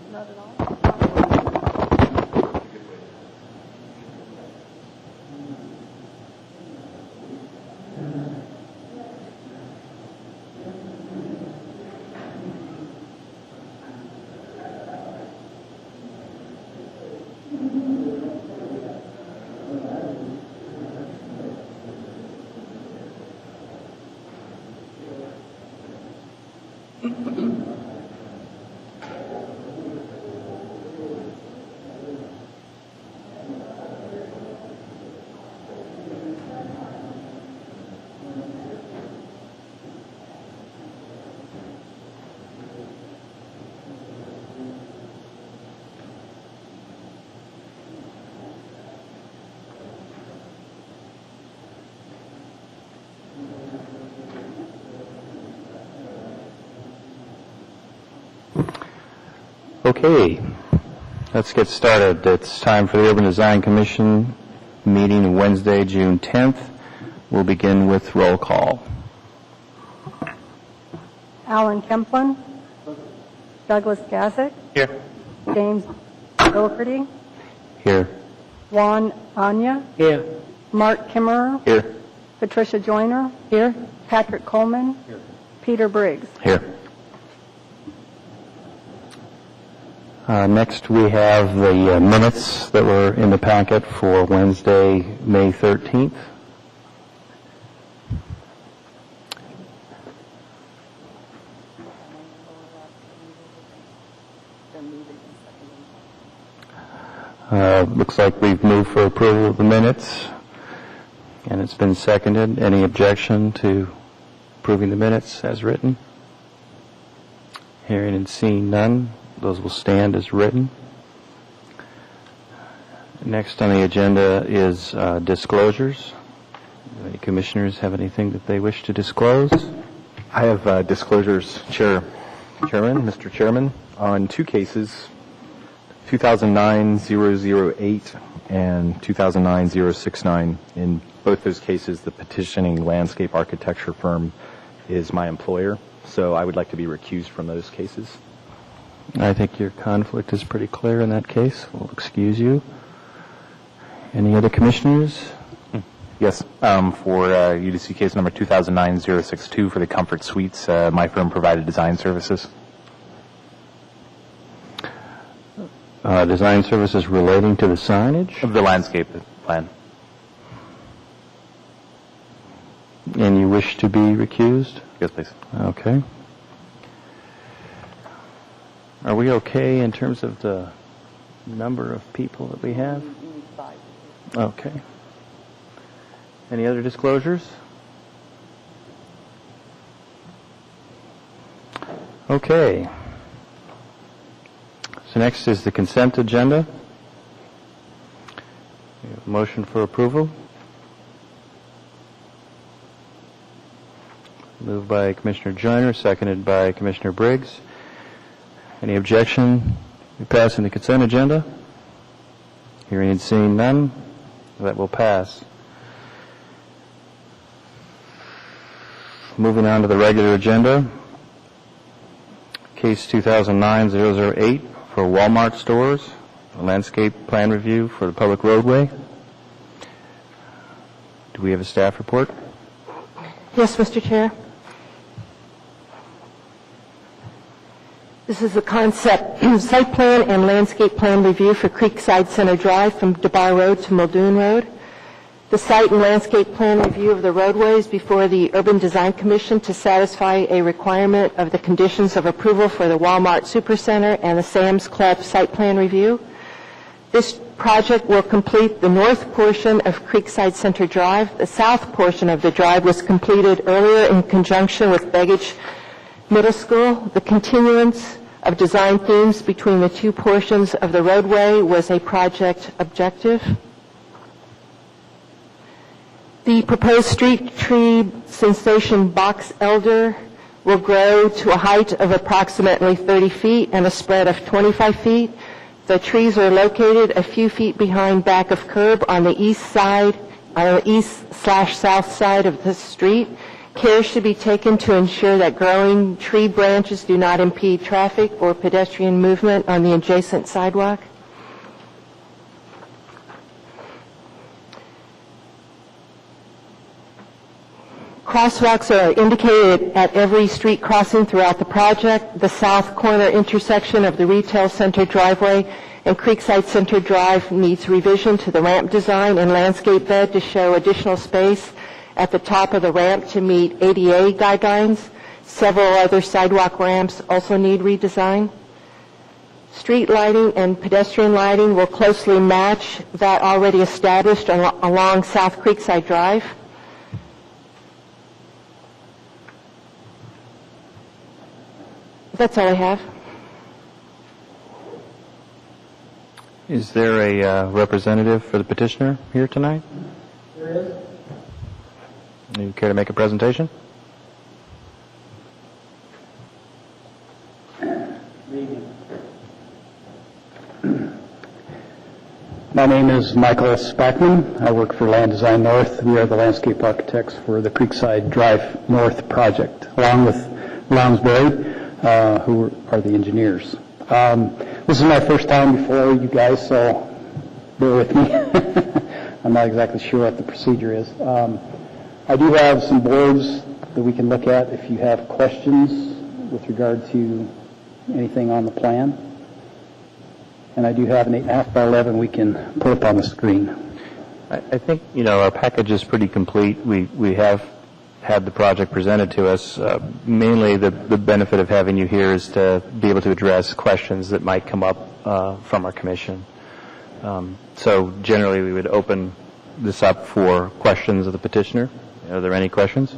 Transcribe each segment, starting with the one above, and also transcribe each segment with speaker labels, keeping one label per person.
Speaker 1: Not at all.
Speaker 2: Okay, let's get started. It's time for the Urban Design Commission meeting Wednesday, June 10th. We'll begin with roll call.
Speaker 1: Alan Kemplin. Douglas Gassick.
Speaker 2: Here.
Speaker 1: James Doherty.
Speaker 2: Here.
Speaker 1: Juan Anya.
Speaker 2: Here.
Speaker 1: Mark Kimmerer.
Speaker 2: Here.
Speaker 1: Patricia Joyner. Here. Patrick Coleman. Here. Peter Briggs.
Speaker 2: Here. Next, we have the minutes that were in the packet for Wednesday, May 13th. Looks like we've moved for approval of the minutes, and it's been seconded. Any objection to approving the minutes as written? Hearing and seeing none, those will stand as written. Next on the agenda is disclosures. Do any commissioners have anything that they wish to disclose?
Speaker 3: I have disclosures, Chairman, Mr. Chairman, on two cases, 2009-008 and 2009-069. In both those cases, the petitioning landscape architecture firm is my employer, so I would like to be recused from those cases.
Speaker 2: I think your conflict is pretty clear in that case. We'll excuse you. Any other commissioners?
Speaker 4: Yes, for UDC case number 2009-062 for the Comfort Suites, my firm provided design services.
Speaker 2: Design services relating to the signage?
Speaker 4: Of the landscape plan.
Speaker 2: And you wish to be recused?
Speaker 4: Yes, please.
Speaker 2: Okay. Are we okay in terms of the number of people that we have? Okay. Any other disclosures? Okay. So next is the consent agenda. We have a motion for approval. Moved by Commissioner Joyner, seconded by Commissioner Briggs. Any objection to passing the consent agenda? Hearing and seeing none, that will pass. Moving on to the regular agenda. Case 2009-008 for Walmart stores, a landscape plan review for the public roadway. Do we have a staff report?
Speaker 5: Yes, Mr. Chair. This is the concept site plan and landscape plan review for Creekside Center Drive from DeBar Road to Muldoon Road. The site and landscape plan review of the roadways before the Urban Design Commission to satisfy a requirement of the conditions of approval for the Walmart Supercenter and the Sam's Club site plan review. This project will complete the north portion of Creekside Center Drive. The south portion of the drive was completed earlier in conjunction with Begich Middle School. The continuance of design themes between the two portions of the roadway was a project objective. The proposed street tree sensation box elder will grow to a height of approximately 30 feet and a spread of 25 feet. The trees are located a few feet behind back of curb on the east/south side of the street. Care should be taken to ensure that growing tree branches do not impede traffic or pedestrian movement on the adjacent sidewalk. Crosswalks are indicated at every street crossing throughout the project. The south corner intersection of the retail center driveway and Creekside Center Drive needs revision to the ramp design and landscape bed to show additional space at the top of the ramp to meet ADA guidelines. Several other sidewalk ramps also need redesign. Street lighting and pedestrian lighting will closely match that already established along South Creekside Drive. That's all I have.
Speaker 2: Is there a representative for the petitioner here tonight?
Speaker 6: There is.
Speaker 2: You care to make a presentation?
Speaker 6: My name is Michael Spackman. I work for Land Design North. We are the landscape architects for the Creekside Drive North project, along with Lounsbury, who are the engineers. This is my first time before you guys, so bear with me. I'm not exactly sure what the procedure is. I do have some boards that we can look at if you have questions with regard to anything on the plan. And I do have an 8.5 by 11 we can put up on the screen.
Speaker 2: I think, our package is pretty complete. We have had the project presented to us. Mainly the benefit of having you here is to be able to address questions that might come up from our commission. So generally we would open this up for questions of the petitioner. Are there any questions?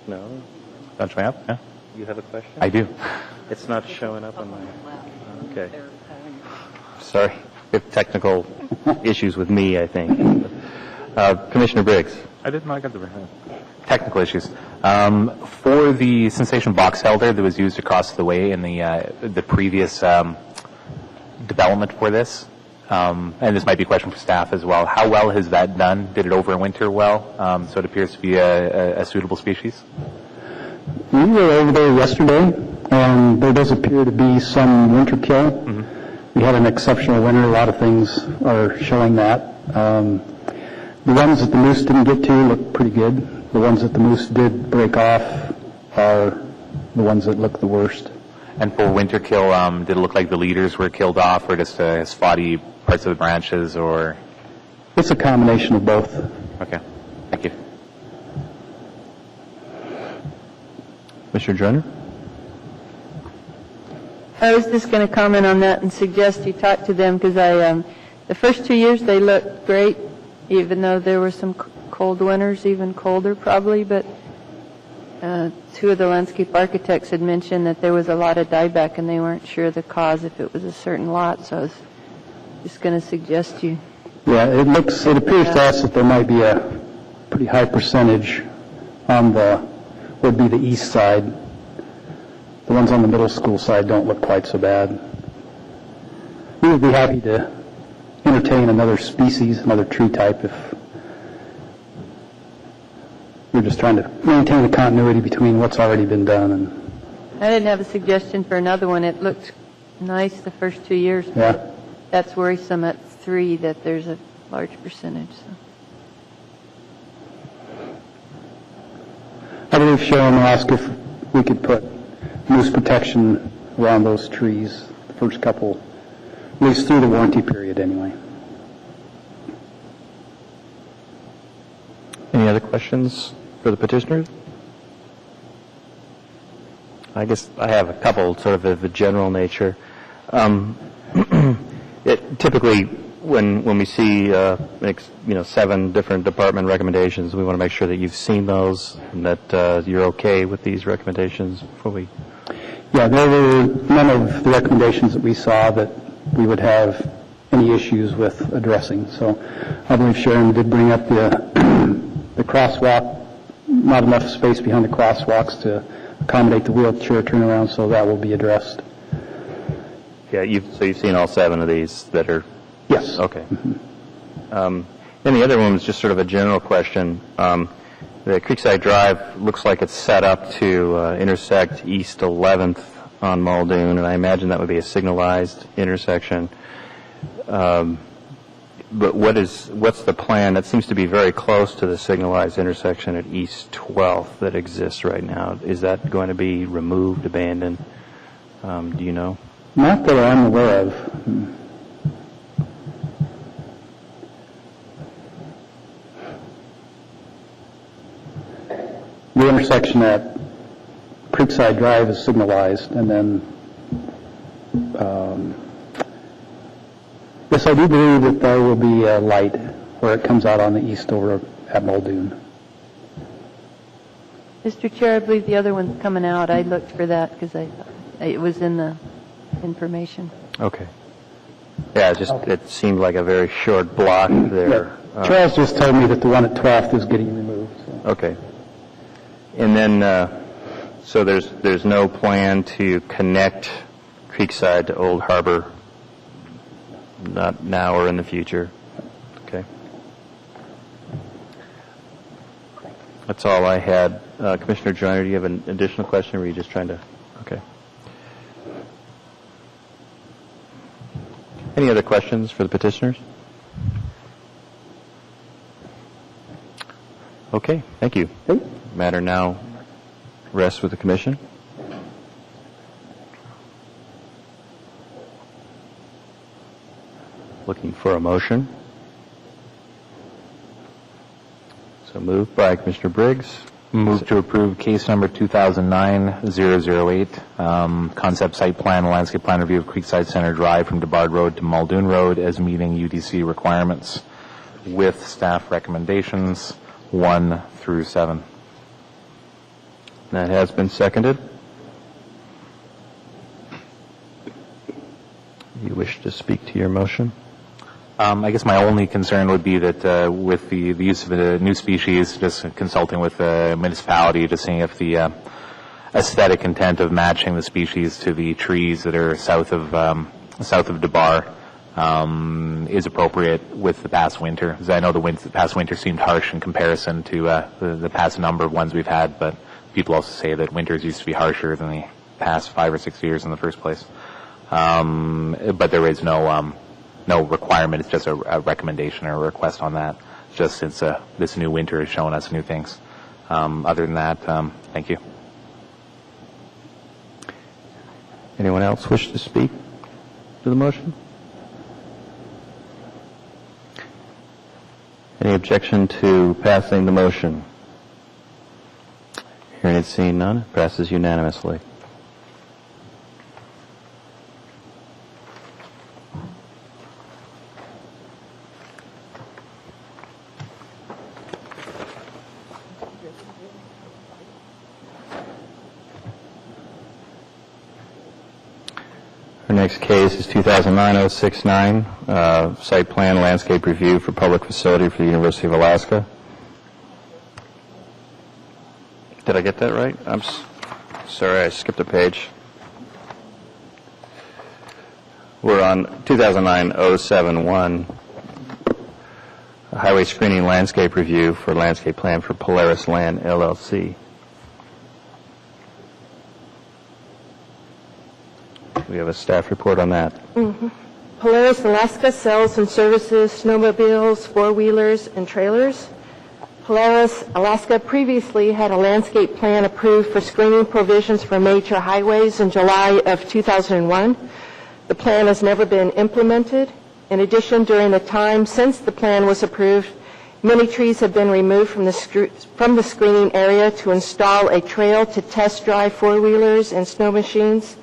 Speaker 2: No?
Speaker 4: Don't you have? Yeah.
Speaker 2: You have a question?
Speaker 4: I do.
Speaker 2: It's not showing up on my... Okay. Sorry. We have technical issues with me, I think. Commissioner Briggs.
Speaker 4: I didn't know I got the technical issues. For the sensation box elder that was used across the way in the previous development for this, and this might be a question for staff as well, how well has that done? Did it overwinter well? So it appears to be a suitable species?
Speaker 6: We were over there yesterday, and there does appear to be some winter kill. Mm-hmm. We had an exceptional winter. A lot of things are showing that. The ones that the moose didn't get to look pretty good. The ones that the moose did break off are the ones that look the worst.
Speaker 4: And for winter kill, did it look like the leaders were killed off, or just spotty parts of the branches, or?
Speaker 6: It's a combination of both.
Speaker 4: Okay, thank you.
Speaker 2: Mr. Joyner?
Speaker 1: I was just going to comment on that and suggest you talk to them because the first 2 years they looked great, even though there were some cold winters, even colder probably, but two of the landscape architects had mentioned that there was a lot of dieback and they weren't sure the cause if it was a certain lot, so I was just going to suggest you.
Speaker 6: Yeah, it appears to us that there might be a pretty high percentage on would be the east side. The ones on the middle school side don't look quite so bad. We would be happy to entertain another species, another tree type, if we're just trying to maintain the continuity between what's already been done. And
Speaker 1: I didn't have a suggestion for another one. It looked nice the first 2 years.
Speaker 6: yeah,
Speaker 1: But that's worrisome at 3 that there's a large percentage. So.
Speaker 6: I believe Sharon will ask if we could put moose protection around those trees the first couple, at least through the warranty period anyway.
Speaker 2: Any other questions for the petitioners? I guess I have a couple sort of a general nature. Typically, when we see 7 different department recommendations, we want to make sure that you've seen those and that you're okay with these recommendations before we.
Speaker 6: Yeah, there were none of the recommendations that we saw that we would have any issues with addressing. So I believe Sharon did bring up the crosswalk, not enough space behind the crosswalks to accommodate the wheelchair turnaround, so that will be addressed.
Speaker 2: Yeah, so you've seen all 7 of these that are.
Speaker 6: Yes.
Speaker 2: Okay. And the other one was just sort of a general question. The Creekside Drive looks like it's set up to intersect East 11th on Muldoon, and I imagine that would be a signalized intersection. But what's the plan? That seems to be very close to the signalized intersection at East 12th that exists right now. Is that going to be removed, abandoned? Do you know?
Speaker 6: Not that I'm aware of. The intersection at Creekside Drive is signalized, and then yes, I do believe that there will be a light where it comes out on the east over at Muldoon.
Speaker 1: Mr. Chair, I believe the other one's coming out. I looked for that because it was in the information.
Speaker 2: Okay. Yeah, it seemed like a very short block there.
Speaker 6: Charles just told me that the one at 12th is getting removed. So.
Speaker 2: Okay. And then, so there's no plan to connect Creekside to Old Harbor, not now or in the future? Okay. That's all I had. Commissioner Joyner, do you have an additional question, or were you just trying to? Okay. Any other questions for the petitioners? Okay, thank you. Matter now rests with the commission. Looking for a motion. So moved by Commissioner Briggs.
Speaker 4: Move to approve case number 2009-008, concept site plan and landscape plan review of Creekside Center Drive from DeBard Road to Muldoon Road as meeting UDC requirements with staff recommendations 1 through 7.
Speaker 2: That has been seconded. You wish to speak to your motion?
Speaker 4: I guess my only concern would be that with the use of a new species, just consulting with the municipality to see if the aesthetic intent of matching the species to the trees that are south of DeBar is appropriate with the past winter. Because I know the past winter seemed harsh in comparison to the past number of ones we've had, but people also say that winters used to be harsher than the past 5 or 6 years in the first place. But there is no requirement. It's just a recommendation or a request on that, just since this new winter has shown us new things. Other than that, thank you.
Speaker 2: Anyone else wish to speak to the motion? Any objection to passing the motion? Hearing and seeing none, it passes unanimously. Our next case is 2009-069, site plan landscape review for public facility for the University of Alaska. Did I get that right? I'm sorry, I skipped a page. We're on 2009-071, a highway screening landscape review for landscape plan for Polaris Land, LLC. We have a staff report on that.
Speaker 5: Polaris Alaska sells and services snowmobiles, four-wheelers, and trailers. Polaris Alaska previously had a landscape plan approved for screening provisions for major highways in July of 2001. The plan has never been implemented. In addition, during the time since the plan was approved, many trees have been removed from the screening area to install a trail to test drive four-wheelers and snow machines.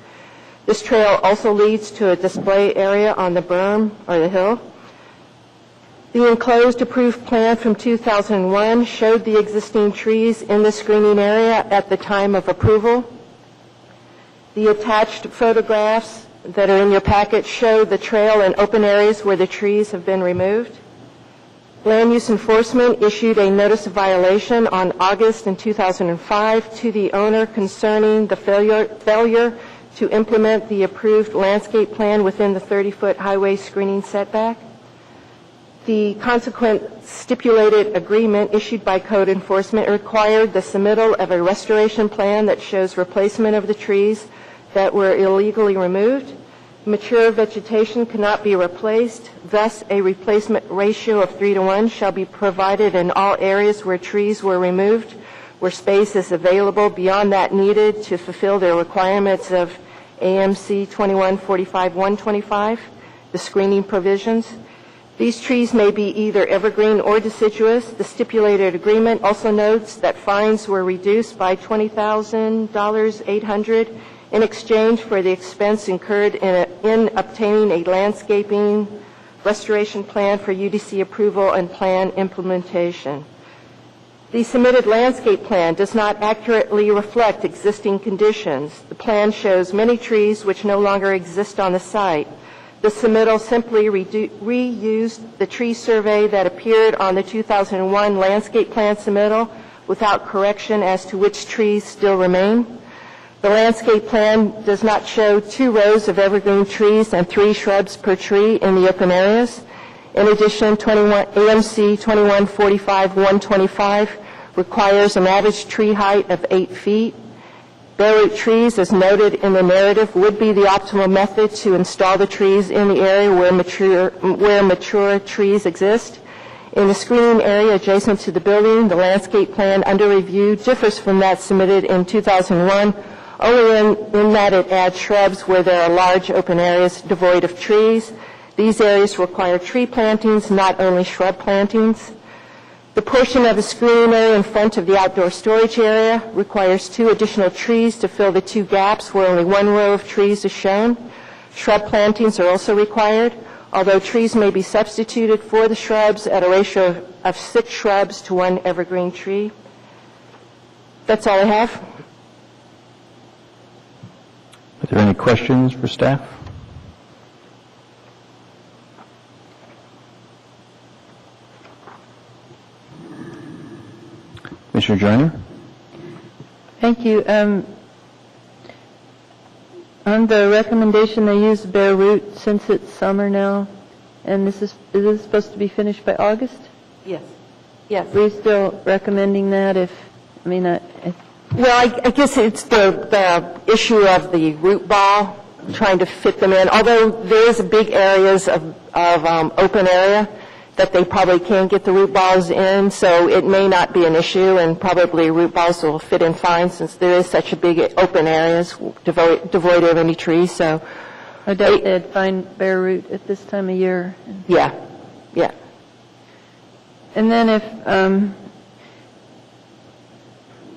Speaker 5: This trail also leads to a display area on the berm or the hill. The enclosed approved plan from 2001 showed the existing trees in the screening area at the time of approval. The attached photographs that are in your packet show the trail and open areas where the trees have been removed. Land Use Enforcement issued a notice of violation on August in 2005 to the owner concerning the failure to implement the approved landscape plan within the 30-foot highway screening setback. The consequent stipulated agreement issued by code enforcement required the submittal of a restoration plan that shows replacement of the trees that were illegally removed. Mature vegetation cannot be replaced, thus a replacement ratio of 3:1 shall be provided in all areas where trees were removed, where space is available beyond that needed to fulfill the requirements of AMC 2145-125, the screening provisions. These trees may be either evergreen or deciduous. The stipulated agreement also notes that fines were reduced by $20,800 in exchange for the expense incurred in obtaining a landscaping restoration plan for UDC approval and plan implementation. The submitted landscape plan does not accurately reflect existing conditions. The plan shows many trees which no longer exist on the site. The submittal simply reused the tree survey that appeared on the 2001 landscape plan submittal without correction as to which trees still remain. The landscape plan does not show 2 rows of evergreen trees and 3 shrubs per tree in the open areas. In addition, AMC 2145-125 requires an average tree height of 8 feet. Bare root trees, as noted in the narrative, would be the optimal method to install the trees in the area where mature trees exist. In the screening area adjacent to the building, the landscape plan under review differs from that submitted in 2001, only in that it adds shrubs where there are large open areas devoid of trees. These areas require tree plantings, not only shrub plantings. The portion of the screening area in front of the outdoor storage area requires 2 additional trees to fill the 2 gaps where only 1 row of trees is shown. Shrub plantings are also required, although trees may be substituted for the shrubs at a ratio of 6 shrubs to 1 evergreen tree. That's all I have.
Speaker 2: Are there any questions for staff? Commissioner Joyner?
Speaker 1: Thank you. On the recommendation, they use bare root since it's summer now, and is this supposed to be finished by August?
Speaker 5: Yes. Yes.
Speaker 1: Are we still recommending that
Speaker 5: Well, I guess it's the issue of the root ball, trying to fit them in. Although there is big areas of open area, that they probably can get the root balls in, so it may not be an issue, and probably root balls will fit in fine since there is such a big open areas devoid of any trees. So,
Speaker 1: I doubt they'd find bare root at this time of year.
Speaker 5: yeah.
Speaker 1: And then if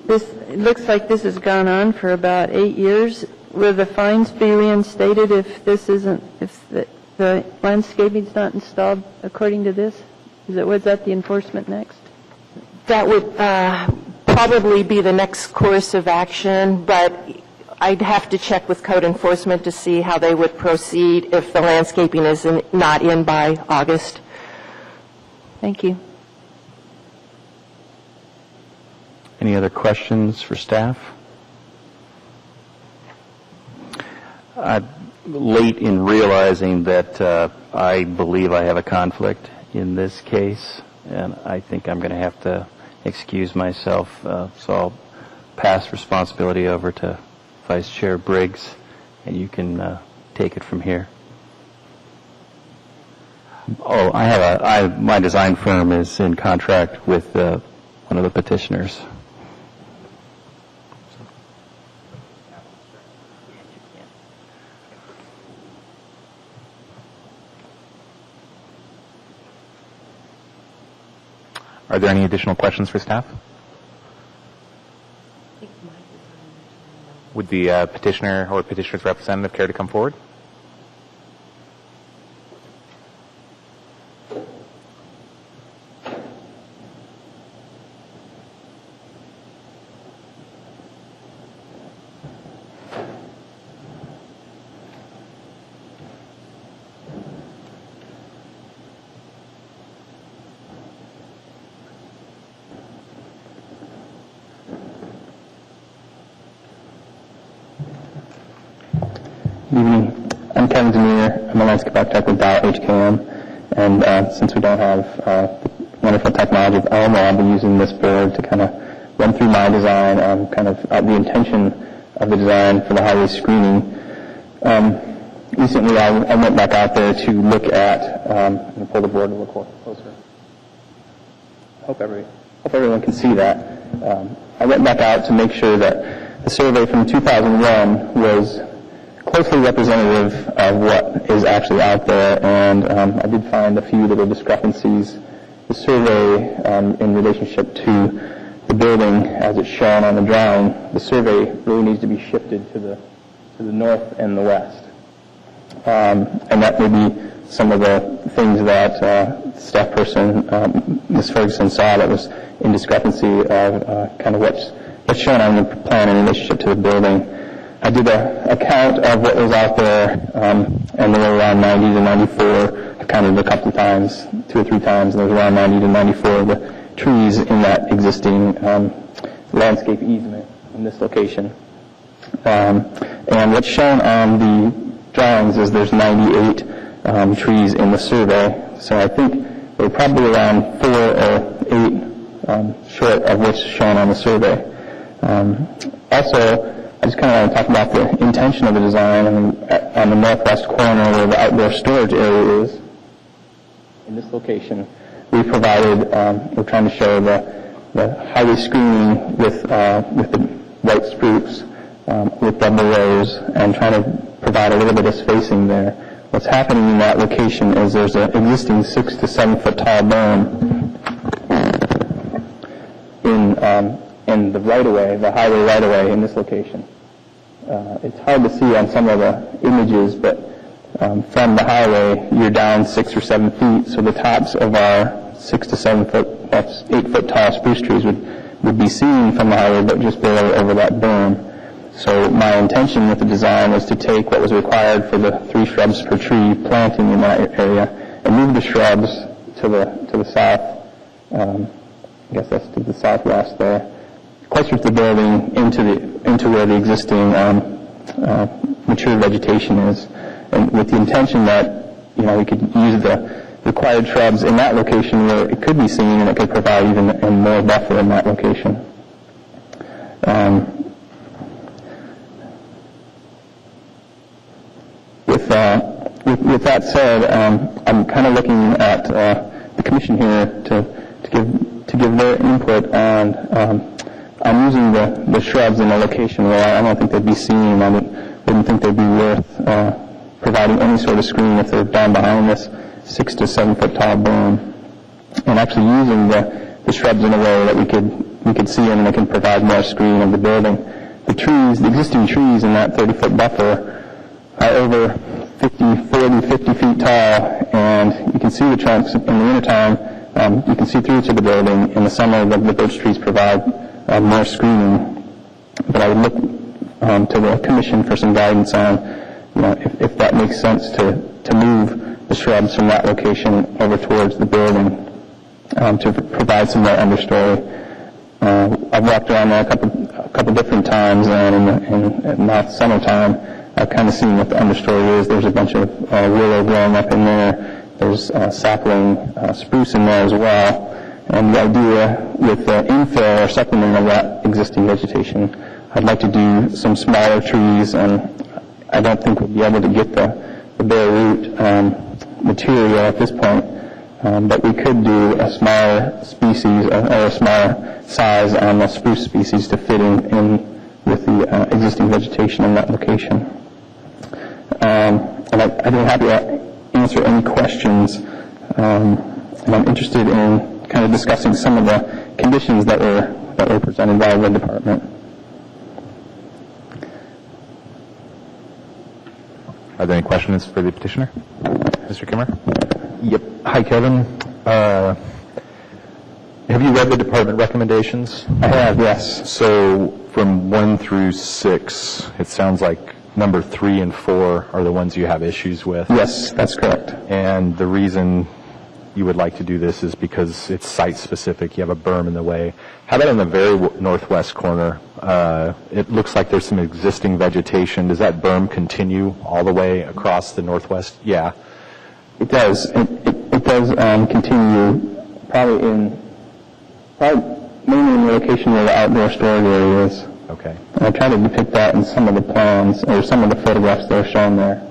Speaker 1: it looks like this has gone on for about 8 years, will the fines be reinstated if the landscaping's not installed according to this? Was that the enforcement next?
Speaker 5: That would probably be the next course of action, but I'd have to check with code enforcement to see how they would proceed if the landscaping is not in by August.
Speaker 1: Thank you.
Speaker 2: Any other questions for staff? I'm late in realizing that I believe I have a conflict in this case, and I think I'm going to have to excuse myself, so I'll pass responsibility over to Vice Chair Briggs, and you can take it from here. Oh, my design firm is in contract with one of the petitioners.
Speaker 4: Are there any additional questions for staff? Would the petitioner or petitioner's representative care to come forward?
Speaker 7: Good evening. I'm Kevin Demir. I'm a landscape architect with Dow HKM, and since we don't have wonderful technology of Elmo, I'll be using this board to kind of run through my design, the intention of the design for the highway screening. Recently, I went back out there to look at, I'm going to pull the board a little closer. Hope everyone can see that. I went back out to make sure that the survey from 2001 was closely representative of what is actually out there, and I did find a few little discrepancies. The survey in relationship to the building as it's shown on the drawing, the survey really needs to be shifted to the north and the west. And that may be some of the things that staff person, Ms. Ferguson, saw that was in discrepancy of kind of what's shown on the plan in relationship to the building. I did a count of what was out there, and there were around 90 to 94. I counted a couple of times, 2 or 3 times, and there was around 90 to 94 of the trees in that existing landscape easement in this location. And what's shown on the drawings is there's 98 trees in the survey. So I think we're probably around 4 or 8 short of what's shown on the survey. Also, I just kind of want to talk about the intention of the design. On the northwest corner where the outdoor storage area is, in this location, we provided, we're trying to show the highway screening with the white spruce, with double rows, and trying to provide a little bit of spacing there. What's happening in that location is there's an existing 6 to 7 foot tall berm in the right-of-way, the highway right-of-way in this location. It's hard to see on some of the images, but from the highway, you're down 6 or 7 feet, so the tops of our 6 to 7 foot, that's 8 foot tall spruce trees would be seen from the highway, but just barely over that berm. So my intention with the design was to take what was required for the 3 shrubs per tree planting in that area and move the shrubs to the south. I guess that's to the southwest there, closer to the building, into where the existing mature vegetation is, and with the intention that we could use the required shrubs in that location where it could be seen, and it could provide even more buffer in that location. With that said, I'm kind of looking at the the commission here to give their input on using the shrubs in a location where I don't think they'd be seen. I wouldn't think they'd be worth providing any sort of screen if they're down behind this 6 to 7 foot tall berm, and actually using the shrubs in a way that we could see them and they can provide more screen of the building. The existing trees in that 30-foot buffer are over 50 feet tall, and you can see the trunks in the wintertime. You can see through to the building. In the summer, the birch trees provide more screening. But I would look to the commission for some guidance on, if that makes sense to move the shrubs from that location over towards the building to provide some more understory. I've walked around there a couple different times, and in the summertime, I've kind of seen what the understory is. There's a bunch of willow growing up in there. There's sapling spruce in there as well. And the idea with infill or supplement of that existing vegetation, I'd like to do some smaller trees, and I don't think we'll be able to get the bare root material at this point. But we could do a smaller species or a smaller size on the spruce species to fit in with the existing vegetation in that location. And I'd be happy to answer any questions. And I'm interested in kind of discussing some of the conditions that were presented by the department.
Speaker 4: Are there any questions for the petitioner? Mr. Kimmer?
Speaker 3: Yep. Hi, Kevin. Have you read the department recommendations?
Speaker 7: I have, yes.
Speaker 3: So from 1 through 6, it sounds like number 3 and 4 are the ones you have issues with.
Speaker 7: Yes, that's correct.
Speaker 3: And the reason you would like to do this is because it's site-specific. You have a berm in the way. How about in the very northwest corner? It looks like there's some existing vegetation. Does that berm continue all the way across the northwest? Yeah.
Speaker 7: It does. It does continue probably mainly in the location where the outdoor storage area is.
Speaker 3: Okay.
Speaker 7: And I try to depict that in some of the plans or some of the photographs that are shown there.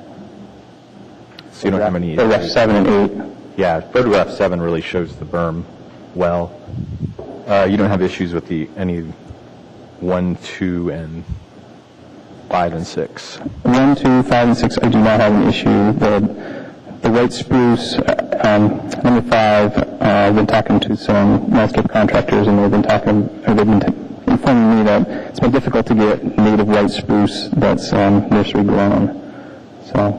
Speaker 3: So you don't have any
Speaker 7: Photograph
Speaker 3: issues?
Speaker 7: 7 and 8.
Speaker 3: Yeah, photograph 7 really shows the berm well. You don't have issues with any 1, 2, and 5 and 6?
Speaker 7: 1, 2, 5, and 6, I do not have an issue. The white spruce, number 5, I've been talking to some landscape contractors, and they've been informing me that it's been difficult to get native white spruce that's nursery grown. So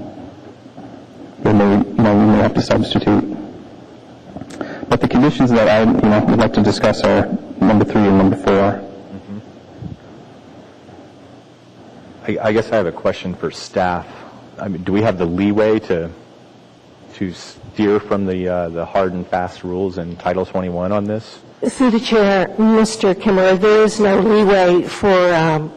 Speaker 7: we may have to substitute. But the conditions that I would like to discuss are number 3 and number 4.
Speaker 3: I guess I have a question for staff. I mean, do we have the leeway to steer from the hard and fast rules in Title 21 on this?
Speaker 5: Through the chair, Mr. Kimmerer, there is no leeway for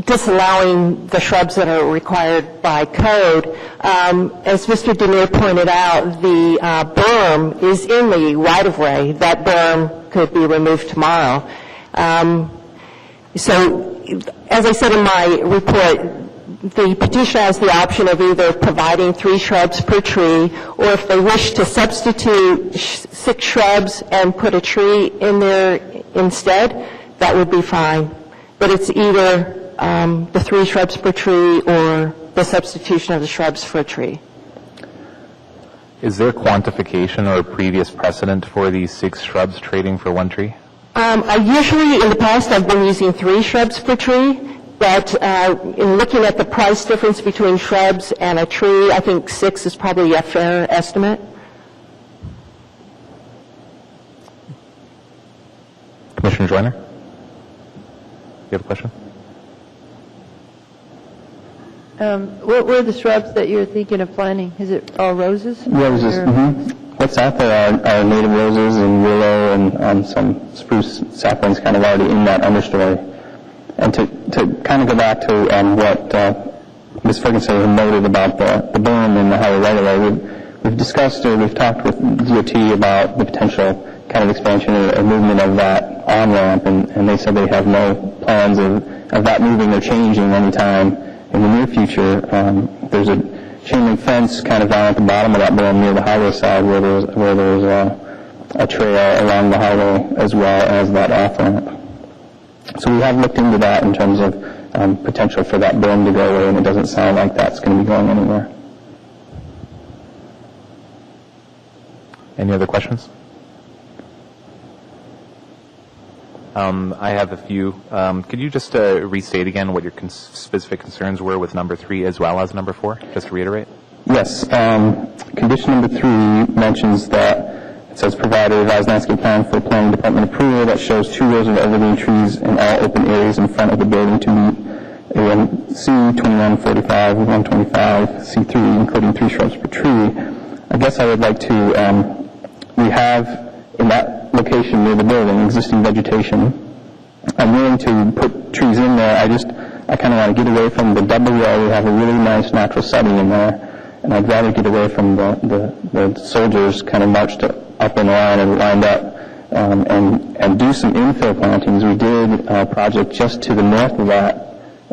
Speaker 5: disallowing the shrubs that are required by code. As Mr. Demir pointed out, the berm is in the right-of-way. That berm could be removed tomorrow. So, as I said in my report, the petitioner has the option of either providing 3 shrubs per tree, or if they wish to substitute 6 shrubs and put a tree in there instead, that would be fine. But it's either the 3 shrubs per tree or the substitution of the shrubs for a tree.
Speaker 4: Is there quantification or previous precedent for these 6 shrubs trading for 1 tree?
Speaker 5: I usually, in the past, I've been using 3 shrubs per tree, but in looking at the price difference between shrubs and a tree, I think 6 is probably a fair estimate.
Speaker 4: Commissioner Joyner? You have a question?
Speaker 1: What were the shrubs that you're thinking of planting? Is it all roses?
Speaker 7: Roses. What's out there are native roses and willow and some spruce saplings kind of already in that understory. And to kind of go back to what Ms. Ferguson noted about the berm and the highway right-of-way, we've discussed or we've talked with DOT about the potential kind of expansion or movement of that on-ramp, and they said they have no plans of that moving or changing anytime in the near future. There's a chain link fence kind of down at the bottom of that berm near the highway side where there's a trail along the highway as well as that off-ramp. So we have looked into that in terms of potential for that berm to go away, and it doesn't sound like that's going to be going anywhere.
Speaker 4: Any other questions? I have a few. Could you just restate again what your specific concerns were with number 3 as well as number 4, just to reiterate?
Speaker 7: Yes. Condition number 3 mentions that it says provide a revised landscape plan for planning department approval that shows 2 rows of evergreen trees in all open areas in front of the building to meet C2145, 125, C3, including 3 shrubs per tree. I guess I would like to, we have in that location near the building existing vegetation. I'm willing to put trees in there. I kind of want to get away from the double row. We have a really nice natural setting in there, and I'd rather get away from the soldiers kind of marched up in a line and lined up and do some infill plantings. We did a project just to the north of that,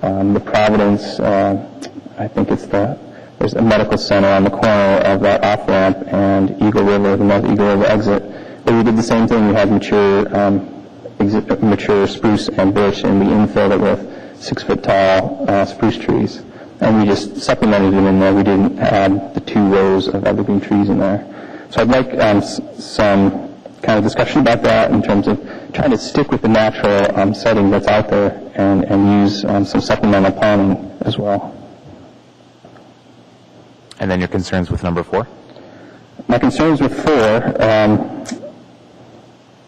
Speaker 7: the Providence, I think there's a medical center on the corner of that off-ramp and Eagle River, the North Eagle River exit. But we did the same thing. We had mature spruce and birch, and we infilled it with 6-foot-tall spruce trees. And we just supplemented them in there. We didn't add the 2 rows of evergreen trees in there. So I'd like some kind of discussion about that in terms of trying to stick with the natural setting that's out there and use some supplemental planning as well.
Speaker 4: And then your concerns with number 4?
Speaker 7: My concerns with 4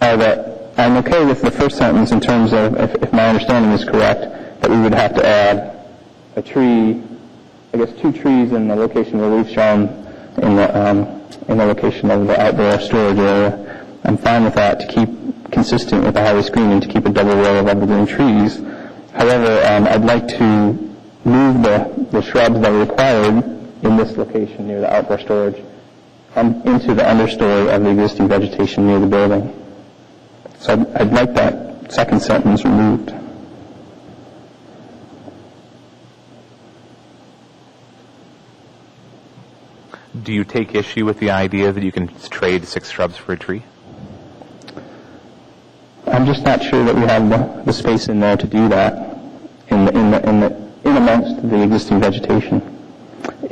Speaker 7: are that I'm okay with the first sentence in terms of, if my understanding is correct, that we would have to add a tree, I guess 2 trees in the location where we've shown in the location of the outdoor storage area. I'm fine with that to keep consistent with the highway screening, to keep a double row of evergreen trees. However, I'd like to move the shrubs that are required in this location near the outdoor storage into the understory of the existing vegetation near the building. So I'd like that second sentence removed.
Speaker 4: Do you take issue with the idea that you can trade 6 shrubs for a tree?
Speaker 7: I'm just not sure that we have the space in there to do that in amongst the existing vegetation.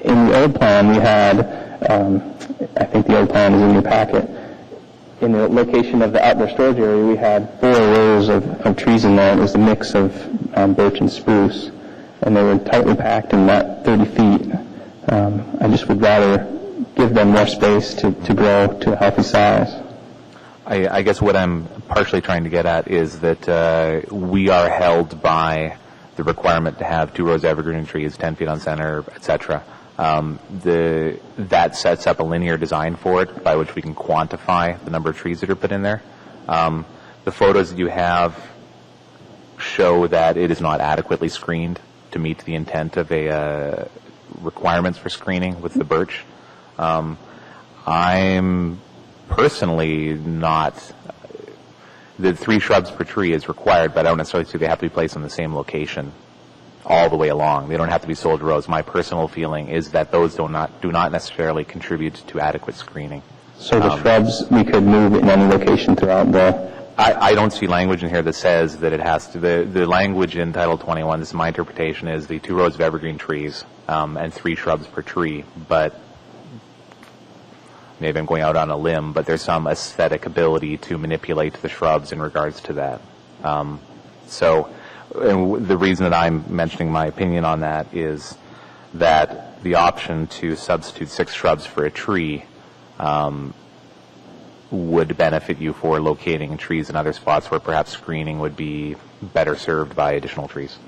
Speaker 7: In the old plan, we had, I think the old plan is in your packet, in the location of the outdoor storage area, we had 4 rows of trees in there. It was a mix of birch and spruce, and they were tightly packed in that 30 feet. I just would rather give them more space to grow to a healthy size.
Speaker 4: I guess what I'm partially trying to get at is that we are held by the requirement to have 2 rows of evergreen trees, 10 feet on center, etc. That sets up a linear design for it by which we can quantify the number of trees that are put in there. The photos that you have show that it is not adequately screened to meet the intent of a requirements for screening with the birch. I'm personally not, the 3 shrubs per tree is required, but I don't necessarily see they have to be placed in the same location all the way along. They don't have to be sold rows. My personal feeling is that those do not necessarily contribute to adequate screening.
Speaker 7: So the shrubs, we could move in any location throughout the...
Speaker 4: I don't see language in here that says that it has to. The language in Title 21, this is my interpretation, is the 2 rows of evergreen trees and 3 shrubs per tree, but maybe I'm going out on a limb, but there's some aesthetic ability to manipulate the shrubs in regards to that. So and the reason that I'm mentioning my opinion on that is that the option to substitute 6 shrubs for a tree would benefit you for locating trees in other spots where perhaps screening would be better served by additional trees.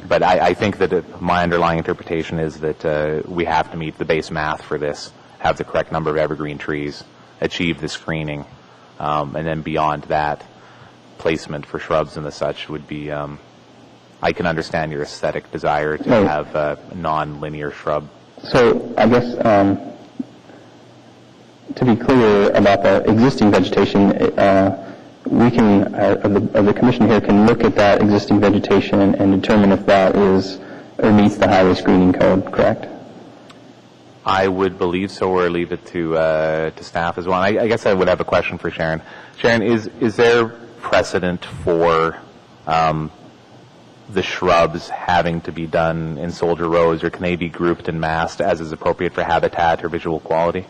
Speaker 4: But I think that my underlying interpretation is that we have to meet the base math for this, have the correct number of evergreen trees, achieve the screening, and then beyond that, placement for shrubs and the such would be, I can understand your aesthetic desire to have a non-linear shrub.
Speaker 7: So I guess to be clear about the existing vegetation, we can, the commission here can look at that existing vegetation and determine if that is or meets the highway screening code, correct?
Speaker 4: I would believe so, or leave it to staff as well. And I guess I would have a question for Sharon. Sharon, is there precedent for the shrubs having to be done in soldier rows, or can they be grouped and massed as is appropriate for habitat or visual quality?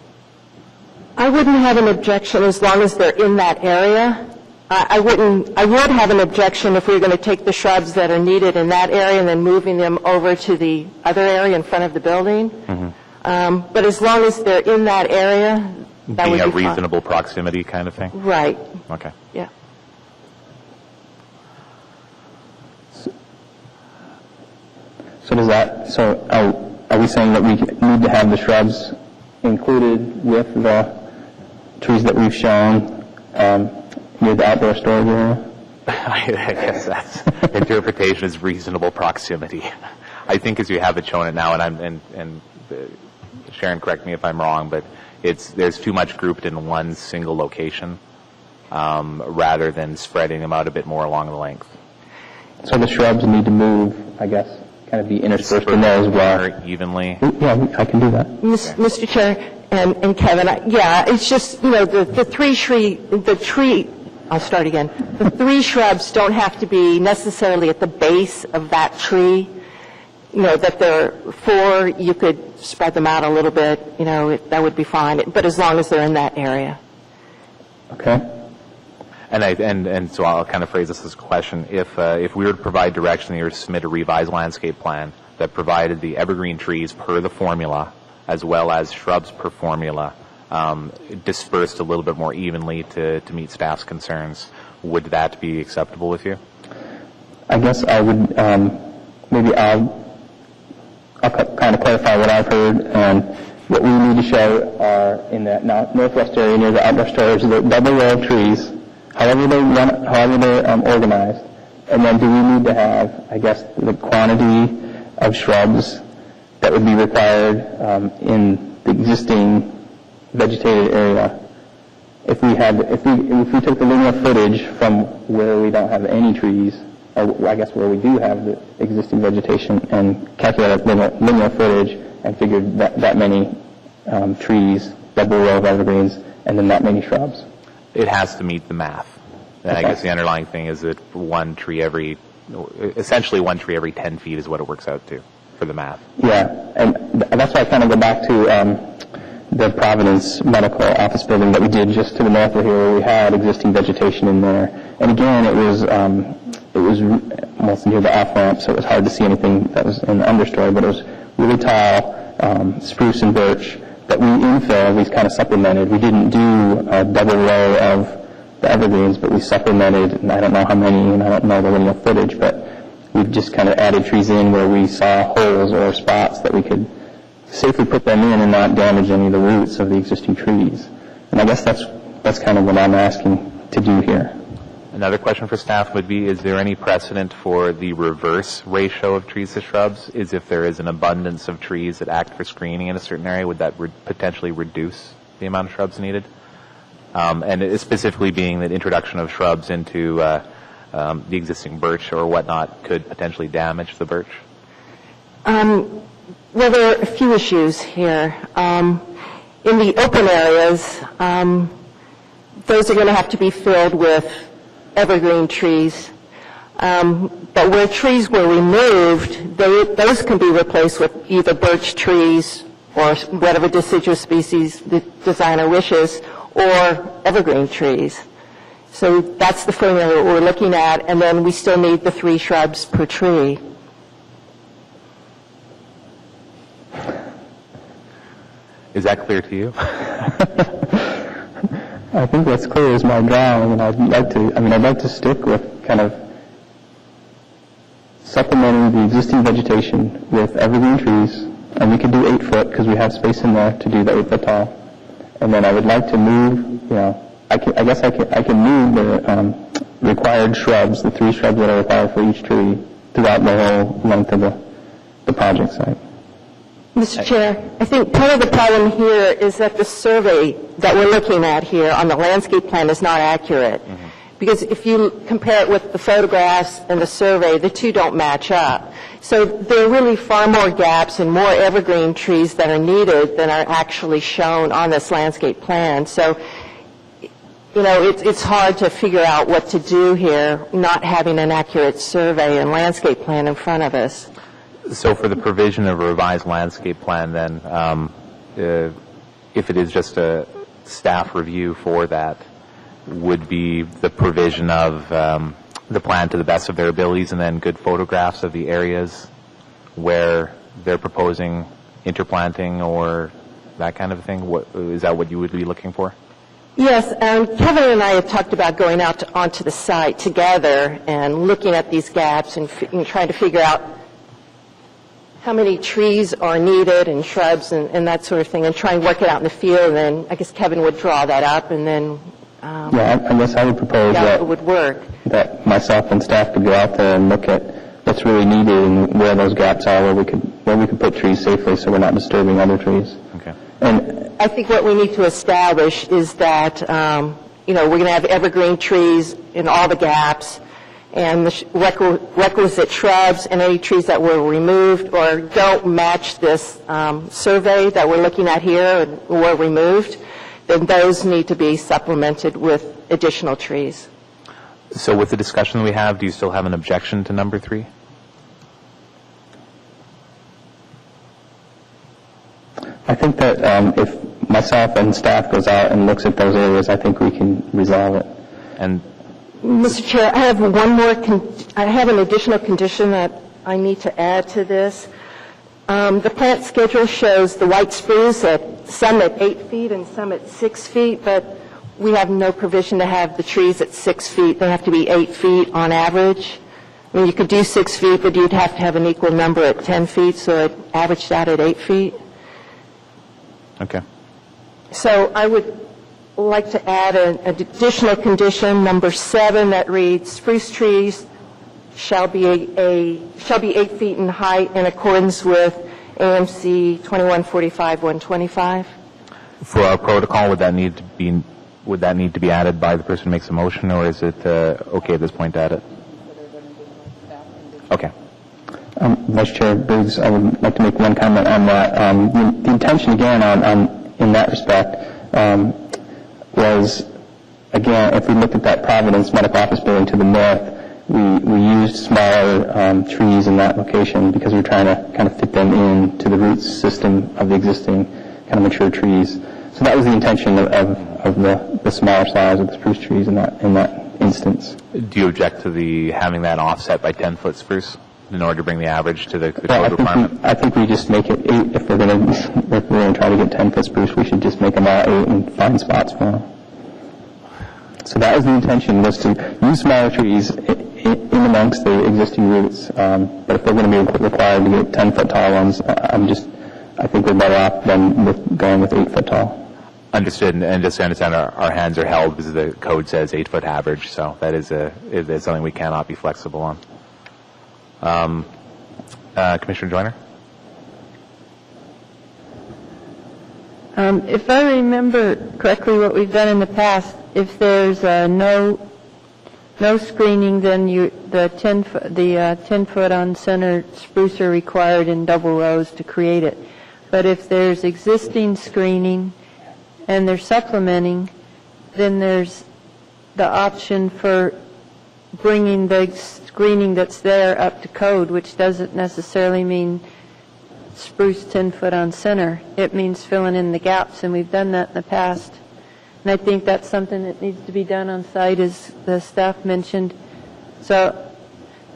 Speaker 5: I wouldn't have an objection as long as they're in that area. I would have an objection if we were going to take the shrubs that are needed in that area and then moving them over to the other area in front of the building. But as long as they're in that area, that would be
Speaker 4: Being a
Speaker 5: fine.
Speaker 4: reasonable proximity kind of thing?
Speaker 5: Right,
Speaker 4: Okay.
Speaker 5: yeah.
Speaker 7: So does that, so are we saying that we need to have the shrubs included with the trees that we've shown near the outdoor storage area?
Speaker 4: I guess that's interpretation is reasonable proximity. I think as you have it shown it now, and Sharon, correct me if I'm wrong, but there's too much grouped in one single location rather than spreading them out a bit more along the length.
Speaker 7: So the shrubs need to move, I guess, kind of be interspersed in there as well.
Speaker 4: More evenly.
Speaker 7: Yeah, I can do that.
Speaker 5: Mr. Chair and Kevin, it's just, the three shrubs don't have to be necessarily at the base of that tree. That there are four, you could spread them out a little bit, that would be fine, but as long as they're in that area.
Speaker 7: Okay.
Speaker 4: And so I'll kind of phrase this as a question. If we were to provide direction, you were to submit a revised landscape plan that provided the evergreen trees per the formula, as well as shrubs per formula, dispersed a little bit more evenly to meet staff's concerns, would that be acceptable with you?
Speaker 7: I guess I would, maybe I'll kind of clarify what I've heard, and what we need to show are in that northwest area near the outdoor storage, the double row of trees, however they're organized, and then do we need to have, I guess, the quantity of shrubs that would be required in the existing vegetated area? If we took the linear footage from where we don't have any trees, or I guess where we do have the existing vegetation, and calculated linear footage and figured that many trees, double row of evergreens, and then that many shrubs.
Speaker 4: It has to meet the math. And I guess the underlying thing is that essentially one tree every 10 feet is what it works out to for the math.
Speaker 7: Yeah, and that's why I kind of go back to the Providence Medical Office building that we did just to the north of here, where we had existing vegetation in there. And again, it was almost near the off-ramp, so it was hard to see anything that was in the understory, but it was really tall, spruce and birch, that we we kind of supplemented. We didn't do a double row of the evergreens, but we supplemented, and I don't know how many, and I don't know the linear footage, but we've just kind of added trees in where we saw holes or spots that we could safely put them in and not damage any of the roots of the existing trees. And I guess that's kind of what I'm asking to do here.
Speaker 4: Another question for staff would be, is there any precedent for the reverse ratio of trees to shrubs? Is if there is an abundance of trees that act for screening in a certain area, would that potentially reduce the amount of shrubs needed? And it specifically being that introduction of shrubs into the existing birch or whatnot could potentially damage the birch?
Speaker 5: Well, there are a few issues here. In the open areas, those are going to have to be filled with evergreen trees. But where trees were removed, those can be replaced with either birch trees or whatever deciduous species the designer wishes, or evergreen trees. So that's the formula we're looking at, and then we still need the 3 shrubs per tree.
Speaker 4: Is that clear to you?
Speaker 7: I think that's clear as my drawing, and I'd like to stick with kind of supplementing the existing vegetation with evergreen trees, and we could do 8 foot because we have space in there to do that 8 foot tall. And then I would like to move, I guess I can move the required shrubs, the 3 shrubs that are required for each tree throughout the whole length of the project site.
Speaker 5: Mr. Chair, I think part of the problem here is that the survey that we're looking at here on the landscape plan is not accurate, because if you compare it with the photographs and the survey, the two don't match up. So there are really far more gaps and more evergreen trees that are needed than are actually shown on this landscape plan. So, you know, it's hard to figure out what to do here, not having an accurate survey and landscape plan in front of us.
Speaker 4: So for the provision of a revised landscape plan, then, if it is just a staff review for that, would be the provision of the plan to the best of their abilities and then good photographs of the areas where they're proposing interplanting or that kind of thing? Is that what you would be looking for?
Speaker 5: Yes, Kevin and I have talked about going out onto the site together and looking at these gaps and trying to figure out how many trees are needed and shrubs and that sort of thing, and try and work it out in the field. And then I guess Kevin would draw that up, and then
Speaker 7: Yeah, I guess I would propose
Speaker 5: yeah,
Speaker 7: that
Speaker 5: it would work.
Speaker 7: that myself and staff could go out there and look at what's really needed and where those gaps are, where we could put trees safely so we're not disturbing other trees.
Speaker 4: Okay.
Speaker 7: And
Speaker 5: I think what we need to establish is that, you know, we're going to have evergreen trees in all the gaps, and the requisite shrubs and any trees that were removed or don't match this survey that we're looking at here and were removed, then those need to be supplemented with additional trees.
Speaker 4: So with the discussion we have, do you still have an objection to number 3?
Speaker 7: I think that if myself and staff goes out and looks at those areas, I think we can resolve it.
Speaker 4: And
Speaker 5: Mr. Chair, I have one more. I have an additional condition that I need to add to this. The plant schedule shows the white spruce some at 8 feet and some at 6 feet, but we have no provision to have the trees at 6 feet. They have to be 8 feet on average. I mean, you could do 6 feet, but you'd have to have an equal number at 10 feet, so it averaged out at 8 feet.
Speaker 4: okay.
Speaker 5: So I would like to add an additional condition, number 7, that reads, spruce trees shall be 8 feet in height in accordance with AMC 2145-125.
Speaker 4: For our protocol, would that need to be added by the person who makes a motion, or is it okay at this point to add it? Okay.
Speaker 7: Vice Chair Biggs, I would like to make one comment on that. The intention, again, in that respect, was, again, if we looked at that Providence Medical Office building to the north, we used smaller trees in that location because we were trying to kind of fit them into the root system of the existing kind of mature trees. So that was the intention of the smaller size of the spruce trees in that instance.
Speaker 4: Do you object to having that offset by 10-foot spruce in order to bring the average to the
Speaker 7: Well,
Speaker 4: code requirement?
Speaker 7: I think we just make it 8. If we're going to try to get 10-foot spruce, we should just make them all 8 and find spots for them. So that was the intention, was to use smaller trees in amongst the existing roots. But if we're going to be required to get 10-foot tall ones, I think we're better off than going with 8-foot tall.
Speaker 4: Understood, and just to understand, our hands are held because the code says 8-foot average, so that is something we cannot be flexible on. Commissioner Joyner?
Speaker 1: If I remember correctly what we've done in the past, if there's no screening, then the 10-foot on center spruce are required in double rows to create it. But if there's existing screening and they're supplementing, then there's the option for bringing the screening that's there up to code, which doesn't necessarily mean spruce 10-foot on center. It means filling in the gaps, and we've done that in the past. And I think that's something that needs to be done on site, as the staff mentioned. So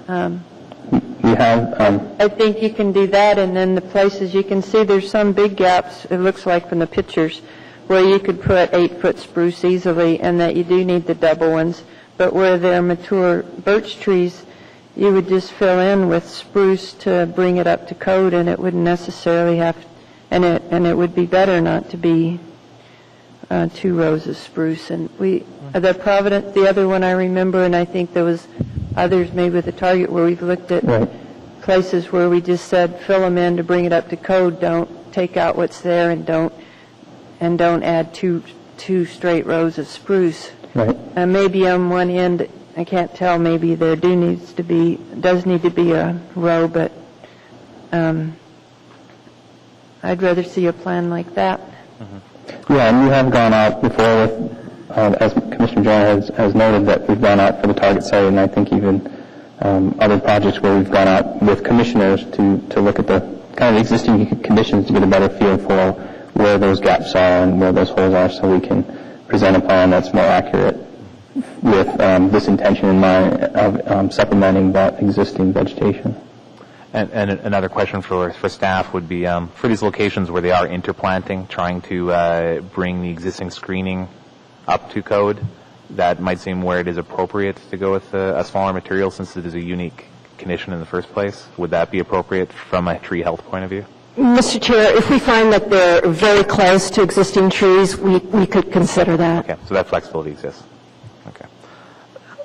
Speaker 7: We have,
Speaker 1: I think you can do that, and then the places you can see there's some big gaps, it looks like from the pictures, where you could put 8-foot spruce easily, and that you do need the double ones. But where they're mature birch trees, you would just fill in with spruce to bring it up to code, and it wouldn't necessarily have, and it would be better not to be 2 rows of spruce. And the Providence, the other one I remember, and I think there was others maybe with the Target where we've looked at places where we just said fill them in to bring it up to code, don't take out what's there, and don't add two straight rows of spruce.
Speaker 7: Right.
Speaker 1: Maybe on one end, I can't tell, maybe there does need to be a row, but I'd rather see a plan like that.
Speaker 7: Yeah, and we have gone out before with, as Commissioner Joyner has noted, that we've gone out for the target site, and I think even other projects where we've gone out with commissioners to look at the kind of existing conditions to get a better feel for where those gaps are and where those holes are, so we can present a plan that's more accurate with this intention in mind of supplementing that existing vegetation.
Speaker 4: And another question for staff would be, for these locations where they are interplanting, trying to bring the existing screening up to code, that might seem where it is appropriate to go with a smaller material since it is a unique condition in the first place. Would that be appropriate from a tree health point of view?
Speaker 5: Mr. Chair, if we find that they're very close to existing trees, we could consider that.
Speaker 4: Okay, so that flexibility exists. Okay.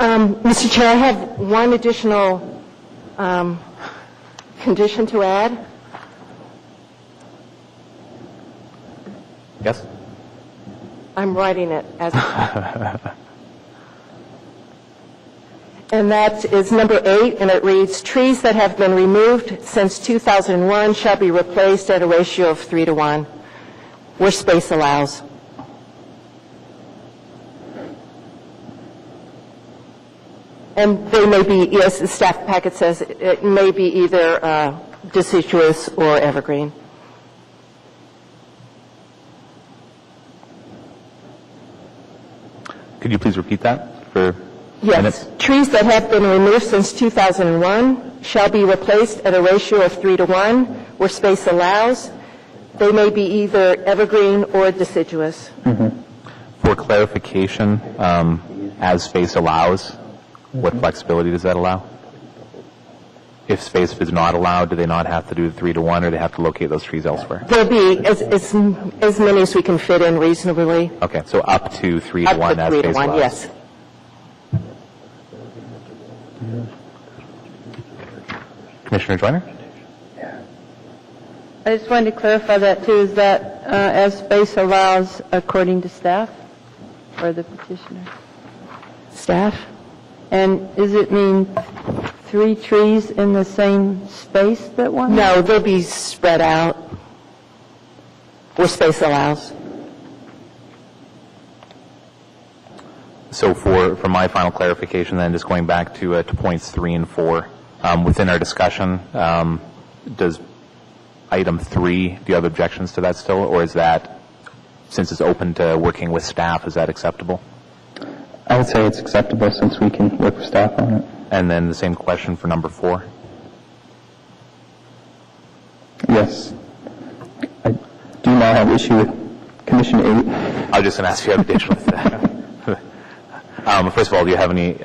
Speaker 5: Mr. Chair, I have one additional condition to add.
Speaker 4: Yes?
Speaker 5: I'm writing it as and that is number 8, and it reads, trees that have been removed since 2001 shall be replaced at a ratio of 3:1, where space allows. And they may be, yes, the staff packet says it may be either deciduous or evergreen.
Speaker 4: Could you please repeat that for
Speaker 5: Yes.
Speaker 4: minutes?
Speaker 5: Trees that have been removed since 2001 shall be replaced at a ratio of 3:1, where space allows. They may be either evergreen or deciduous.
Speaker 4: For clarification, as space allows, what flexibility does that allow? If space is not allowed, do they not have to do the 3:1, or they have to locate those trees elsewhere?
Speaker 5: There'll be as many as we can fit in reasonably.
Speaker 4: Okay, so up to 3:1
Speaker 5: Up to
Speaker 4: as
Speaker 5: 3
Speaker 4: space
Speaker 5: to 1,
Speaker 4: allows.
Speaker 5: yes.
Speaker 4: Commissioner Joyner?
Speaker 1: I just wanted to clarify that too, is that as space allows according to staff or the petitioner?
Speaker 5: Staff?
Speaker 1: And does it mean 3 trees in the same space that one?
Speaker 5: No, they'll be spread out where space allows.
Speaker 4: So for my final clarification then, just going back to points 3 and 4, within our discussion, does item 3, do you have objections to that still, or is that, since it's open to working with staff, is that acceptable?
Speaker 7: I would say it's acceptable since we can work with staff on it.
Speaker 4: And then the same question for number 4.
Speaker 7: Yes. I do not have issue with Condition 8.
Speaker 4: I was just going to ask if you have additional with that. First of all, do you have any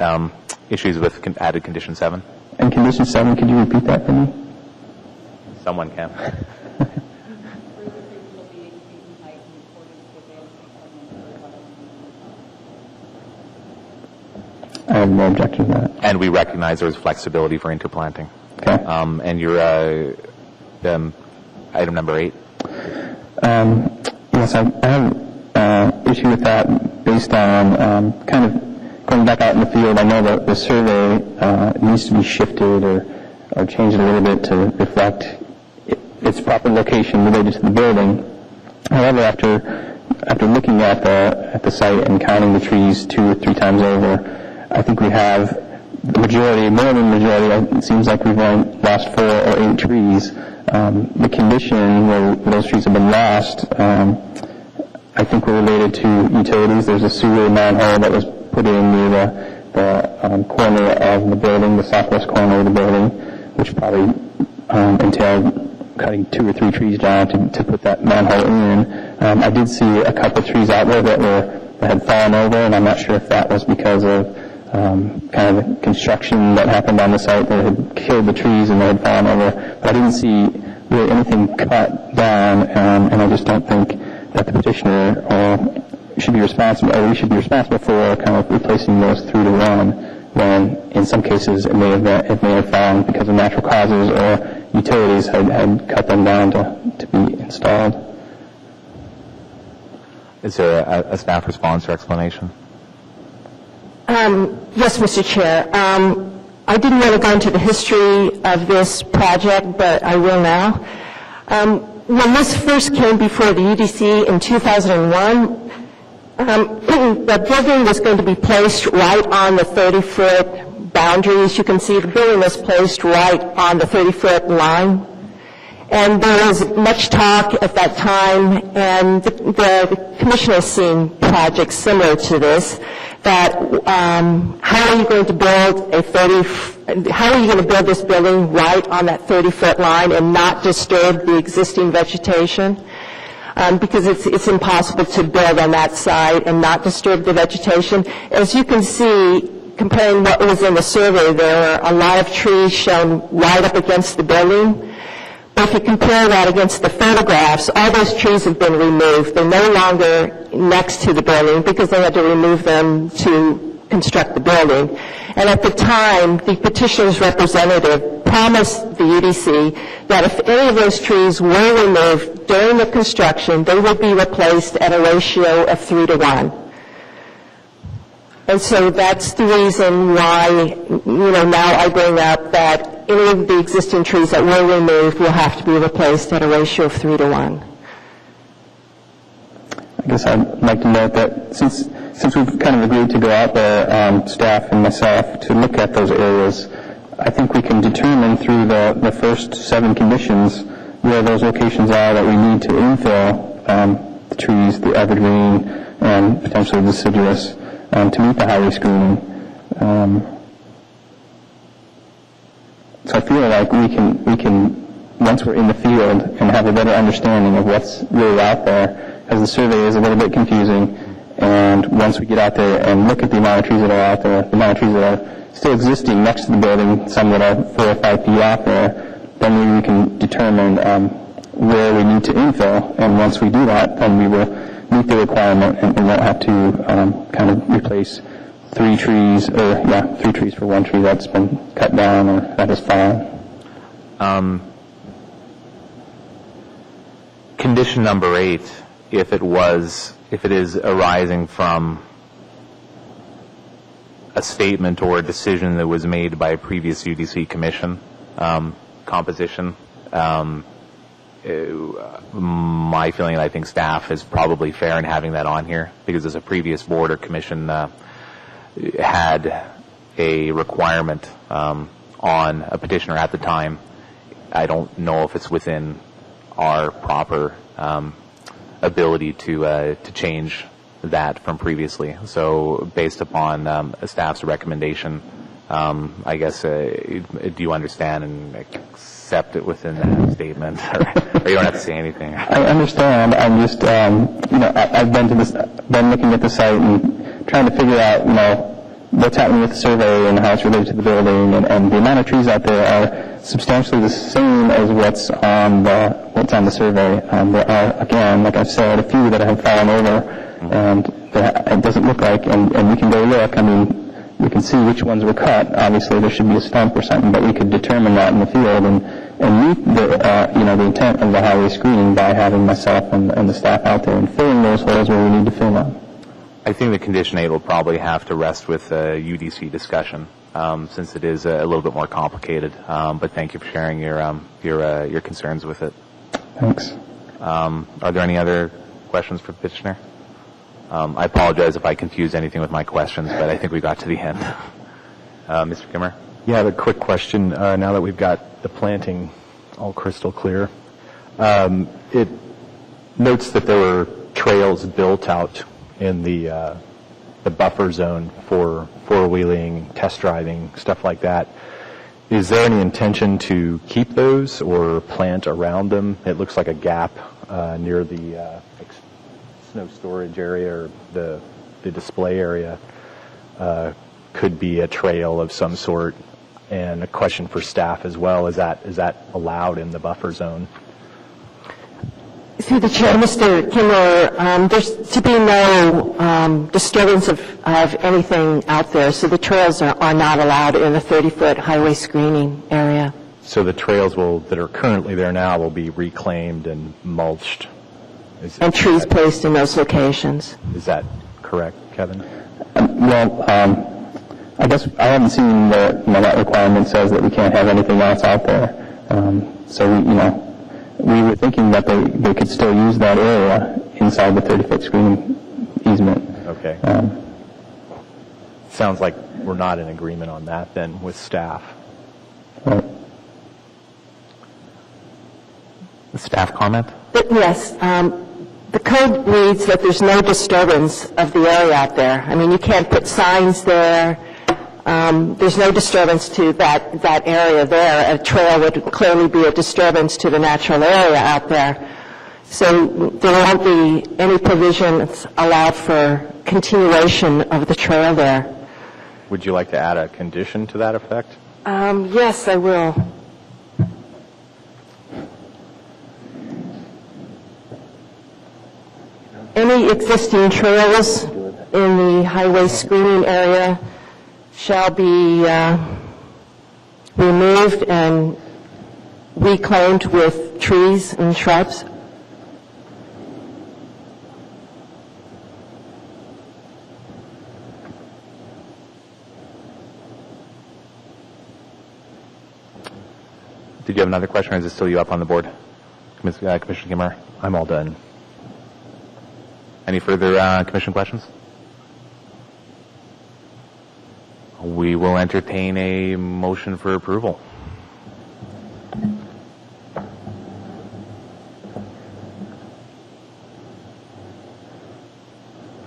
Speaker 4: issues with added condition 7?
Speaker 7: And Condition 7, could you repeat that for me?
Speaker 4: Someone can.
Speaker 7: I have no objection to that.
Speaker 4: And we recognize there is flexibility for interplanting.
Speaker 7: Okay.
Speaker 4: And your item number 8?
Speaker 7: Yes, I have issue with that based on kind of going back out in the field. I know that the survey needs to be shifted or changed a little bit to reflect its proper location related to the building. However, after looking at the site and counting the trees 2 or 3 times over, I think we have the majority, more than the majority. It seems like we've only lost 4 or 8 trees. The condition where those trees have been lost, I think were related to utilities. There's a sewer manhole that was put in near the corner of the building, the southwest corner of the building, which probably entailed cutting 2 or 3 trees down to put that manhole in. I did see a couple of trees out there that had fallen over, and I'm not sure if that was because of kind of the construction that happened on the site that had killed the trees and they had fallen over. But I didn't see really anything cut down, and I just don't think that the petitioner should be responsible, or we should be responsible for kind of replacing those 3:1 when in some cases it may have fallen because of natural causes or utilities had cut them down to be installed.
Speaker 4: Is there a staff response or explanation?
Speaker 5: Yes, Mr. Chair. I didn't want to go into the history of this project, but I will now. When this first came before the UDC in 2001, the building was going to be placed right on the 30-foot boundary. As you can see, the building was placed right on the 30-foot line. And there was much talk at that time, and the commission has seen projects similar to this, that how are you going to build how are you going to build this building right on that 30-foot line and not disturb the existing vegetation? Because it's impossible to build on that side and not disturb the vegetation. As you can see, comparing what was in the survey, there are a lot of trees shown right up against the building. But if you compare that against the photographs, all those trees have been removed. They're no longer next to the building because they had to remove them to construct the building. And at the time, the petitioner's representative promised the UDC that if any of those trees were removed during the construction, they would be replaced at a ratio of 3-to-1. And so that's the reason why, now I bring up that any of the existing trees that were removed will have to be replaced at a ratio of 3-to-1.
Speaker 7: I guess I'd like to note that since we've kind of agreed to go out there, staff and myself, to look at those areas, I think we can determine through the first 7 conditions where those locations are that we need to infill the trees, the evergreen, and potentially deciduous to meet the highway screening. So I feel like we can, once we're in the field and have a better understanding of what's really out there, as the survey is a little bit confusing, and once we get out there and look at the amount of trees that are out there, the amount of trees that are still existing next to the building, some that are 4 or 5 feet out there, then maybe we can determine where we need to infill, and once we do that, then we will meet the requirement and won't have to kind of replace 3 trees, 3 trees for 1 tree that's been cut down or that is fallen.
Speaker 4: Condition number 8, if it is arising from a statement or a decision that was made by a previous UDC commission composition, my feeling, and I think staff, is probably fair in having that on here, because as a previous board or commission had a requirement on a petitioner at the time, I don't know if it's within our proper ability to change that from previously. So based upon a staff's recommendation, I guess, do you understand and accept it within that statement, or you don't have to say anything?
Speaker 7: I understand. I'm just, I've been looking at the site and trying to figure out, what's happening with the survey and how it's related to the building, and the amount of trees out there are substantially the same as what's on the survey. There are, again, like I've said, a few that have fallen over, and it doesn't look like, and we can go look. I mean, we can see which ones were cut. Obviously, there should be a stump or something, but we could determine that in the field and meet the intent of the highway screening by having myself and the staff out there and filling those holes where we need to fill them.
Speaker 4: I think the Condition 8 will probably have to rest with a UDC discussion, since it is a little bit more complicated. But thank you for sharing your concerns with it.
Speaker 7: Thanks.
Speaker 4: Are there any other questions for the petitioner? I apologize if I confused anything with my questions, but I think we got to the end. Mr. Kimmer?
Speaker 3: Yeah, I have a quick question. Now that we've got the planting all crystal clear, it notes that there were trails built out in the buffer zone for four-wheeling, test driving, stuff like that. Is there any intention to keep those or plant around them? It looks like a gap near the snow storage area or the display area could be a trail of some sort. And a question for staff as well, is that allowed in the buffer zone?
Speaker 5: Through the chair, Mr. Kimmer, there's to be no disturbance of anything out there, so the trails are not allowed in the 30-foot highway screening area.
Speaker 3: So the trails that are currently there now will be reclaimed and mulched?
Speaker 5: And trees placed in those locations.
Speaker 3: Is that correct, Kevin?
Speaker 7: Well, I guess I haven't seen where that requirement says that we can't have anything else out there. So we were thinking that they could still use that area inside the 30-foot screening easement.
Speaker 3: Okay. Sounds like we're not in agreement on that then with staff.
Speaker 7: Right.
Speaker 4: Staff comment?
Speaker 5: Yes. The code reads that there's no disturbance of the area out there. I mean, you can't put signs there. There's no disturbance to that area there. A trail would clearly be a disturbance to the natural area out there. So there won't be any provisions allowed for continuation of the trail there.
Speaker 3: Would you like to add a condition to that effect?
Speaker 5: Yes, I will. Any existing trails in the highway screening area shall be removed and reclaimed with trees and shrubs.
Speaker 4: Did you have another question, or is it still you up on the board? Commissioner Kimmerer?
Speaker 3: I'm all done.
Speaker 4: Any further commission questions? We will entertain a motion for approval.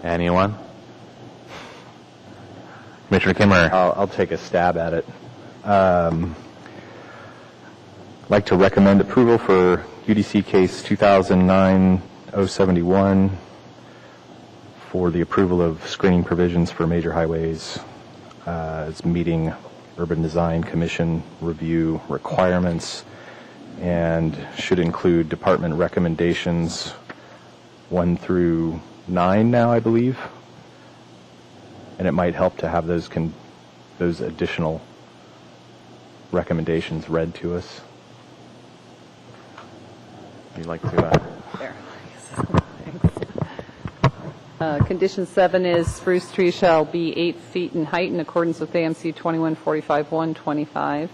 Speaker 4: Anyone? Commissioner Kimmerer?
Speaker 3: I'll take a stab at it. I'd like to recommend approval for UDC case 2009-071 for the approval of screening provisions for major highways. It's meeting Urban Design Commission review requirements and should include department recommendations 1 through 9 now, I believe. And it might help to have those additional recommendations read to us. You'd like to...
Speaker 8: There. Condition 7 is spruce trees shall be 8 feet in height in accordance with AMC 2145-125.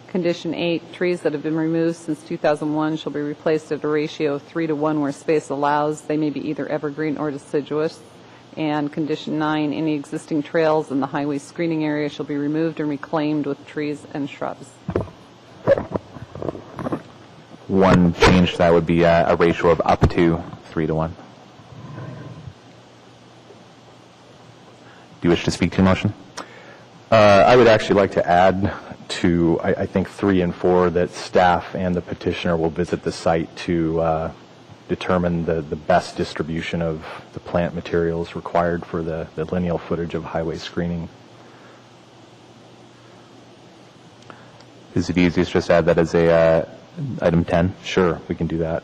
Speaker 8: Condition 8, trees that have been removed since 2001 shall be replaced at a ratio of 3-to-1 where space allows. They may be either evergreen or deciduous. And condition 9, any existing trails in the highway screening area shall be removed and reclaimed with trees and shrubs.
Speaker 4: One change to that would be a ratio of up to 3-to-1. Do you wish to speak to your motion?
Speaker 3: I would actually like to add to, I think, 3 and 4 that staff and the petitioner will visit the site to determine the best distribution of the plant materials required for the lineal footage of highway screening.
Speaker 4: Is it easiest just to add that as a item 10?
Speaker 3: Sure, we can do that.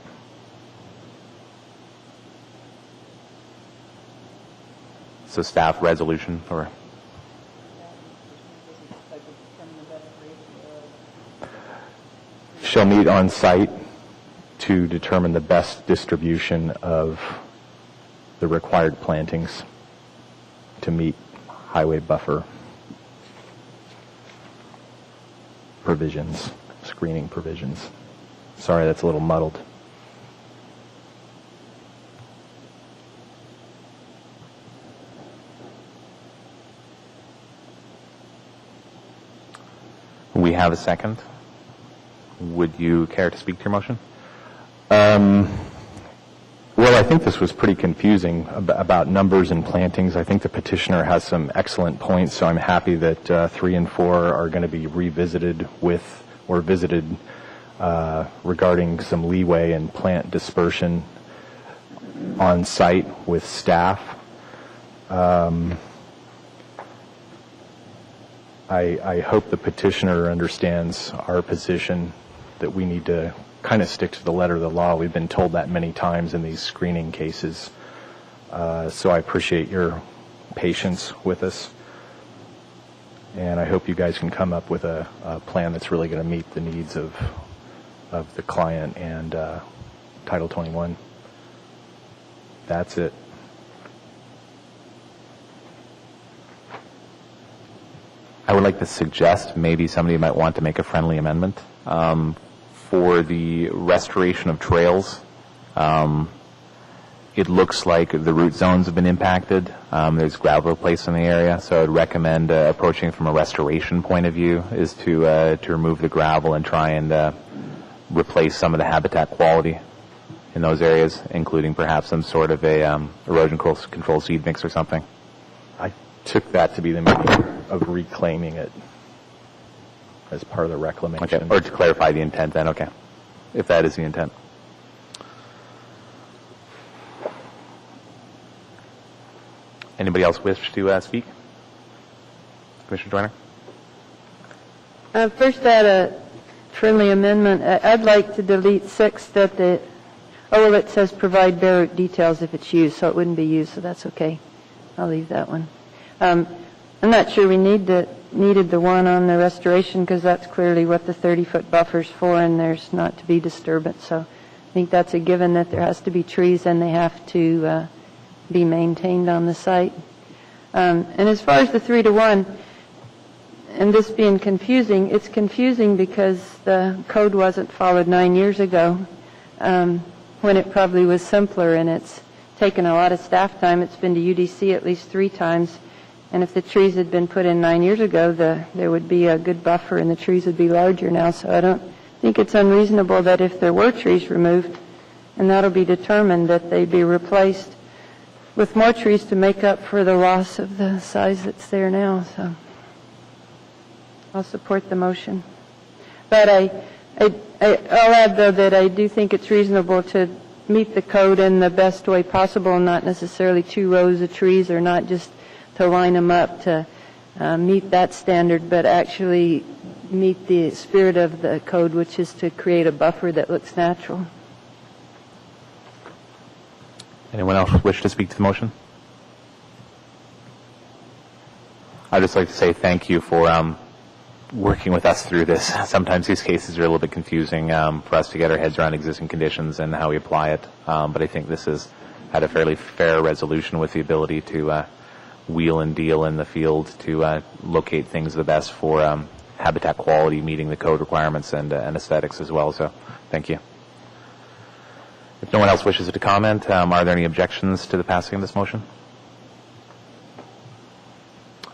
Speaker 4: So staff resolution or...
Speaker 3: Shall meet on site to determine the best distribution of the required plantings to meet highway buffer provisions, screening provisions. Sorry, that's a little muddled.
Speaker 4: We have a second. Would you care to speak to your motion?
Speaker 3: Well, I think this was pretty confusing about numbers and plantings. I think the petitioner has some excellent points, so I'm happy that 3 and 4 are going to be revisited with or visited regarding some leeway in plant dispersion on site with staff. I hope the petitioner understands our position that we need to kind of stick to the letter of the law. We've been told that many times in these screening cases. So I appreciate your patience with us. And I hope you guys can come up with a plan that's really going to meet the needs of the client and Title 21. That's it.
Speaker 4: I would like to suggest maybe somebody might want to make a friendly amendment for the restoration of trails. It looks like the root zones have been impacted. There's gravel placed in the area, so I'd recommend approaching from a restoration point of view is to remove the gravel and try and replace some of the habitat quality in those areas, including perhaps some sort of a erosion control seed mix or something.
Speaker 3: I took that to be the meaning of reclaiming it as part of the reclamation.
Speaker 4: Okay, or to clarify the intent then, okay, if that is the intent. Anybody else wish to speak? Commissioner Joyner?
Speaker 1: First, add a friendly amendment. I'd like to delete 6 that it says provide bare details if it's used, so it wouldn't be used, so that's okay. I'll leave that one. I'm not sure we needed the one on the restoration because that's clearly what the 30-foot buffer's for, and there's not to be disturbance. So I think that's a given that there has to be trees and they have to be maintained on the site. And as far as the 3-to-1, and this being confusing, it's confusing because the code wasn't followed 9 years ago when it probably was simpler, and it's taken a lot of staff time. It's been to UDC at least 3 times. And if the trees had been put in 9 years ago, there would be a good buffer and the trees would be larger now. So I don't think it's unreasonable that if there were trees removed, and that'll be determined, that they be replaced with more trees to make up for the loss of the size that's there now. So I'll support the motion. But I'll add, though, that I do think it's reasonable to meet the code in the best way possible, not necessarily 2 rows of trees or not just to line them up to meet that standard, but actually meet the spirit of the code, which is to create a buffer that looks natural.
Speaker 4: Anyone else wish to speak to the motion? I'd just like to say thank you for working with us through this. Sometimes these cases are a little bit confusing for us to get our heads around existing conditions and how we apply it, but I think this has had a fairly fair resolution with the ability to wheel and deal in the field to locate things the best for habitat quality, meeting the code requirements and aesthetics as well. So thank you. If no one else wishes to comment, are there any objections to the passing of this motion?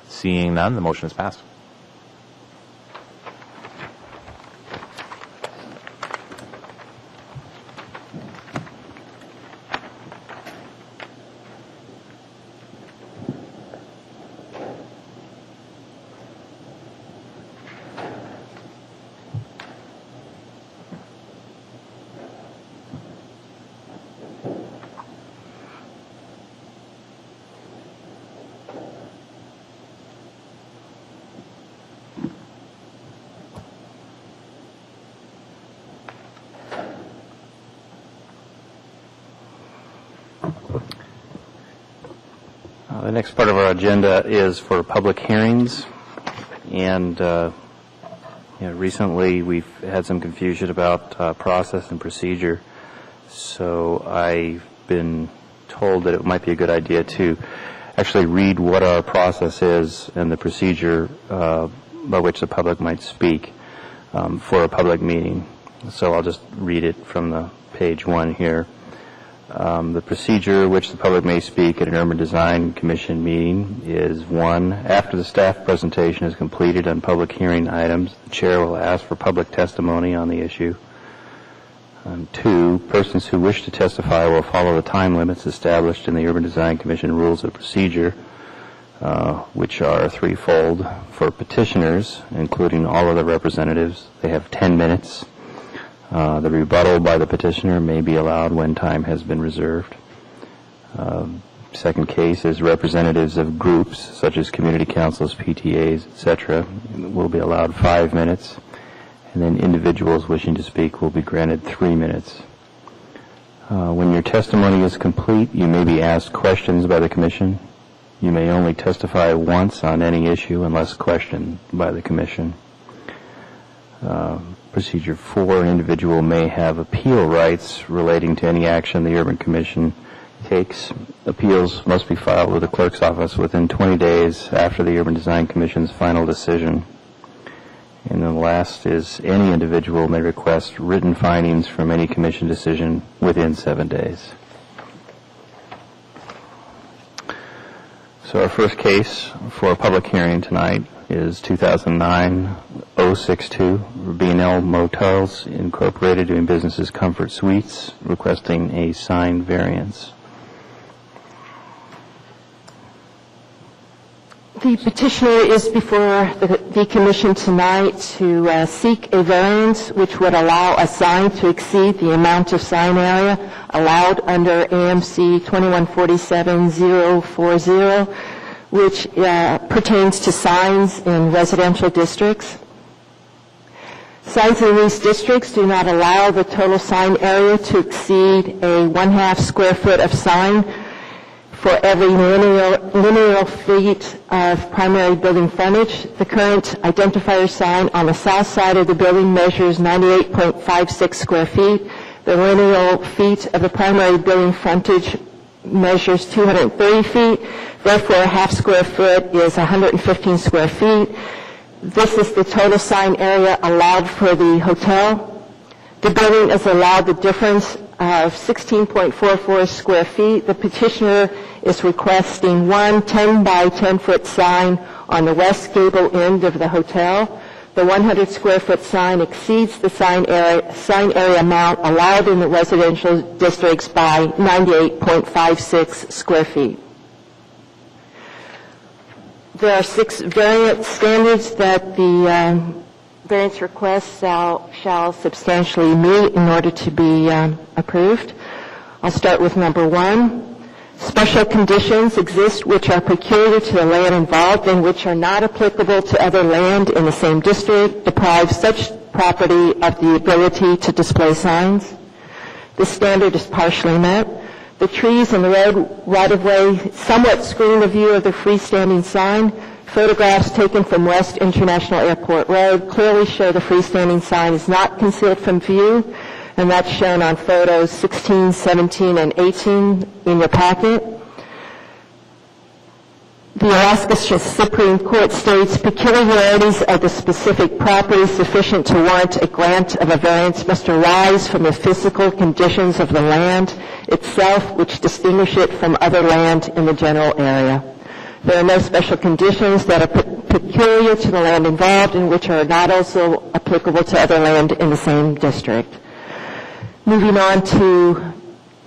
Speaker 4: Seeing none, the motion is passed.
Speaker 2: The next part of our agenda is for public hearings, and recently we've had some confusion about process and procedure, so I've been told that it might be a good idea to actually read what our process is and the procedure by which the public might speak for a public meeting. So I'll just read it from the page 1 here. The procedure which the public may speak at an Urban Design Commission meeting is 1. After the staff presentation is completed on public hearing items, the chair will ask for public testimony on the issue. 2. Persons who wish to testify will follow the time limits established in the Urban Design Commission Rules of Procedure, which are threefold. For petitioners, including all of the representatives, they have 10 minutes. The rebuttal by the petitioner may be allowed when time has been reserved. Second case is representatives of groups such as community councils, PTAs, etc. will be allowed 5 minutes, and then individuals wishing to speak will be granted 3 minutes. When your testimony is complete, you may be asked questions by the Commission. You may only testify once on any issue unless questioned by the Commission. Procedure 4, an individual may have appeal rights relating to any action the Urban Commission takes. appeals must be filed with the clerk's office within 20 days after the Urban Design Commission's final decision. And then the last is any individual may request written findings from any commission decision within 7 days. So our first case for a public hearing tonight is 2009-062, B&L Motels Incorporated, doing business as Comfort Suites, requesting a sign variance.
Speaker 5: The petitioner is before the commission tonight to seek a variance which would allow a sign to exceed the amount of sign area allowed under AMC 2147-040, which pertains to signs in residential districts. Signs in these districts do not allow the total sign area to exceed a 1/2 square foot of sign for every linear feet of primary building frontage. The current identifier sign on the south side of the building measures 98.56 square feet. The linear feet of the primary building frontage measures 230 feet. Therefore, a 1/2 square foot is 115 square feet. This is the total sign area allowed for the hotel. The building is allowed the difference of 16.44 square feet. The petitioner is requesting one 10 by 10 foot sign on the west gable end of the hotel. The 100 square foot sign exceeds the sign area amount allowed in the residential districts by 98.56 square feet. There are 6 variance standards that the variance request shall substantially meet in order to be approved. I'll start with number 1. Special conditions exist which are peculiar to the land involved and which are not applicable to other land in the same district, deprive such property of the ability to display signs. This standard is partially met. The trees in the road right-of-way somewhat screen the view of the freestanding sign. Photographs taken from West International Airport Road clearly show the freestanding sign is not concealed from view, and that's shown on photos 16, 17, and 18 in your packet. The Alaska Supreme Court states peculiarities of the specific property sufficient to warrant a grant of a variance must arise from the physical conditions of the land itself, which distinguish it from other land in the general area. There are no special conditions that are peculiar to the land involved and which are not also applicable to other land in the same district. Moving on to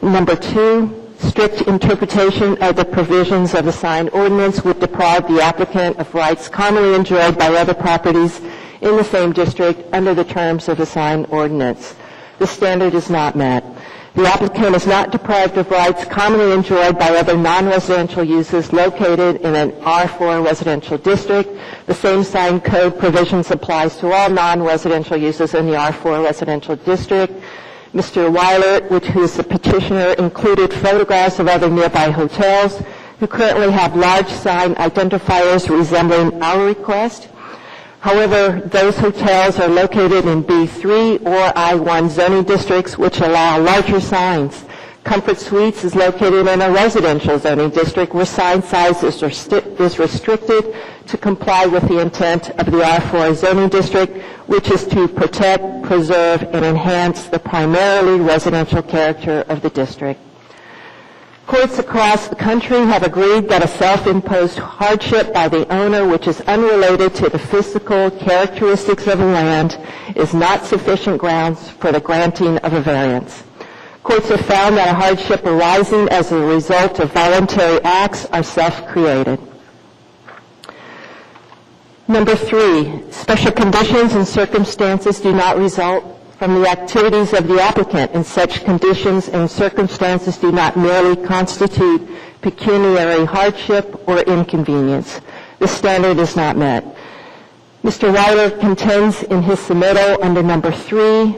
Speaker 5: number 2, strict interpretation of the provisions of the sign ordinance would deprive the applicant of rights commonly enjoyed by other properties in the same district under the terms of the sign ordinance. The standard is not met. The applicant is not deprived of rights commonly enjoyed by other non-residential uses located in an R4 residential district. The same sign code provisions applies to all non-residential uses in the R4 residential district. Mr. Weiler, who is the petitioner, included photographs of other nearby hotels who currently have large sign identifiers resembling our request. However, those hotels are located in B3 or I1 zoning districts, which allow larger signs. Comfort Suites is located in a residential zoning district where sign size is restricted to comply with the intent of the R4 zoning district, which is to protect, preserve, and enhance the primarily residential character of the district. Courts across the country have agreed that a self-imposed hardship by the owner, which is unrelated to the physical characteristics of the land, is not sufficient grounds for the granting of a variance. Courts have found that a hardship arising as a result of voluntary acts are self-created. Number 3, special conditions and circumstances do not result from the activities of the applicant, and such conditions and circumstances do not merely constitute pecuniary hardship or inconvenience. The standard is not met. Mr. Weiler contends in his submittal under number 3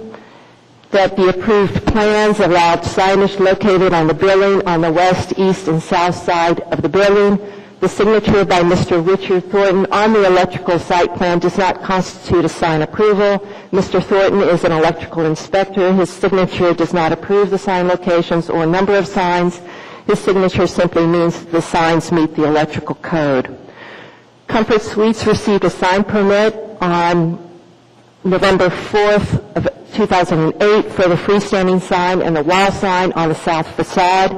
Speaker 5: that the approved plans allowed signage located on the building on the west, east, and south side of the building. The signature by Mr. Richard Thornton on the electrical site plan does not constitute a sign approval. Mr. Thornton is an electrical inspector. His signature does not approve the sign locations or number of signs. His signature simply means that the signs meet the electrical code. Comfort Suites received a sign permit on November 4th of 2008 for the freestanding sign and the wall sign on the south facade.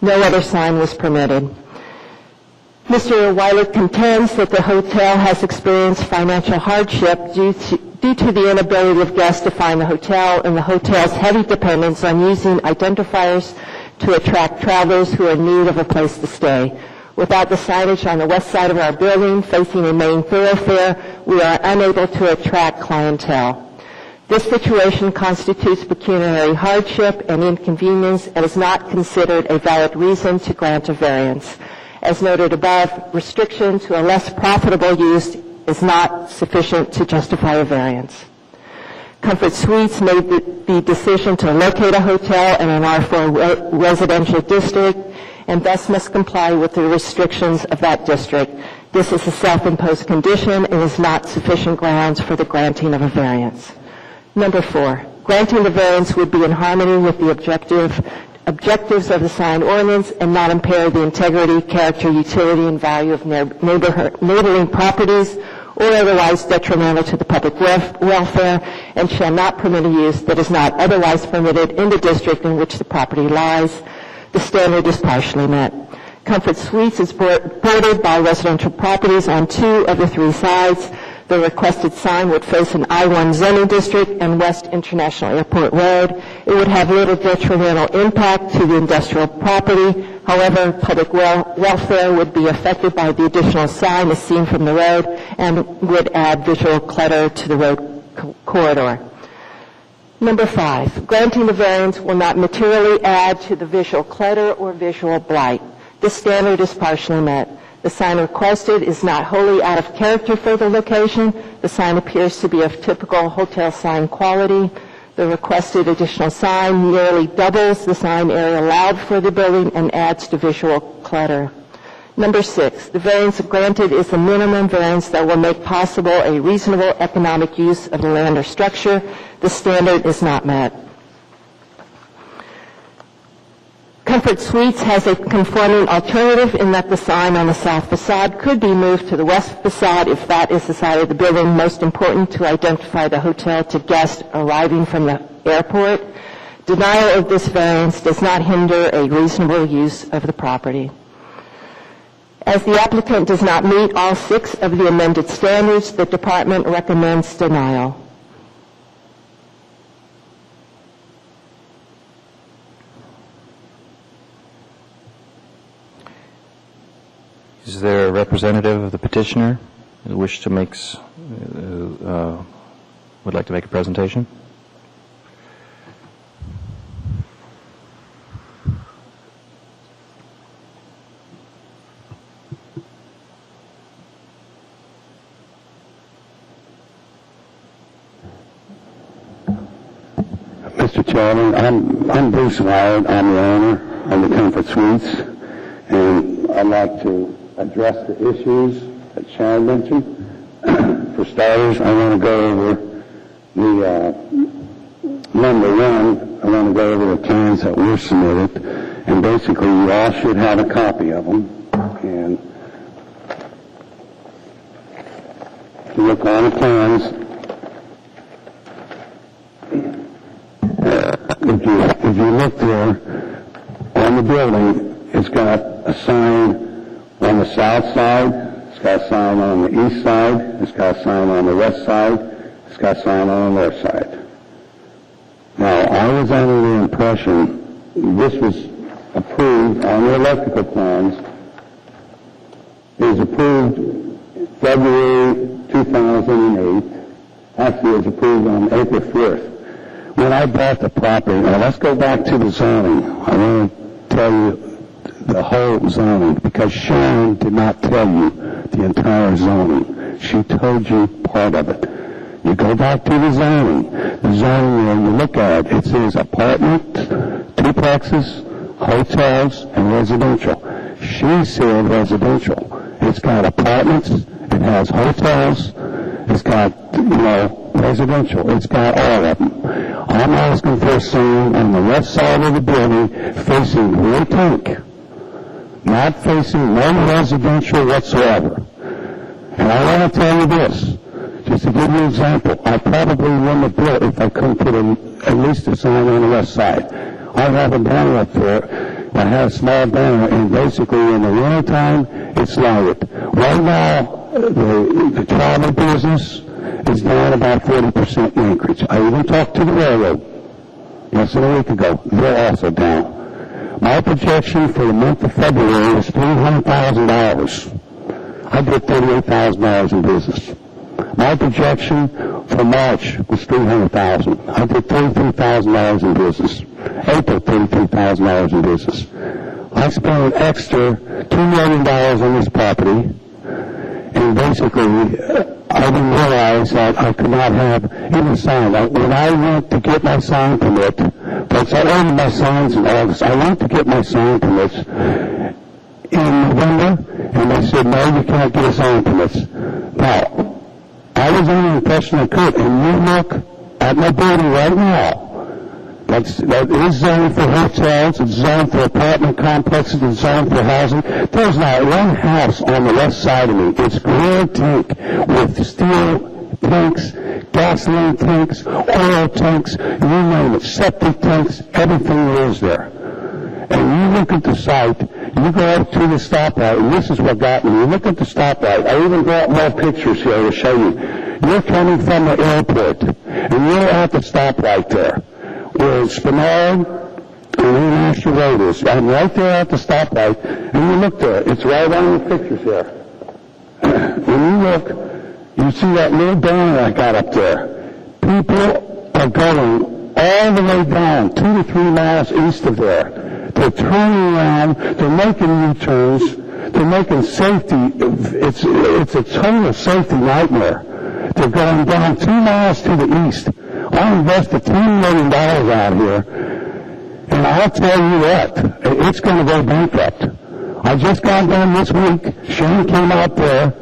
Speaker 5: No other sign was permitted. Mr. Weiler contends that the hotel has experienced financial hardship due to the inability of guests to find the hotel and the hotel's heavy dependence on using identifiers to attract travelers who are in need of a place to stay. Without the signage on the west side of our building facing a main thoroughfare, we are unable to attract clientele. This situation constitutes pecuniary hardship and inconvenience and is not considered a valid reason to grant a variance. As noted above, restriction to a less profitable use is not sufficient to justify a variance. Comfort Suites made the decision to locate a hotel in an R4 residential district and thus must comply with the restrictions of that district. This is a self-imposed condition and is not sufficient grounds for the granting of a variance. Number 4, granting the variance would be in harmony with the objectives of the sign ordinance and not impair the integrity, character, utility, and value of neighboring properties or otherwise detrimental to the public welfare, and shall not permit a use that is not otherwise permitted in the district in which the property lies. The standard is partially met. Comfort Suites is bordered by residential properties on 2 of the 3 sides. The requested sign would face an I-1 zoning district and West International Airport Road. It would have little detrimental impact to the industrial property. However, public welfare would be affected by the additional sign as seen from the road and would add visual clutter to the road corridor. Number 5, granting the variance will not materially add to the visual clutter or visual blight. This standard is partially met. The sign requested is not wholly out of character for the location. The sign appears to be of typical hotel sign quality. The requested additional sign nearly doubles the sign area allowed for the building and adds to visual clutter. Number 6, the variance granted is the minimum variance that will make possible a reasonable economic use of the land or structure. The standard is not met. Comfort Suites has a conforming alternative in that the sign on the south facade could be moved to the west facade if that is the side of the building most important to identify the hotel to guests arriving from the airport. Denial of this variance does not hinder a reasonable use of the property. As the applicant does not meet all 6 of the amended standards, the department recommends denial.
Speaker 2: Is there a representative of the petitioner who would like to make a presentation?
Speaker 9: Mr. Chairman, I'm Bruce Wild. I'm the owner of the Comfort Suites, and I'd like to address the issues that Sharon mentioned. For starters, I want to go over the number 1. I want to go over the plans that were submitted, and basically you all should have a copy of them. And if you look on the plans, if you look there on the building, it's got a sign on the south side, it's got a sign on the east side, it's got a sign on the west side, it's got a sign on the north side. Now, I was under the impression this was approved on the electrical plans. It was approved February 2008. Actually, it was approved on April 4th. When I bought the property, now let's go back to the zoning. I want to tell you the whole zoning, because Sharon did not tell you the entire zoning. She told you part of it. You go back to the zoning. The zoning, when you look at it, it says apartments, duplexes, hotels, and residential. She said residential. It's got apartments, it has hotels, it's got, residential. It's got all of them. I'm asking for a sign on the left side of the building facing Roy Tank. not facing no residential whatsoever. And I want to tell you this, just to give you an example, I probably wouldn't have built if I couldn't put at least a sign on the west side. I have a banner up there. I have a small banner, and basically in the wintertime, it's lighted. Right now, the travel business is down about 40% in Anchorage. I even talked to the railroad less than a week ago. They're also down. My projection for the month of February was $300,000. I did $38,000 in business. My projection for March was $300,000. I did $33,000 in business. April, $33,000 in business. I spent an extra $2 million on this property, and basically, I didn't realize that I could not have even a sign. When I went to get my sign permit, folks, I ordered my signs in August. I went to get my sign permits in November, and they said, no, you can't get a sign permits. Now, I was under the impression I could, and you look at my building right now. That is zoned for hotels, it's zoned for apartment complexes, it's zoned for housing. There's not one house on the west side of me. It's grand tank with steel tanks, gasoline tanks, oil tanks, you name it, septic tanks, everything is there. And you look at the site, you go up to the stoplight, and this is what got me. You look at the stoplight. I even brought more pictures here to show you. You're coming from the airport, and you're at the stoplight there, where Spinard and International Road is. I'm right there at the stoplight, and you look there. It's right on the pictures there. When you look, you see that little banner I got up there. People are going all the way down 2 to 3 miles east of there. They're turning around, they're making U-turns, they're making safety, it's a total safety nightmare. They're going down 2 miles to the east. I invested $10 million out here, and I'll tell you what, it's going to go bankrupt. I just got done this week, Shane came out there,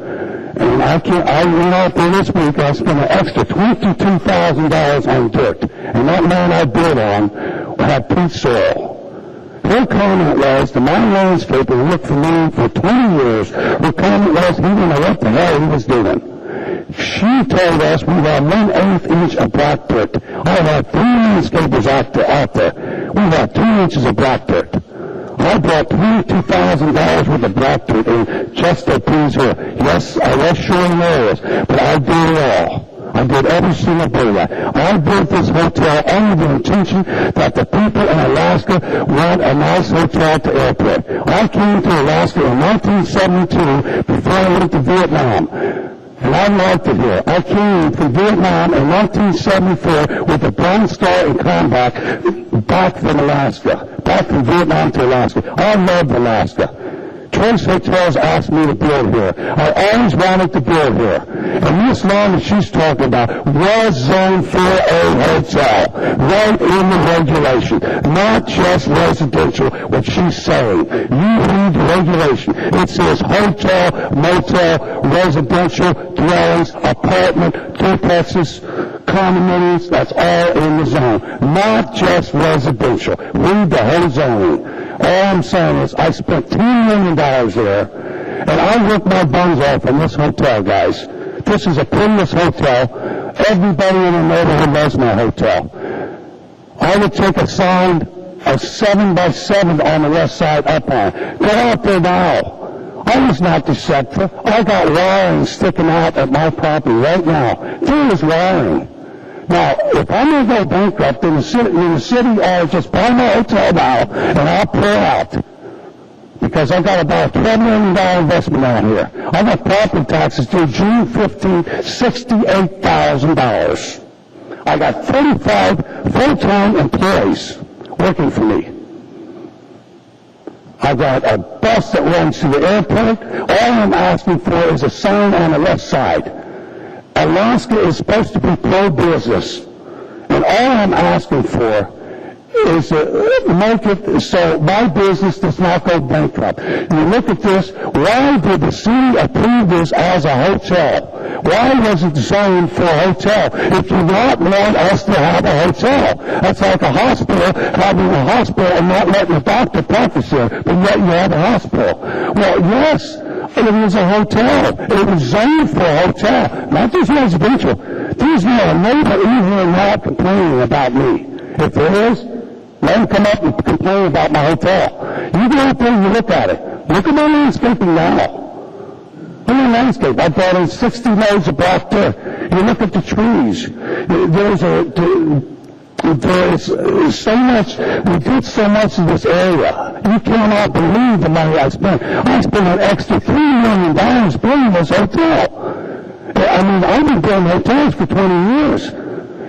Speaker 9: and I went out there this week, I spent an extra $22,000 on dirt, and that man I bid on had peat soil. Her comment was, the my landscaper worked for me for 20 years. Her comment was, he didn't know what the hell he was doing. She told us we had 1/8 inch of black dirt. I had 3 landscapers out there. We had 2 inches of black dirt. I bought $22,000 worth of black dirt in just to please her. Yes, I was showing areas, but I did it all. I did every single bit of that. I built this hotel under the intention that the people in Alaska want a nice hotel to airport. I came to Alaska in 1972 before I went to Vietnam. And I liked it here. I came from Vietnam in 1974 with a Bronze Star in combat back from Alaska, back from Vietnam to Alaska. I loved Alaska. Choice Hotels asked me to build here. I always wanted to build here. And this land that she's talking about was zoned for a hotel, right in the regulation, not just residential, what she's saying. You read the regulation. It says hotel, motel, residential, dwellings, apartment, duplexes, condominiums, that's all in the zone, not just residential. Read the whole zone. All I'm saying is I spent $10 million there, and I worked my buns off in this hotel, guys. This is a prettiest hotel. Everybody in the neighborhood loves my hotel. I would take a sign of 7x7 on the west side up on it. Go out there now. I was not deceptive. I got wiring sticking out at my property right now. There is wiring. Now, if I'm going to go bankrupt in the city, I'll just buy my hotel now, and I'll pull out. Because I got about a $12 million investment out here. I got property taxes due June 15, $68,000. I got 35 full-time employees working for me. I got a bus that runs to the airport. All I'm asking for is a sign on the left side. Alaska is supposed to be pro-business, and all I'm asking for is to make it so my business does not go bankrupt. You look at this, why did the city approve this as a hotel? Why was it designed for a hotel? If you not want us to have a hotel, that's like a hospital, having a hospital and not letting the doctor practice there, but yet you have a hospital. Well, yes, it is a hotel. It was zoned for a hotel, not just residential. There's not a neighbor in here now complaining about me. If there is, let them come up and complain about my hotel. You go out there and you look at it. Look at my landscaping now. Look at the landscape. I brought in 60 loads of black dirt. You look at the trees. There's so much, we did so much in this area. You cannot believe the money I spent. I spent an extra $3 million building this hotel. I mean, I've been building hotels for 20 years.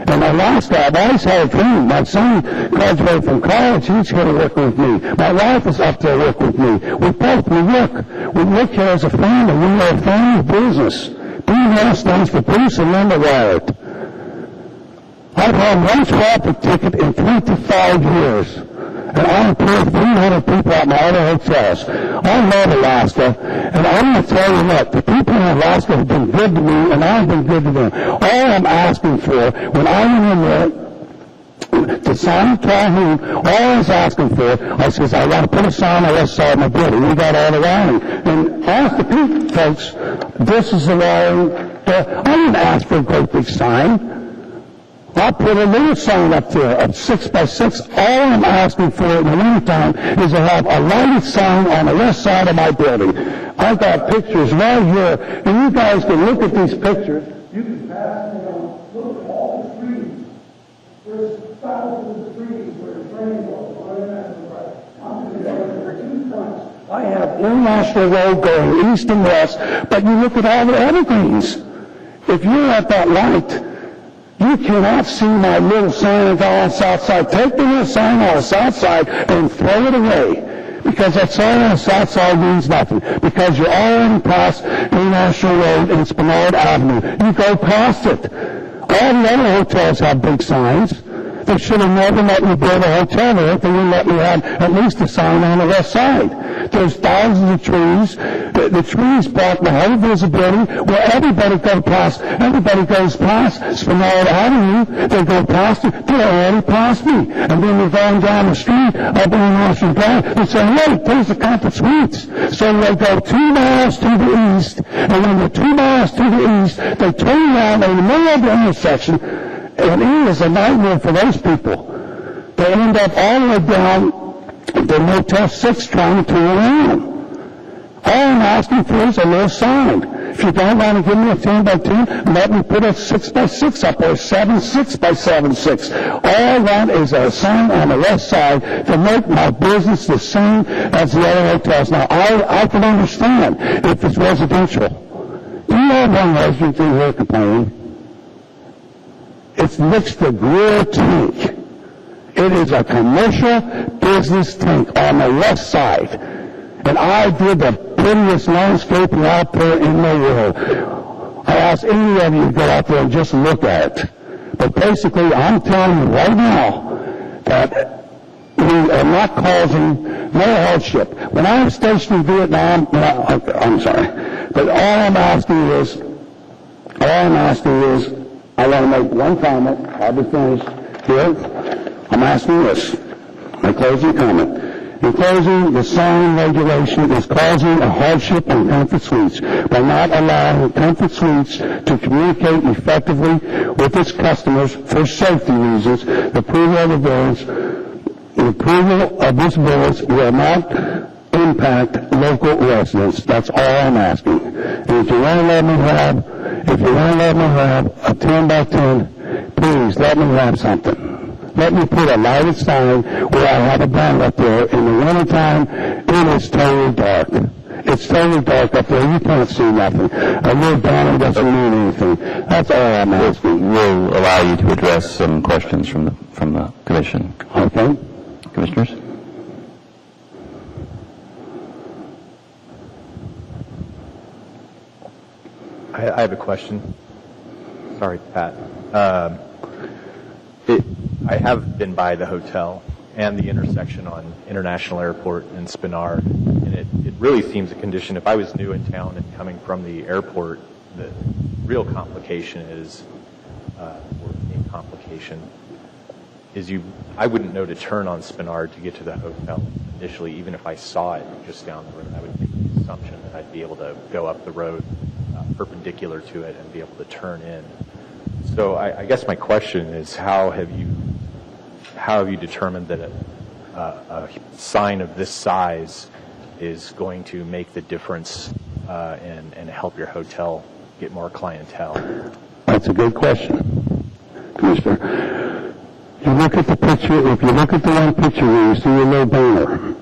Speaker 9: And I've always had a dream. My son graduated from college. He's here to work with me. My wife is up there to work with me. We work here as a family. We are a family business. BNS stands for Bruce and Linda Wyatt. I've had one traffic ticket in 25 years. And I employ 300 people at my other hotels. I love Alaska, and I'm going to tell you what, the people in Alaska have been good to me, and I've been good to them. All I'm asking for, when I went in there to sign Calhoun, all I was asking for, I says, I got to put a sign on the west side of my building. We got all the wiring. And ask the people, folks, this is the wiring. I didn't ask for a great big sign. I put a little sign up there of 6 by 6. All I'm asking for in the wintertime is to have a lighted sign on the west side of my building. I've got pictures right here, and you guys can look at these pictures. You can pass me on. Look at all the trees. There's thousands of trees where it's rainbow. I'm going to go there 2 fronts. I have International Road going east and west, but you look at all the evergreens. If you're at that light, you cannot see my little sign on the south side. Take the little sign on the south side and throw it away. Because that sign on the south side means nothing. Because you're already past International Road and Spenard Avenue. You go past it. All the other hotels have big signs. They should have never let me build a hotel there if they wouldn't let me have at least a sign on the west side. There's thousands of trees. The trees block the whole visibility where everybody goes past Spenard Avenue. They go past it. They're already past me. And then they're going down the street up in National Drive and say, hey, there's the Comfort Suites. So they go 2 miles to the east, and when they're 2 miles to the east, they turn around in the middle of the intersection. And it is a nightmare for those people. They end up all the way down to Motel 6 trying to turn around. All I'm asking for is a little sign. If you don't want to give me a 10 by 10, let me put a 6 by 6 up or 7.6 by 7.6. All I want is a sign on the west side to make my business the same as the other hotels. Now, I can understand if it's residential. Do you have one resident in here complaining? It's next to Grill Tank. It is a commercial business tank on the west side. And I did the prettiest landscaping out there in the world. I ask any of you to go out there and just look at it. But basically, I'm telling you right now that we are not causing no hardship. When I was stationed in Vietnam, I'm sorry, but all I'm asking is, I want to make one comment. I'll be finished here. I'm asking this, my closing comment. In closing, the sign regulation is causing a hardship on Comfort Suites by not allowing Comfort Suites to communicate effectively with its customers for safety reasons. The approval of this village will not impact local residents. That's all I'm asking. And if you want to let me have a 10 by 10, please let me have something. Let me put a lighted sign where I have a banner up there. In the wintertime, it is totally dark. It's totally dark up there. You can't see nothing. A little banner doesn't mean anything. That's all I'm asking.
Speaker 2: We'll allow you to address some questions from the commission.
Speaker 9: Okay.
Speaker 2: Commissioners?
Speaker 3: I have a question. Sorry, Pat. I have been by the hotel and the intersection on International Airport and Spenard, and it really seems a condition. If I was new in town and coming from the airport, real complication is, or a complication, is I wouldn't know to turn on Spenard to get to the hotel initially, even if I saw it just down the road. I would make the assumption that I'd be able to go up the road perpendicular to it and be able to turn in. So I guess my question is, how have you determined that a sign of this size is going to make the difference and help your hotel get more clientele?
Speaker 9: That's a good question, Commissioner. You look at the picture, if you look at the one picture where you see a little banner,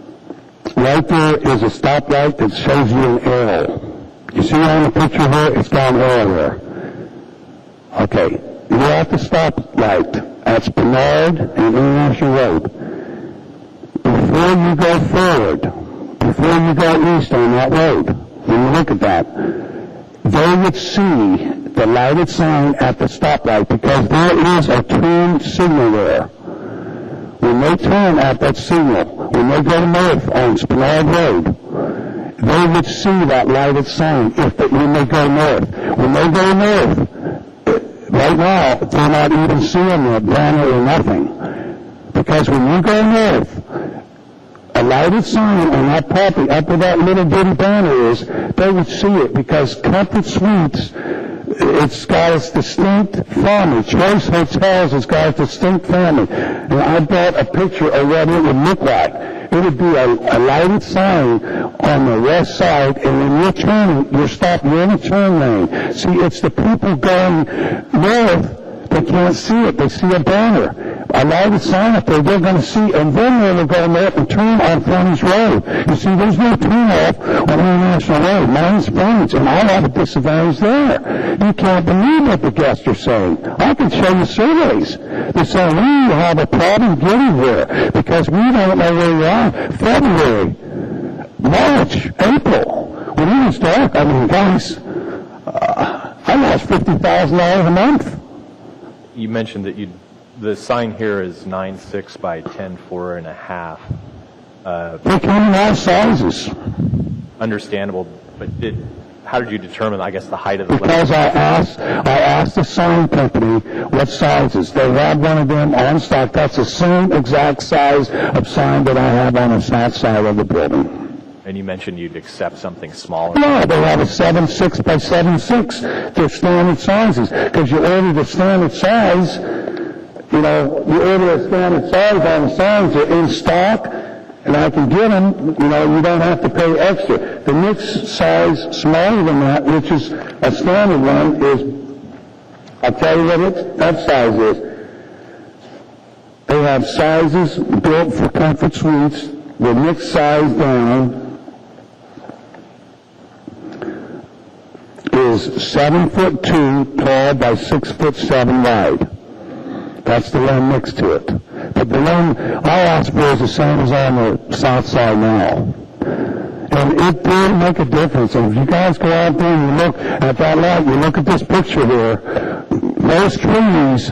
Speaker 9: right there is a stoplight that shows you an arrow. You see on the picture here, it's got an arrow there. Okay, you're at the stoplight at Spenard and International Road. Before you go forward, before you go east on that road, when you look at that, they would see the lighted sign at the stoplight because there is a turn signal there. When they turn at that signal, when they go north on Spenard Road, they would see that lighted sign when they go north. When they go north, right now, they're not even seeing that banner or nothing. Because when you go north, a lighted sign on that property up where that little bitty banner is, they would see it because Comfort Suites, it's got its distinct family. Choice Hotels has got its distinct family. And I brought a picture of what it would look like. It would be a lighted sign on the west side, and when you're turning, you're stopping in a turn lane. See, it's the people going north that can't see it. They see a banner. A lighted sign up there, they're going to see, and then they will go north and turn on Furnace Road. You see, there's no turn off on International Road. Mine's Furnace, and I have a disadvantage there. You can't believe what the guests are saying. I can show you surveys. They're saying, we have a problem getting here because we don't know where you are. February, March, April, when it was dark, I mean, guys, I lost $50,000 a month.
Speaker 3: You mentioned that the sign here is 9.6 by 10.4.5.
Speaker 9: They come in all sizes.
Speaker 3: Understandable, but how did you determine, I guess, the height of the
Speaker 9: Because I asked the sign company what sizes. They have one of them on stock. That's the same exact size of sign that I have on the south side of the building.
Speaker 3: And you mentioned you'd accept something smaller.
Speaker 9: No, they have a 7.6 by 7.6. They're standard sizes. Because you order the standard size, you order a standard size on the signs, they're in stock, and I can get them, you don't have to pay extra. The next size smaller than that, which is a standard one, is, I'll tell you what that size is. They have sizes built for Comfort Suites. The next size down is 7'2" tall by 6'7" wide. That's the one next to it. But the one I asked for is the same as on the south side now. And it did make a difference. And if you guys go out there and you look at that light, you look at this picture here, those trees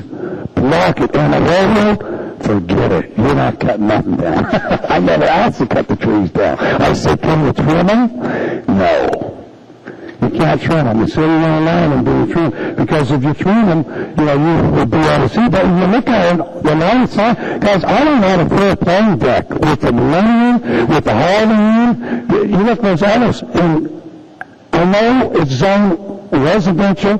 Speaker 9: block it. And the railroad, forget it. You're not cutting nothing down. I never asked to cut the trees down. I said, can you trim them? No. You can't trim them. You sit in a line and do the trim. Because if you trim them, you will be able to see. But when you look at it, the line sign, guys, I don't have a fair playing deck with the Millennium, with the Holiday Inn. You look at those others, and I know it's zone residential,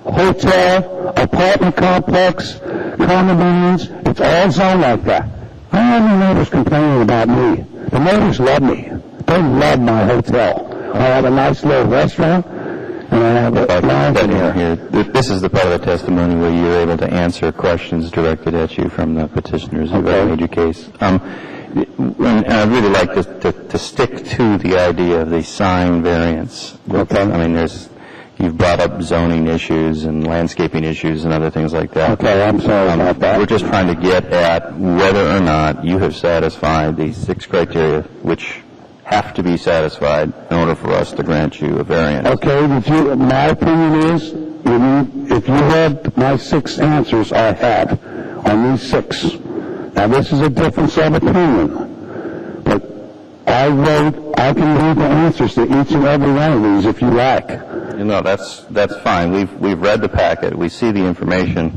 Speaker 9: hotel, apartment complex, condominiums. It's all zoned like that. I don't have any neighbors complaining about me. The neighbors love me. They love my hotel. I have a nice little restaurant, and I have a lounge in here.
Speaker 2: This is the part of the testimony where you're able to answer questions directed at you from the petitioners who have made your case. And I'd really like to stick to the idea of the sign variance.
Speaker 9: Okay.
Speaker 2: I mean, you've brought up zoning issues and landscaping issues and other things like that.
Speaker 9: Okay, I'm sorry about that.
Speaker 2: We're just trying to get at whether or not you have satisfied the 6 criteria, which have to be satisfied in order for us to grant you a variance.
Speaker 9: Okay, my opinion is, if you had my 6 answers I have on these 6, now this is a difference of opinion, but I can read the answers to each and every one of these if you like.
Speaker 10: No, that's fine. We've read the packet. We see the information.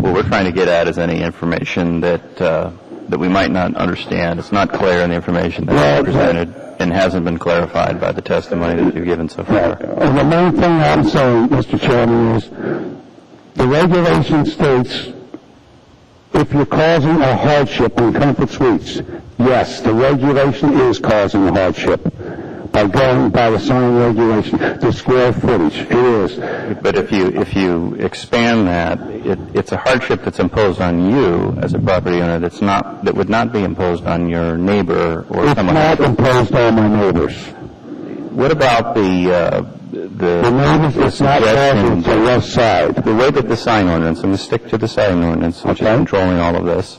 Speaker 10: What we're trying to get at is any information that we might not understand. It's not clear in the information that's presented and hasn't been clarified by the testimony that you've given so far.
Speaker 9: The main thing I'm saying, Mr. Chairman, is the regulation states if you're causing a hardship in Comfort Suites, yes, the regulation is causing a hardship by going by the sign regulation, the square footage. It is.
Speaker 10: But if you expand that, it's a hardship that's imposed on you as a property owner that would not be imposed on your neighbor or someone else.
Speaker 9: It's not imposed on my neighbors.
Speaker 10: What about the
Speaker 9: neighbors? It's not causing the left side.
Speaker 10: The way that the sign ordinance, I'm going to stick to the sign ordinance, which is controlling all of this.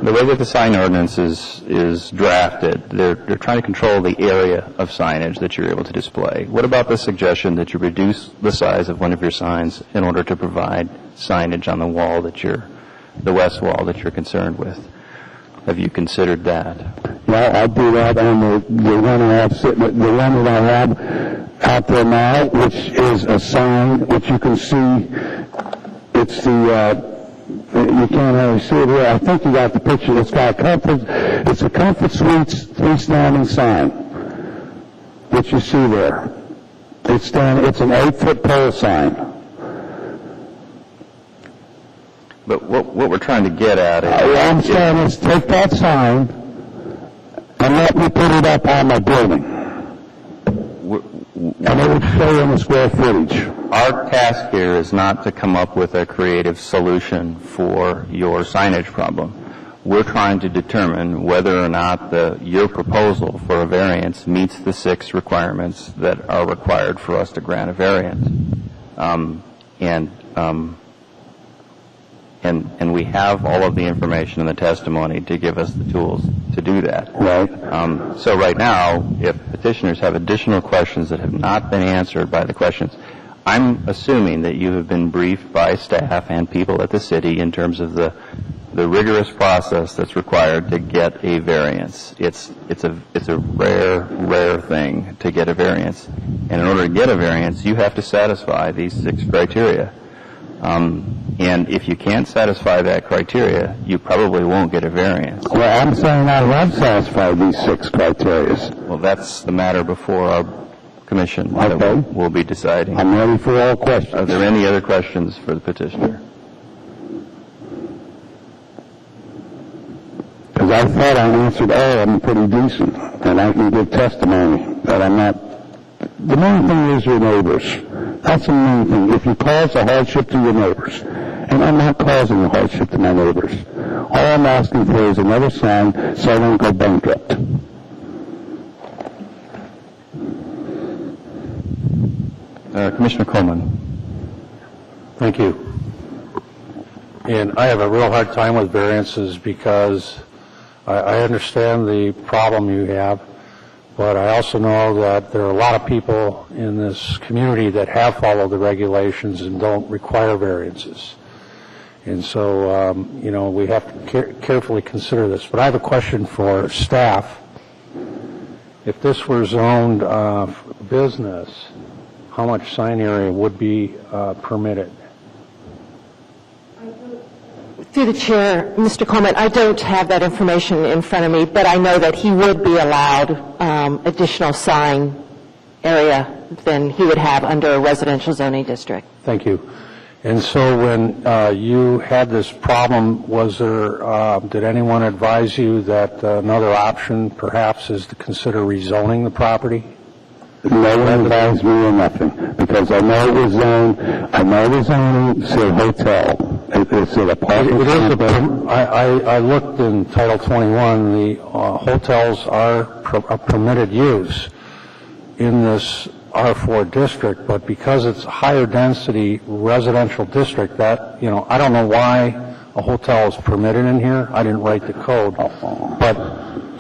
Speaker 10: The way that the sign ordinance is drafted, they're trying to control the area of signage that you're able to display. What about the suggestion that you reduce the size of one of your signs in order to provide signage on the wall the west wall that you're concerned with? Have you considered that?
Speaker 9: Yeah, I do that on the one that I have out there now, which is a sign which you can see. It's you can't really see it here. I think you got the picture. It's a Comfort Suites freestanding sign, which you see there. It's an 8-foot pole sign.
Speaker 10: But what we're trying to get at is...
Speaker 9: What I'm saying is take that sign and let me put it up on my building. And it would show in the square footage.
Speaker 10: Our task here is not to come up with a creative solution for your signage problem. We're trying to determine whether or not your proposal for a variance meets the 6 requirements that are required for us to grant a variance. And we have all of the information in the testimony to give us the tools to do that.
Speaker 9: Right.
Speaker 10: So right now, if petitioners have additional questions that have not been answered by the questions, I'm assuming that you have been briefed by staff and people at the city in terms of the rigorous process that's required to get a variance. It's a rare thing to get a variance. And in order to get a variance, you have to satisfy these 6 criteria. And if you can't satisfy that criteria, you probably won't get a variance.
Speaker 9: Well, I'm saying I have satisfied these 6 criteria.
Speaker 10: Well, that's the matter before our commission
Speaker 9: Okay.
Speaker 10: that we'll be deciding.
Speaker 9: I'm ready for all questions.
Speaker 10: Are there any other questions for the petitioner?
Speaker 9: Because I thought I answered all of them pretty decent, and I can give testimony that I'm not. The main thing is your neighbors. That's the main thing. If you cause a hardship to your neighbors, and I'm not causing a hardship to my neighbors, all I'm asking for is another sign so I don't go bankrupt.
Speaker 10: Commissioner Coleman.
Speaker 11: Thank you. And I have a real hard time with variances because I understand the problem you have, but I also know that there are a lot of people in this community that have followed the regulations and don't require variances. And so, we have to carefully consider this. But I have a question for staff. If this were zoned business, how much sign area would be permitted?
Speaker 5: Through the chair, Mr. Coleman, I don't have that information in front of me, but I know that he would be allowed additional sign area than he would have under a residential zoning district.
Speaker 11: Thank you. And so when you had this problem, did anyone advise you that another option perhaps is to consider rezoning the property?
Speaker 9: No one advised me or nothing, because I know it was zoned. I know the zoning said hotel. It said apartment.
Speaker 11: I looked in Title 21. The hotels are a permitted use in this R4 district, but because it's a higher density residential district, that I don't know why a hotel is permitted in here. I didn't write the code, but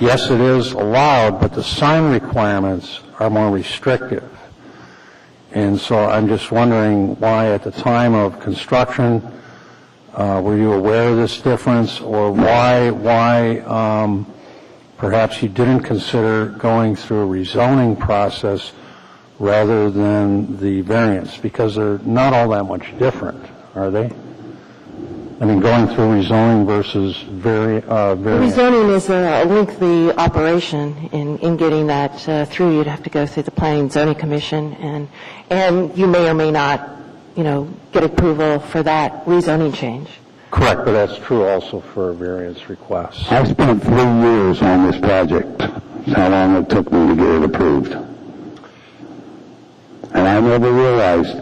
Speaker 11: yes, it is allowed, but the sign requirements are more restrictive. And so I'm just wondering why at the time of construction, were you aware of this difference, or why perhaps you didn't consider going through a rezoning process rather than the variance? Because they're not all that much different, are they? I mean, going through rezoning versus variance.
Speaker 5: Rezoning is a lengthy operation. In getting that through, you'd have to go through the Planning and Zoning Commission, and you may or may not, get approval for that rezoning change.
Speaker 11: Correct, but that's true also for variance requests.
Speaker 9: I spent 3 years on this project. That's how long it took me to get it approved. And I never realized,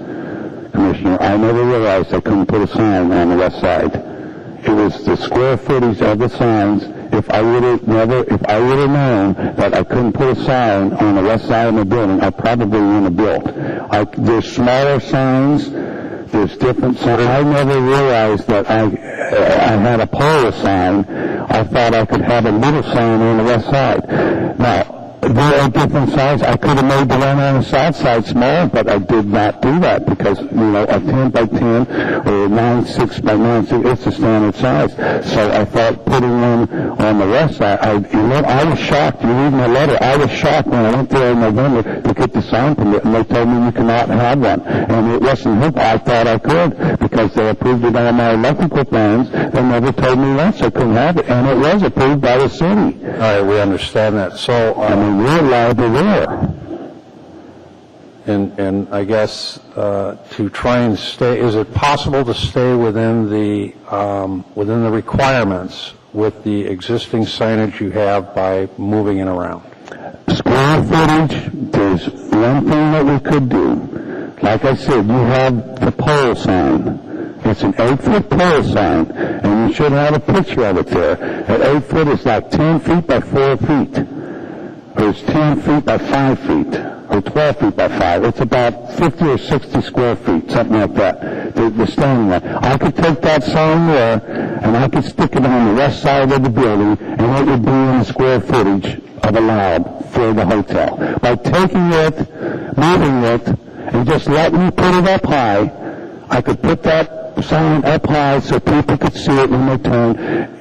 Speaker 9: Commissioner, I couldn't put a sign on the west side. It was the square footage of the signs. If I would have known that I couldn't put a sign on the west side of the building, I probably wouldn't have built. There's smaller signs. There's different signs. I never realized that I had a pole sign. I thought I could have a little sign on the west side. Now, there are different sizes. I could have made the one on the south side smaller, but I did not do that because, a 10 by 10 or 9.6 by 9.6, it's the standard size. So I thought putting one on the west side, I was shocked. You read my letter. I was shocked when I went there in November to get the sign permit, and they told me you cannot have one. And it wasn't him. I thought I could because they approved it on my electrical plans. They never told me once I couldn't have it, and it was approved by the city.
Speaker 11: All right, we understand that. So,
Speaker 9: we're allowed to there.
Speaker 11: And I guess to try and stay, is it possible to stay within the requirements with the existing signage you have by moving it around?
Speaker 9: Square footage, there's one thing that we could do. Like I said, you have the pole sign. It's an 8-foot pole sign, and you should have a picture of it there. At 8 foot, it's like 10 feet by 4 feet. Or it's 10 feet by 5 feet, or 12 feet by 5. It's about 50 or 60 square feet, something like that, the standing there. I could take that sign there, and I could stick it on the west side of the building, and it would be in the square footage of allowed for the hotel. By taking it, moving it, and just letting me put it up high, I could put that sign up high so people could see it when they turn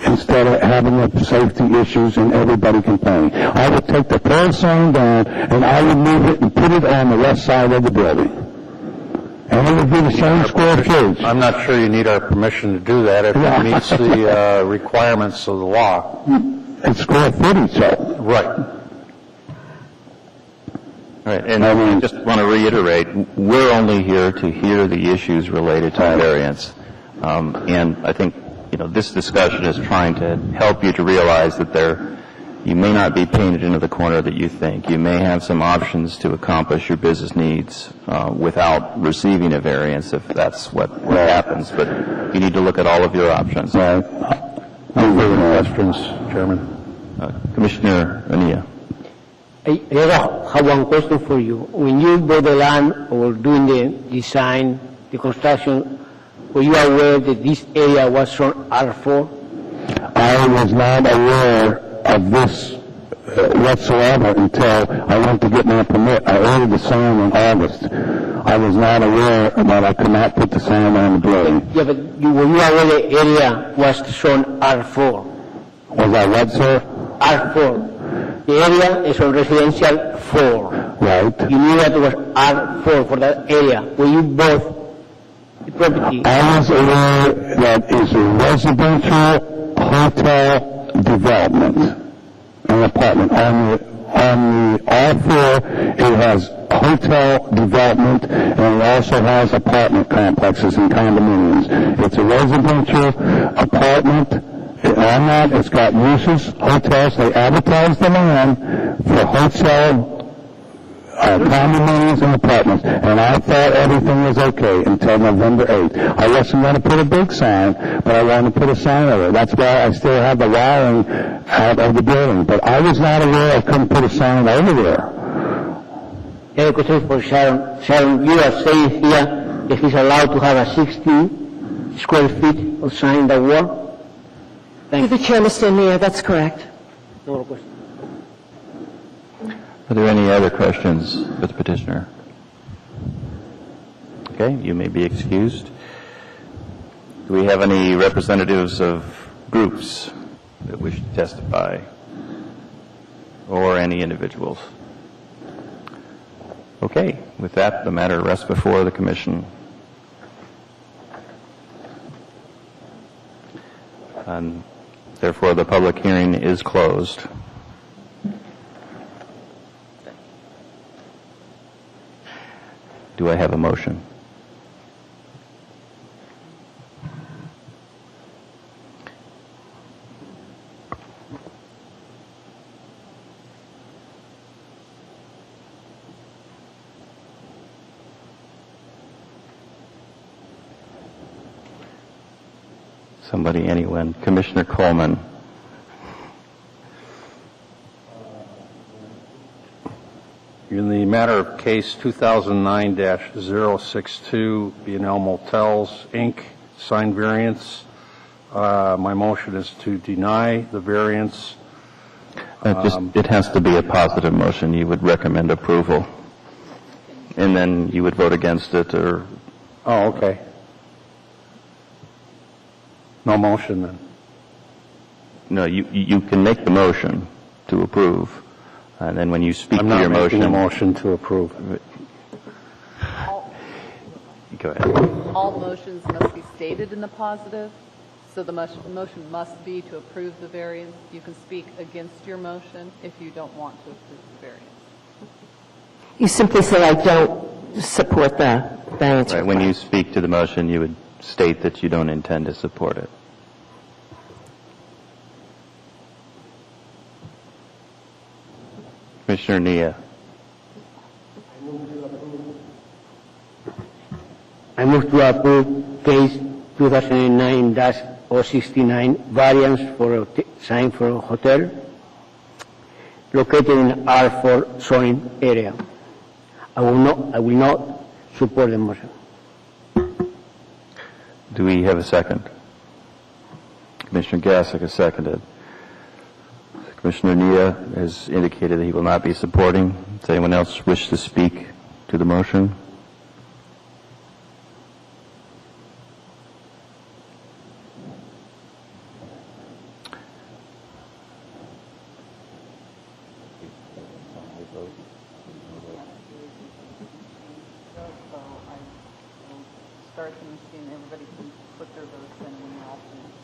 Speaker 9: instead of having the safety issues and everybody complaining. I would take the pole sign down and I would move it and put it on the west side of the building. And it would be the same square footage.
Speaker 11: I'm not sure you need our permission to do that if it meets the requirements of the law.
Speaker 9: It's square footage, though.
Speaker 11: Right.
Speaker 10: Right, and I just want to reiterate, we're only here to hear the issues related to variance. And I think, this discussion is trying to help you to realize that you may not be painted into the corner that you think. You may have some options to accomplish your business needs without receiving a variance if that's what happens. But you need to look at all of your options.
Speaker 11: No further questions, Chairman.
Speaker 10: Commissioner Ania.
Speaker 12: I have one question for you. When you bought the land or doing the design, the construction, were you aware that this area was from R4?
Speaker 9: I was not aware of this whatsoever until I went to get my permit. I ordered the sign in August. I was not aware that I could not put the sign on the building.
Speaker 12: Yeah, but were you aware the area was shown R4?
Speaker 9: Was I what, sir?
Speaker 12: R4. The area is on residential 4.
Speaker 9: Right.
Speaker 12: You knew that it was R4 for that area. When you bought the property?
Speaker 9: I was aware that it's a residential hotel development, an apartment. On the R4, it has hotel development, and it also has apartment complexes and condominiums. It's a residential apartment. On that, it's got uses, hotels. They advertise the land for hotel, condominiums, and apartments. And I thought everything was okay until November 8th. I wasn't going to put a big sign, but I wanted to put a sign over it. That's why I still have the wiring out of the building. But I was not aware I couldn't put a sign over there.
Speaker 12: The other question for Sharon. Sharon, you are saying here that he's allowed to have a 60 square feet of sign in the wall?
Speaker 5: To the chair, Mr. Nia, that's correct.
Speaker 12: No more questions.
Speaker 10: Are there any other questions with the petitioner? Okay, you may be excused. Do we have any representatives of groups that wish to testify? Or any individuals? Okay. With that, the matter rests before the commission. And therefore, the public hearing is closed. Do I have a motion? Somebody, anyone. Commissioner Coleman.
Speaker 11: In the matter of case 2009-062, B&L Motels, Inc., sign variance, my motion is to deny the variance.
Speaker 10: It has to be a positive motion. You would recommend approval. And then you would vote against it or...
Speaker 11: Oh, okay. No motion then.
Speaker 10: No, you can make the motion to approve. And then when you speak
Speaker 11: I'm
Speaker 10: to your
Speaker 11: not making
Speaker 10: motion...
Speaker 11: a motion to approve.
Speaker 10: Go ahead.
Speaker 8: All motions must be stated in the positive, so the motion must be to approve the variance. You can speak against your motion if you don't want to approve the variance.
Speaker 5: You simply say, I don't support the variance.
Speaker 10: Right, when you speak to the motion, you would state that you don't intend to support it. Commissioner Nia.
Speaker 12: I move to approve case 2009-069 variance for a sign for a hotel located in R4 zoning area. I will not support the motion.
Speaker 10: Do we have a second? Commissioner Gassick has seconded. Commissioner Nia has indicated that he will not be supporting. Does anyone else wish to speak to the motion?
Speaker 8: Start the machine, everybody can put their votes in and all.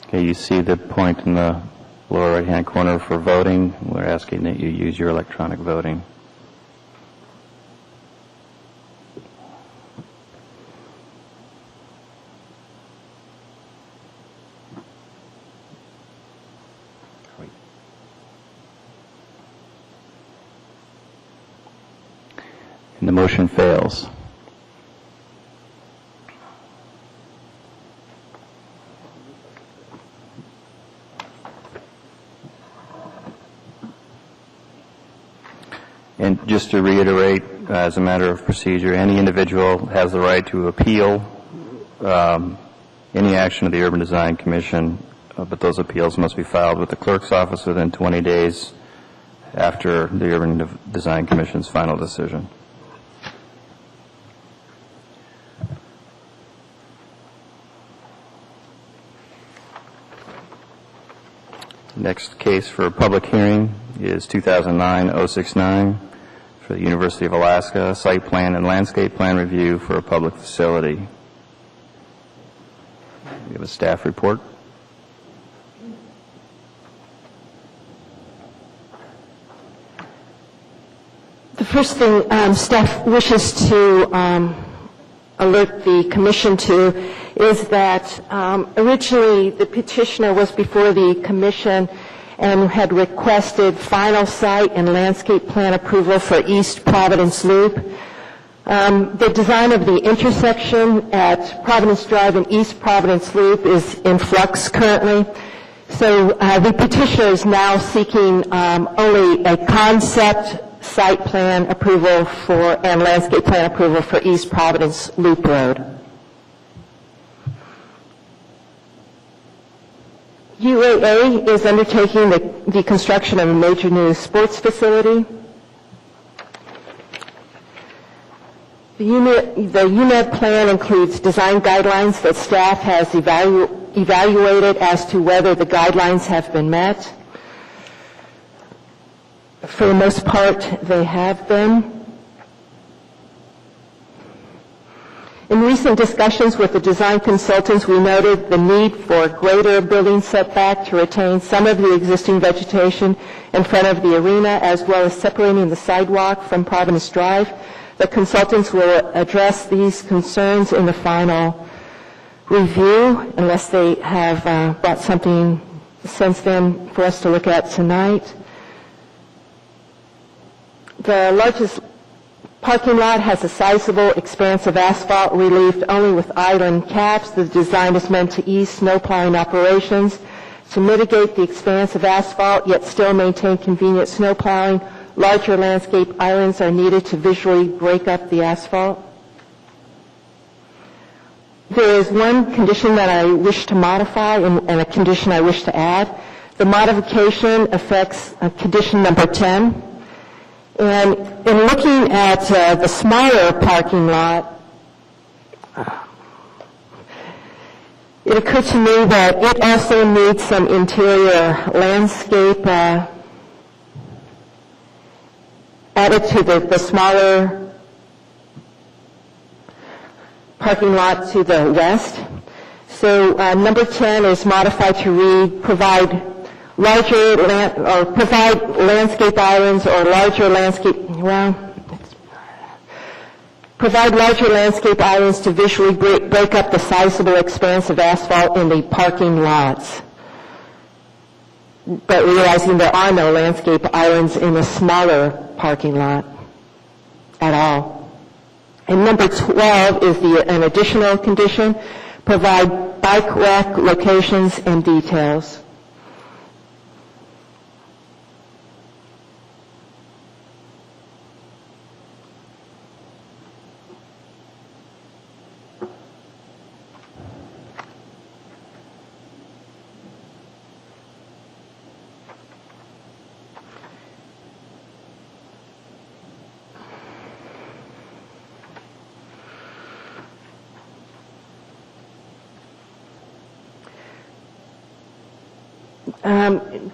Speaker 10: Okay, you see the point in the lower right-hand corner for voting. We're asking that you use your electronic voting. And the motion fails. And just to reiterate, as a matter of procedure, any individual has the right to appeal any action of the Urban Design Commission, but those appeals must be filed with the clerk's office within 20 days after the Urban Design Commission's final decision. Next case for public hearing is 2009-069 for the University of Alaska site plan and landscape plan review for a public facility. We have a staff report.
Speaker 5: The first thing staff wishes to alert the commission to is that originally the petitioner was before the commission and had requested final site and landscape plan approval for East Providence Loop. The design of the intersection at Providence Drive and East Providence Loop is in flux currently. So the petitioner is now seeking only a concept site plan approval and landscape plan approval for East Providence Loop Road. UAA is undertaking the construction of a major new sports facility. The UNED plan includes design guidelines that staff has evaluated as to whether the guidelines have been met. For the most part, they have been. In recent discussions with the design consultants, we noted the need for greater building setback to retain some of the existing vegetation in front of the arena, as well as separating the sidewalk from Providence Drive. The consultants will address these concerns in the final review, unless they have brought something since then for us to look at tonight. The largest parking lot has a sizable expanse of asphalt relieved only with island caps. The design is meant to ease snow plowing operations. To mitigate the expanse of asphalt, yet still maintain convenient snow plowing, larger landscape islands are needed to visually break up the asphalt. There is one condition that I wish to modify and a condition I wish to add. The modification affects condition number 10. And in looking at the smaller parking lot, it occurred to me that it also needs some interior landscape added to the smaller parking lot to the west. So number 10 is modified to read, provide landscape islands or larger landscape, provide larger landscape islands to visually break up the sizable expanse of asphalt in the parking lots. But realizing there are no landscape islands in the smaller parking lot at all. And number 12 is an additional condition, provide bike rack locations and details.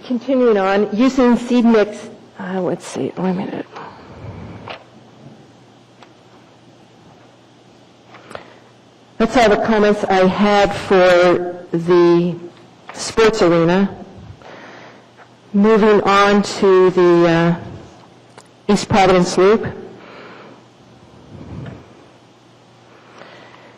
Speaker 5: Continuing on, using seed mix, let's see, 1 minute. That's all the comments I had for the sports arena. Moving on to the East Providence Loop.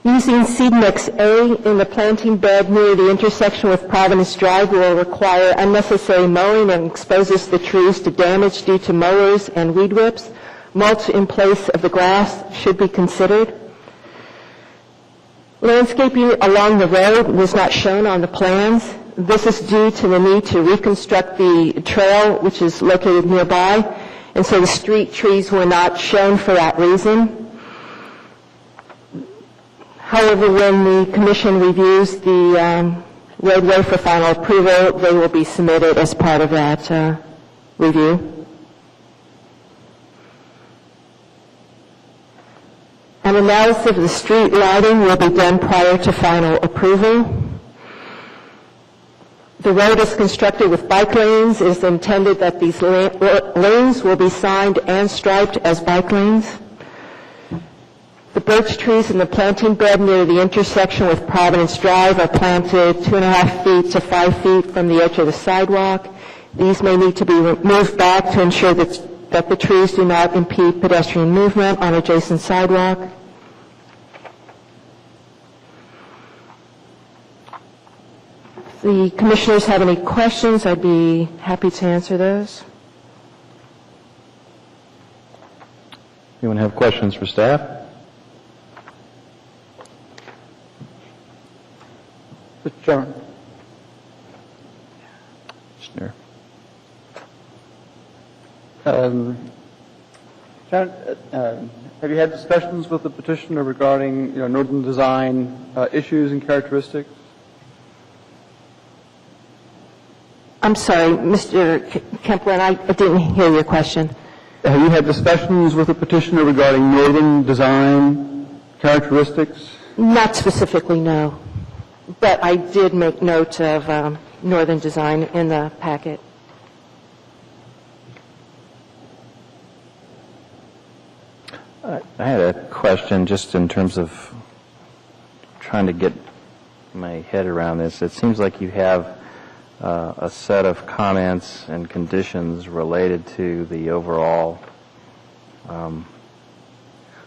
Speaker 5: Using seed mix A in the planting bed near the intersection with Providence Drive will require unnecessary mowing and exposes the trees to damage due to mowers and weed whips. Mulch in place of the grass should be considered. Landscaping along the road was not shown on the plans. This is due to the need to reconstruct the trail, which is located nearby, and so the street trees were not shown for that reason. However, when the commission reviews the roadway for final approval, they will be submitted as part of that review. An analysis of the street lighting will be done prior to final approval. The road is constructed with bike lanes. It is intended that these lanes will be signed and striped as bike lanes. The birch trees in the planting bed near the intersection with Providence Drive are planted 2.5 feet to 5 feet from the edge of the sidewalk. These may need to be moved back to ensure that the trees do not impede pedestrian movement on adjacent sidewalk. If the commissioners have any questions, I'd be happy to answer those.
Speaker 2: Anyone have questions for staff?
Speaker 13: Mr. Chairman.
Speaker 2: Sure.
Speaker 13: Sharon, have you had discussions with the petitioner regarding, northern design issues and characteristics?
Speaker 5: I'm sorry, Mr. Kempler, I didn't hear your question.
Speaker 13: Have you had discussions with the petitioner regarding northern design characteristics?
Speaker 5: Not specifically, no. But I did make note of northern design in the packet.
Speaker 2: I had a question just in terms of trying to get my head around this. It seems like you have a set of comments and conditions related to the overall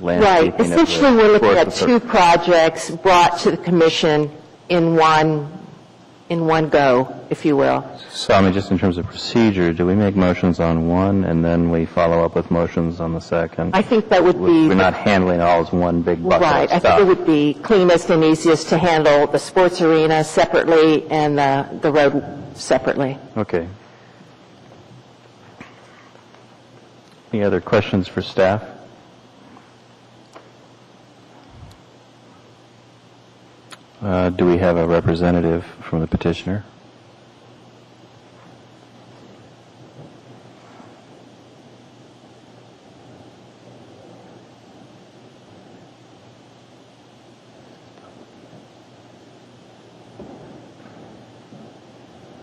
Speaker 5: Right.
Speaker 2: landscaping.
Speaker 5: Essentially, we're looking at two projects brought to the commission in one go, if you will.
Speaker 2: So, I mean, just in terms of procedure, do we make motions on one and then we follow up with motions on the second?
Speaker 5: I think that would be...
Speaker 2: We're not handling it all as one big bucket
Speaker 5: Right.
Speaker 2: of
Speaker 5: I
Speaker 2: stuff.
Speaker 5: think it would be cleanest and easiest to handle the sports arena separately and the road separately.
Speaker 2: Okay. Any other questions for staff? Do we have a representative from the petitioner?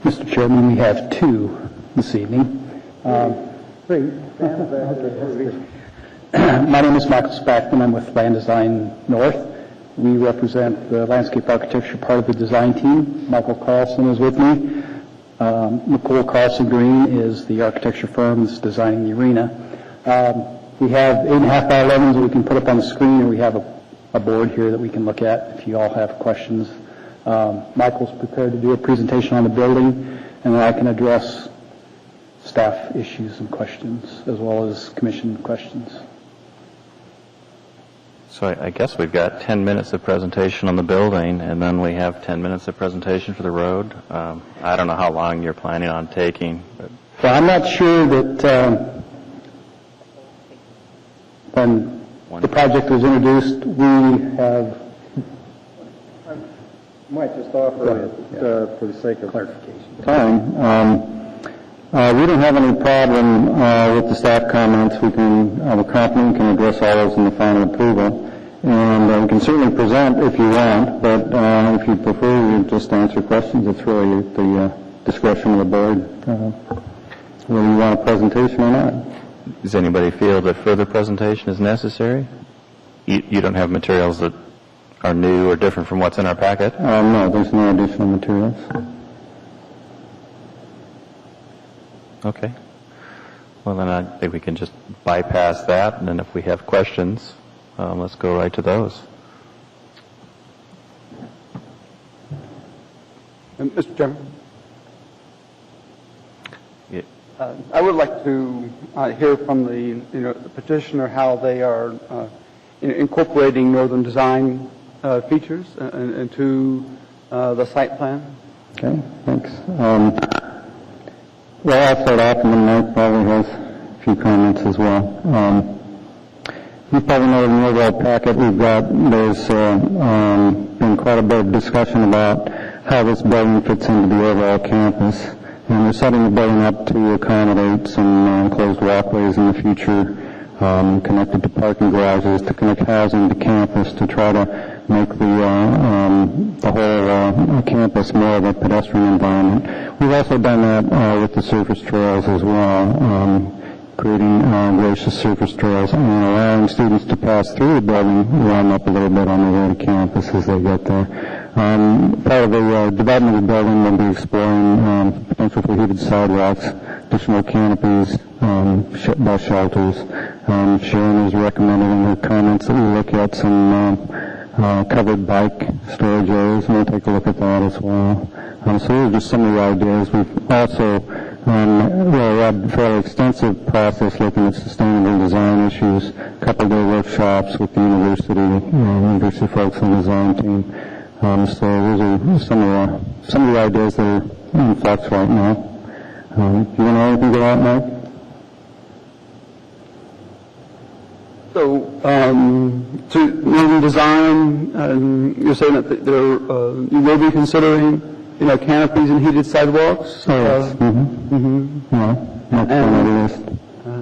Speaker 6: Mr. Chairman, we have two this evening. Great. My name is Michael Spackman. I'm with Land Design North. We represent the landscape architecture part of the design team. Michael Carlson is with me. Nicole Carlson Green is the architecture firm that's designing the arena. We have 8.5 by 11s that we can put up on the screen, and we have a board here that we can look at if you all have questions. Michael's prepared to do a presentation on the building, and then I can address staff issues and questions, as well as commission questions.
Speaker 2: So I guess we've got 10 minutes of presentation on the building, and then we have 10 minutes of presentation for the road. I don't know how long you're planning on taking. But
Speaker 6: Well, I'm not sure that when the project was introduced, we have...
Speaker 9: I might just offer, for the sake of clarification, time. We don't have any problem with the staff comments. We're confident we can address all those in the final approval. And we can certainly present if you want, but if you prefer, you just answer questions. It's really at the discretion of the board whether you want a presentation or not.
Speaker 2: does anybody feel that further presentation is necessary? You don't have materials that are new or different from what's in our packet?
Speaker 9: No, there's no additional materials.
Speaker 2: Okay. Well, then I think we can just bypass that, and then if we have questions, let's go right to those.
Speaker 13: Mr. Chairman?
Speaker 2: Yeah.
Speaker 13: I would like to hear from the petitioner how they are incorporating northern design features into the site plan.
Speaker 9: Okay, thanks. Well, I'll start off, and then Mike probably has a few comments as well. You probably know in the overall packet there's been quite a bit of discussion about how this building fits into the overall campus. And we're setting the building up to accommodate some enclosed walkways in the future, connected to parking garages, to connect housing to campus, to try to make the whole campus more of a pedestrian environment. We've also done that with the surface trails as well, creating gracious surface trails and allowing students to pass through the building, warm up a little bit on the way to campus as they get there. Part of the development of the building will be exploring potential for heated sidewalks, additional canopies, bus shelters. Sharon has recommended in her comments that we look at some covered bike storage areas, and we'll take a look at that as well. So those are just some of the ideas. We've also really had a fairly extensive process looking at sustainable design issues, a couple-day workshops with the university folks on the design team. So those are some of the ideas that are in flux right now. Do you want to add anything to that, Mike?
Speaker 13: So, to northern design, you're saying that you will be considering, canopies and heated sidewalks.
Speaker 9: Yes.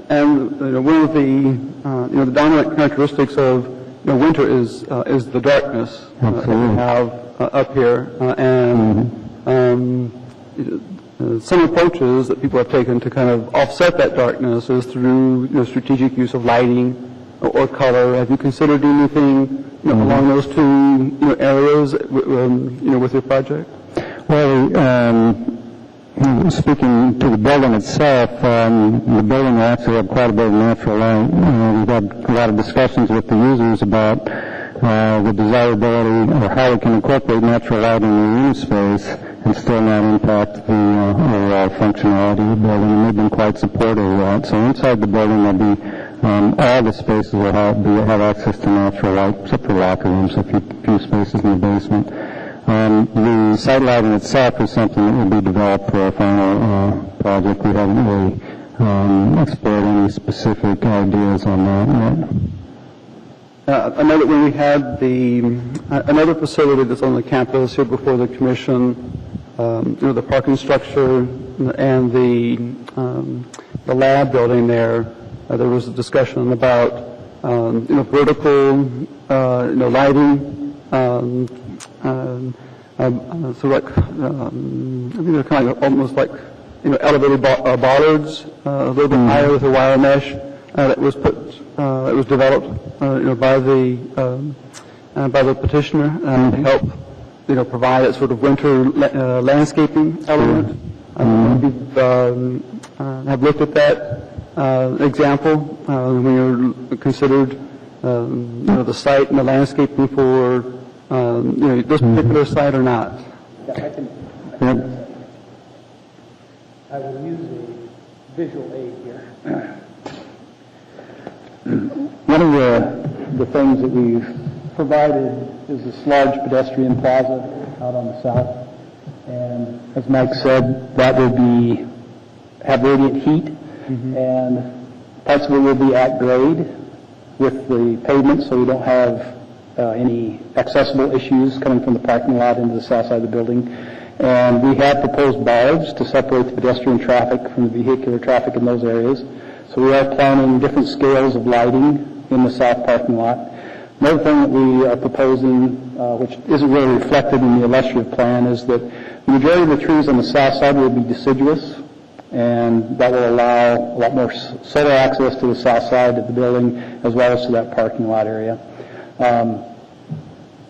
Speaker 13: And one of the dominant characteristics of winter is the darkness that we have up here, and some approaches that people have taken to kind of offset that darkness is through strategic use of lighting or color? Have you considered anything along those two areas with your project?
Speaker 9: Well, speaking to the building itself, the building will actually have quite a bit of natural light. We've had a lot of discussions with the users about the desirability or how we can incorporate natural light in the room space and still not impact the overall functionality of the building. And they've been quite supportive of that. So inside the building there'll be all the spaces will have access to natural light, except for locker rooms, a few spaces in the basement. The site lighting itself is something that will be developed for our final project. We haven't really explored any specific ideas on that yet.
Speaker 13: I know that when we had another facility that's on the campus here before the commission, the parking structure and the lab building there was a discussion about vertical lighting. So like I think they're kind of almost like elevated bollards, a little bit higher with a wire mesh that was developed by the petitioner to help provide that sort of winter landscaping element. Have looked at that example when you considered the site and the landscaping for this particular site or not?
Speaker 12: I will use a visual aid here.
Speaker 6: One of the things that we've provided is this large pedestrian plaza out on the south. And as Mike said, that will have radiant heat, and parts of it will be at grade with the pavement, so we don't have any accessible issues coming from the parking lot into the south side of the building. And we have proposed bollards to separate the pedestrian traffic from the vehicular traffic in those areas. So we are planning different scales of lighting in the south parking lot. Another thing that we are proposing, which isn't really reflected in the illustrative plan, is that the majority of the trees on the south side will be deciduous, and that will allow a lot more solar access to the south side of the building as well as to that parking lot area.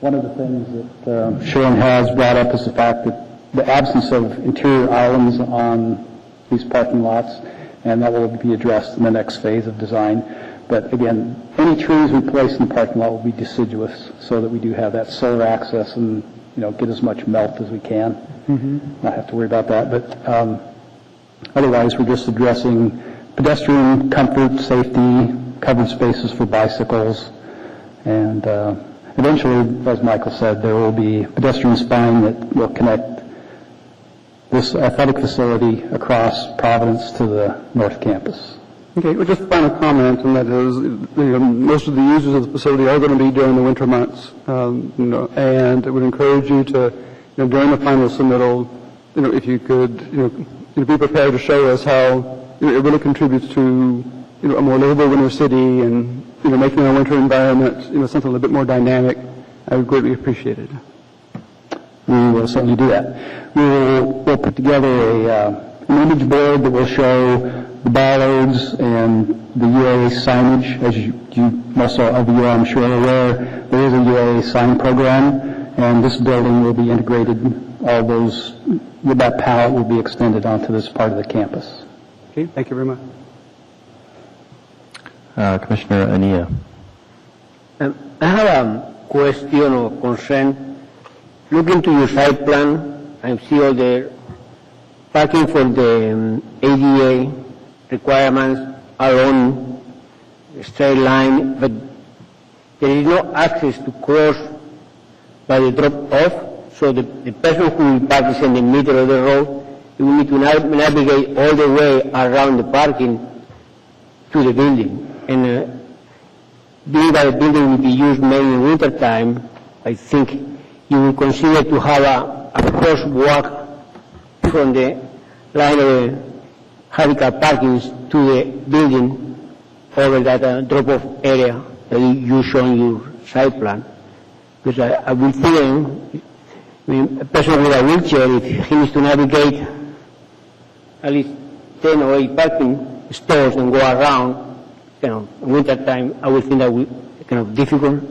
Speaker 6: One of the things that Sharon has brought up is the fact that the absence of interior islands on these parking lots, and that will be addressed in the next phase of design. But again, any trees we place in the parking lot will be deciduous so that we do have that solar access and get as much melt as we can. Not have to worry about that. But otherwise, we're just addressing pedestrian comfort, safety, covered spaces for bicycles, and eventually, as Michael said, there will be a pedestrian spine that will connect this athletic facility across Providence to the north campus.
Speaker 13: Okay, well, just a final comment, and that is, most of the users of the facility are going to be during the winter months, and I would encourage you to, during the final submittal, if you could, be prepared to show us how it really contributes to, a more livable winter city and, making our winter environment, something a little bit more dynamic. I would greatly appreciate it.
Speaker 6: We will certainly do that. We'll put together an image board that will show the bollards and the UAA signage. As you most of you are, I'm sure, aware, there is a UAA sign program, and this building will be integrated. All those, with that palette, will be extended onto this part of the campus.
Speaker 13: Okay, thank you very much.
Speaker 10: Commissioner Ania.
Speaker 12: I have a question or concern. Looking to your site plan, I see all the parking for the ADA requirements are on a straight line, but there is no access to cross by the drop-off, so the person who parks in the middle of the road, he will need to navigate all the way around the parking to the building. And being that the building will be used mainly in winter time, I think you will consider to have a crosswalk from the line of handicap parking to the building over that drop-off area that you show in your site plan. Because I would think, a person with a wheelchair, if he needs to navigate at least 10 or 8 parking stores and go around, winter time, I would think that we difficult.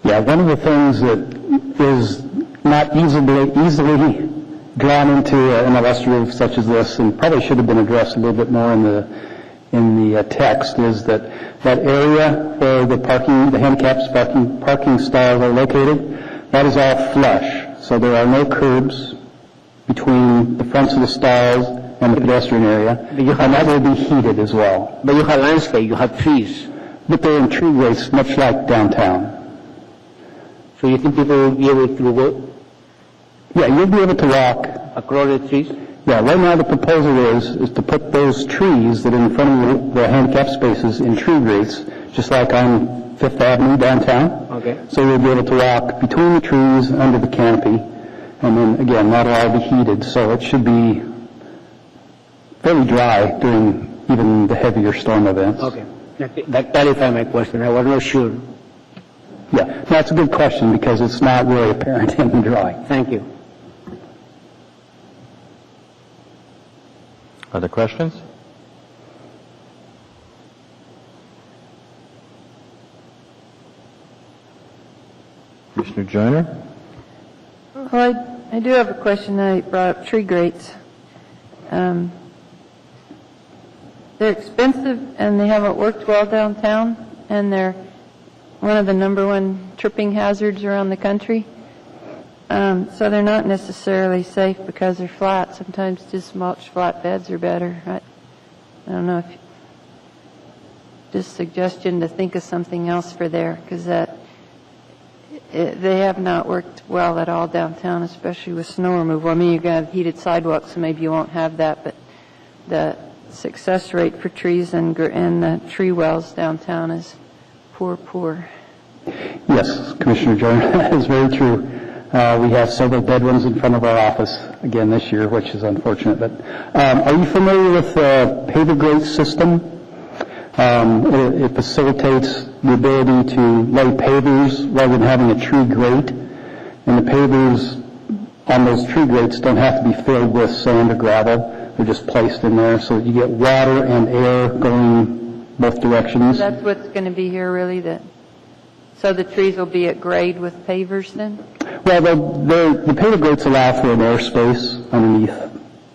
Speaker 6: Yeah, one of the things that is not easily drawn into an illustrative such as this, and probably should have been addressed a little bit more in the text, is that area where the handicapped parking stalls are located, that is all flush. So there are no curbs between the fronts of the stalls and the pedestrian area, and that will be heated as well.
Speaker 12: But you have landscape, you have trees.
Speaker 6: But they're in tree grates, much like downtown.
Speaker 12: So you think people will be able to walk?
Speaker 6: Yeah, you'll be able to walk
Speaker 12: across the trees?
Speaker 6: Yeah, right now the proposal is to put those trees that are in front of the handicap spaces in tree grates, just like on Fifth Avenue downtown.
Speaker 12: Okay.
Speaker 6: So you'll be able to walk between the trees under the canopy, and then again, that'll all be heated, so it should be fairly dry during even the heavier storm events.
Speaker 12: Okay. That clarifies my question. I was not sure.
Speaker 6: Yeah, that's a good question because it's not really apparent in the drawing.
Speaker 12: Thank you.
Speaker 10: Other questions? Commissioner Joyner?
Speaker 1: Well, I do have a question. I brought up tree grates. They're expensive and they haven't worked well downtown, and they're one of the number one tripping hazards around the country. So they're not necessarily safe because they're flat. Sometimes just mulch flat beds are better. I don't know if just suggestion to think of something else for there, because they have not worked well at all downtown, especially with snow removal. I mean, you've got heated sidewalks, so maybe you won't have that, but the success rate for trees and the tree wells downtown is poor.
Speaker 6: Yes, Commissioner Joyner, that is very true. We have several dead ones in front of our office again this year, which is unfortunate. But are you familiar with the paver grate system? It facilitates the ability to lay pavers rather than having a tree grate. And the pavers on those tree grates don't have to be filled with sand or gravel. They're just placed in there so that you get water and air going both directions.
Speaker 1: That's what's going to be here, really? So the trees will be at grade with pavers then?
Speaker 6: Well, the paver grates allow for an airspace underneath.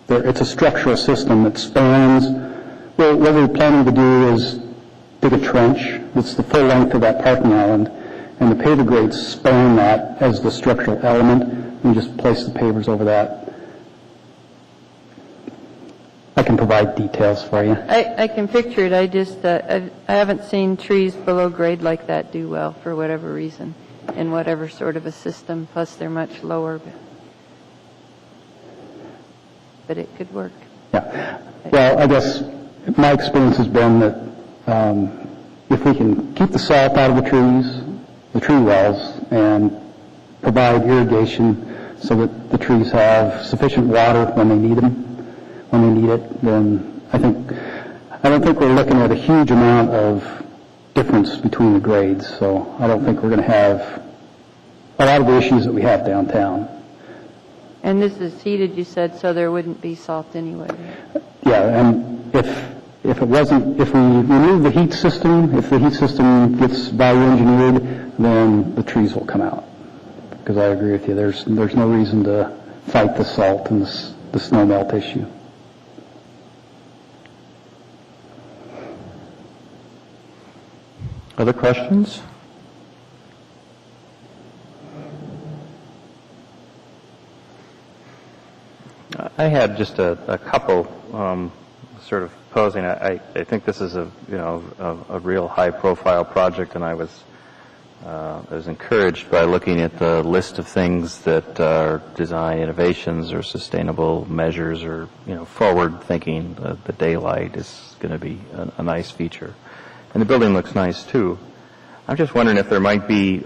Speaker 6: It's a structural system that spans. Well, what we're planning to do is dig a trench that's the full length of that parking island, and the paver grates span that as the structural element, and just place the pavers over that. I can provide details for you.
Speaker 1: I can picture it. I haven't seen trees below grade like that do well for whatever reason, in whatever sort of a system. Plus, they're much lower, but it could work.
Speaker 6: Yeah. Well, I guess my experience has been that if we can keep the salt out of the trees, the tree wells, and provide irrigation so that the trees have sufficient water when they need it, then I don't think we're looking at a huge amount of difference between the grades. So I don't think we're going to have a lot of the issues that we have downtown.
Speaker 1: And this is heated, you said, so there wouldn't be salt anyway.
Speaker 6: Yeah, and if we remove the heat system, if the heat system gets value engineered, then the trees will come out. Because I agree with you, there's no reason to fight the salt and the snow melt issue.
Speaker 10: Other questions? I had just a couple sort of posing. I think this is a real high-profile project, and I was encouraged by looking at the list of things that are design innovations or sustainable measures or forward-thinking. The daylight is going to be a nice feature. And the building looks nice, too. I'm just wondering if there might be,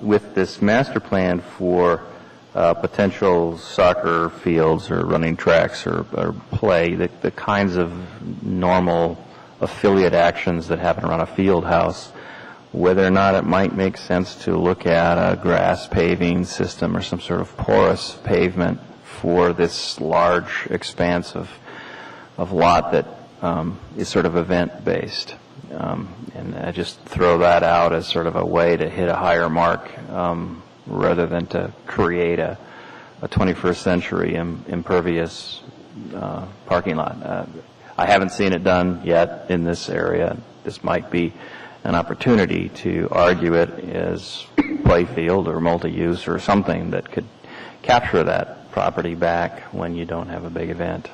Speaker 10: with this master plan for potential soccer fields or running tracks or play, the kinds of normal affiliate actions that happen around a field house, whether or not it might make sense to look at a grass paving system or some sort of porous pavement for this large expanse of lot that is sort of event-based. And I just throw that out as sort of a way to hit a higher mark rather than to create a 21st century impervious parking lot. I haven't seen it done yet in this area. This might be an opportunity to argue it as playfield or multi-use or something that could capture that property back when you don't have a big event.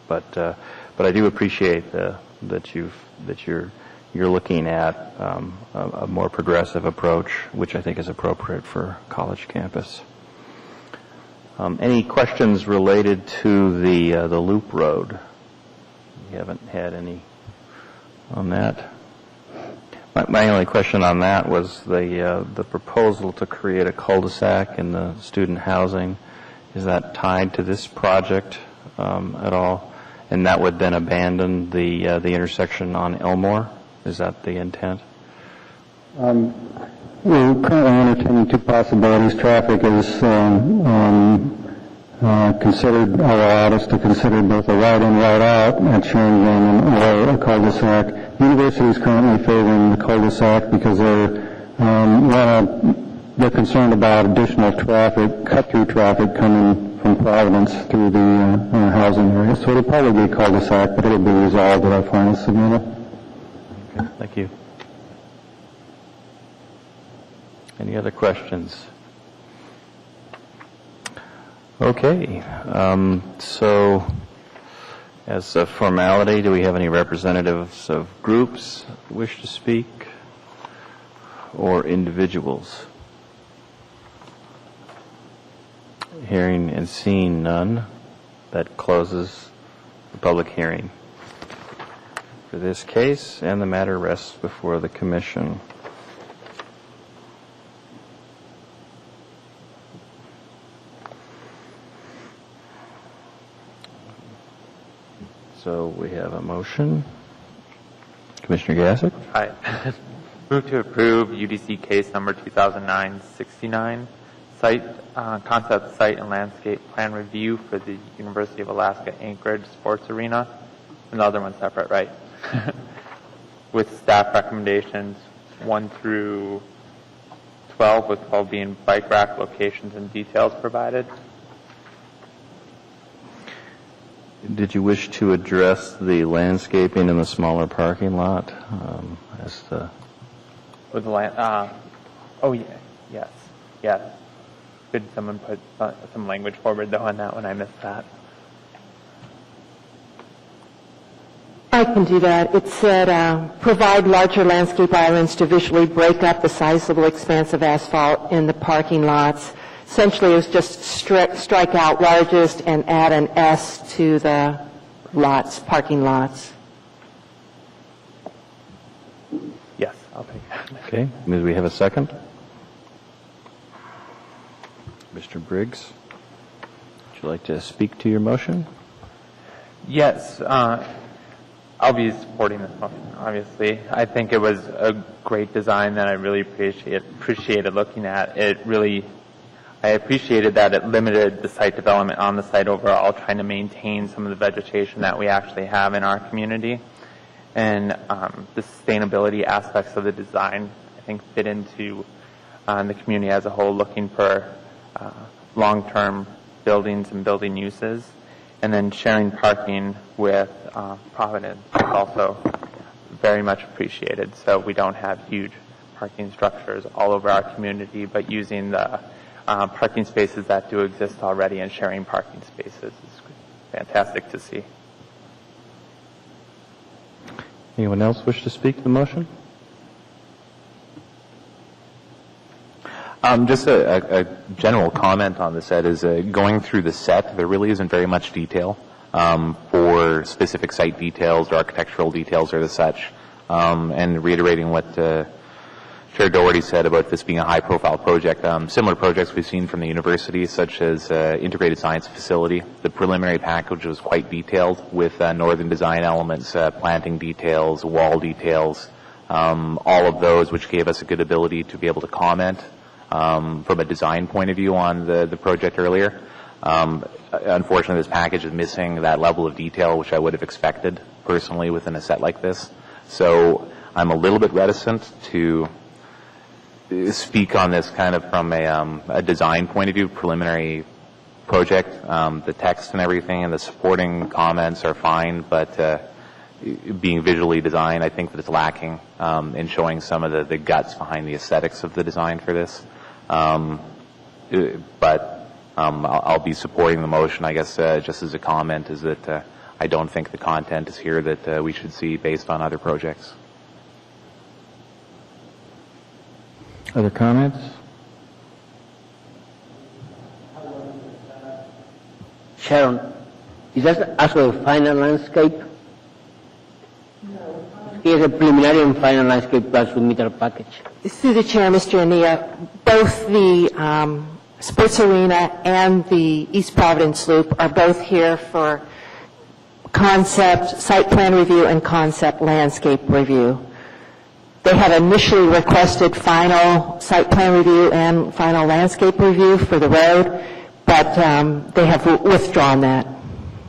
Speaker 10: But I do appreciate that you're looking at a more progressive approach, which I think is appropriate for college campus. Any questions related to the loop road? You haven't had any on that. My only question on that was the proposal to create a cul-de-sac in the student housing. Is that tied to this project at all? And that would then abandon the intersection on Elmore? Is that the intent?
Speaker 9: We're currently entertaining two possibilities. Traffic is considered, allowed us to consider both a right in, right out at Sheringham or a cul-de-sac. The university is currently favoring the cul-de-sac because they're concerned about additional traffic, cut-through traffic coming from Providence through the housing area. So it'll probably be a cul-de-sac, but it'll be resolved at our final submittal.
Speaker 10: Okay, thank you. Any other questions? Okay, so as a formality, do we have any representatives of groups that wish to speak or individuals? Hearing and seeing none, that closes the public hearing for this case, and the matter rests before the Commission. So we have a motion. Commissioner Gassick?
Speaker 14: Hi. Move to approve UDC case number 2009-69, concept site and landscape plan review for the University of Alaska Anchorage Sports Arena. And the other one's separate, right? With staff recommendations 1 through 12, with 12 being bike rack locations and details provided.
Speaker 10: Did you wish to address the landscaping in the smaller parking lot?
Speaker 14: With the land, yes. Could someone put some language forward though on that one? I missed that.
Speaker 5: I can do that. It said, provide larger landscape islands to visually break up the sizable expanse of asphalt in the parking lots. Essentially, it was just strike out largest and add an S to the lots, parking lots.
Speaker 14: Yes, I'll take that.
Speaker 10: Okay. Do we have a second? Mr. Briggs, would you like to speak to your motion?
Speaker 14: Yes, I'll be supporting this motion, obviously. I think it was a great design that I really appreciated looking at. I appreciated that it limited the site development on the site overall, trying to maintain some of the vegetation that we actually have in our community. And the sustainability aspects of the design, I think, fit into the community as a whole, looking for long-term buildings and building uses. And then sharing parking with Providence is also very much appreciated. So we don't have huge parking structures all over our community, but using the parking spaces that do exist already and sharing parking spaces is fantastic to see.
Speaker 10: Anyone else wish to speak to the motion?
Speaker 4: Just a general comment on this, Ed, is going through the set, there really isn't very much detail for specific site details or architectural details or the such. And reiterating what Chair Doherty said about this being a high-profile project, similar projects we've seen from the university, such as Integrated Science Facility. The preliminary package was quite detailed with northern design elements, planting details, wall details, all of those, which gave us a good ability to be able to comment from a design point of view on the project earlier. Unfortunately, this package is missing that level of detail, which I would have expected personally within a set like this. So I'm a little bit reticent to speak on this kind of from a design point of view, preliminary project. The text and everything and the supporting comments are fine, but being visually designed, I think that it's lacking in showing some of the guts behind the aesthetics of the design for this. But I'll be supporting the motion, I guess, just as a comment, is that I don't think the content is here that we should see based on other projects.
Speaker 10: Other comments?
Speaker 12: Sharon, is that also a final landscape? No. It's a preliminary and final landscape plus submittal package.
Speaker 5: Through the chair, Mr. Ania, both the sports arena and the East Providence Loop are both here for concept, site plan review, and concept landscape review. They have initially requested final site plan review and final landscape review for the road, but they have withdrawn that.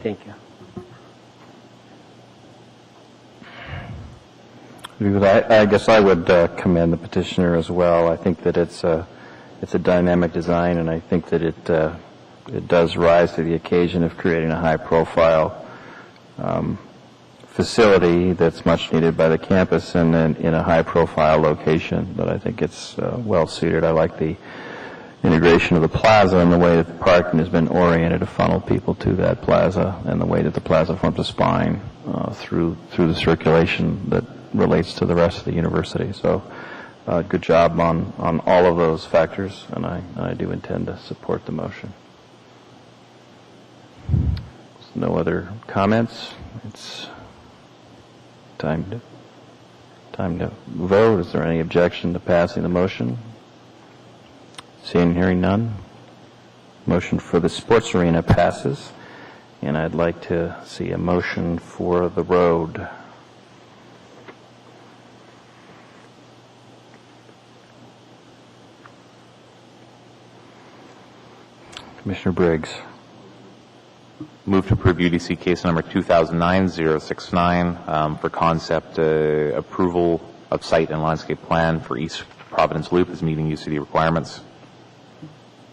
Speaker 12: Thank you.
Speaker 10: I guess I would commend the petitioner as well. I think that it's a dynamic design, and I think that it does rise to the occasion of creating a high-profile facility that's much needed by the campus and in a high-profile location. But I think it's well-suited. I like the integration of the plaza and the way that the parking has been oriented to funnel people to that plaza, and the way that the plaza forms a spine through the circulation that relates to the rest of the university. So good job on all of those factors, and I do intend to support the motion. No other comments? It's time to vote. Is there any objection to passing the motion? Seeing and hearing none. Motion for the sports arena passes, and I'd like to see a motion for the road. Commissioner Briggs.
Speaker 4: Move to approve UDC case number 2009-069 for concept approval of site and landscape plan for East Providence Loop as meeting UCD requirements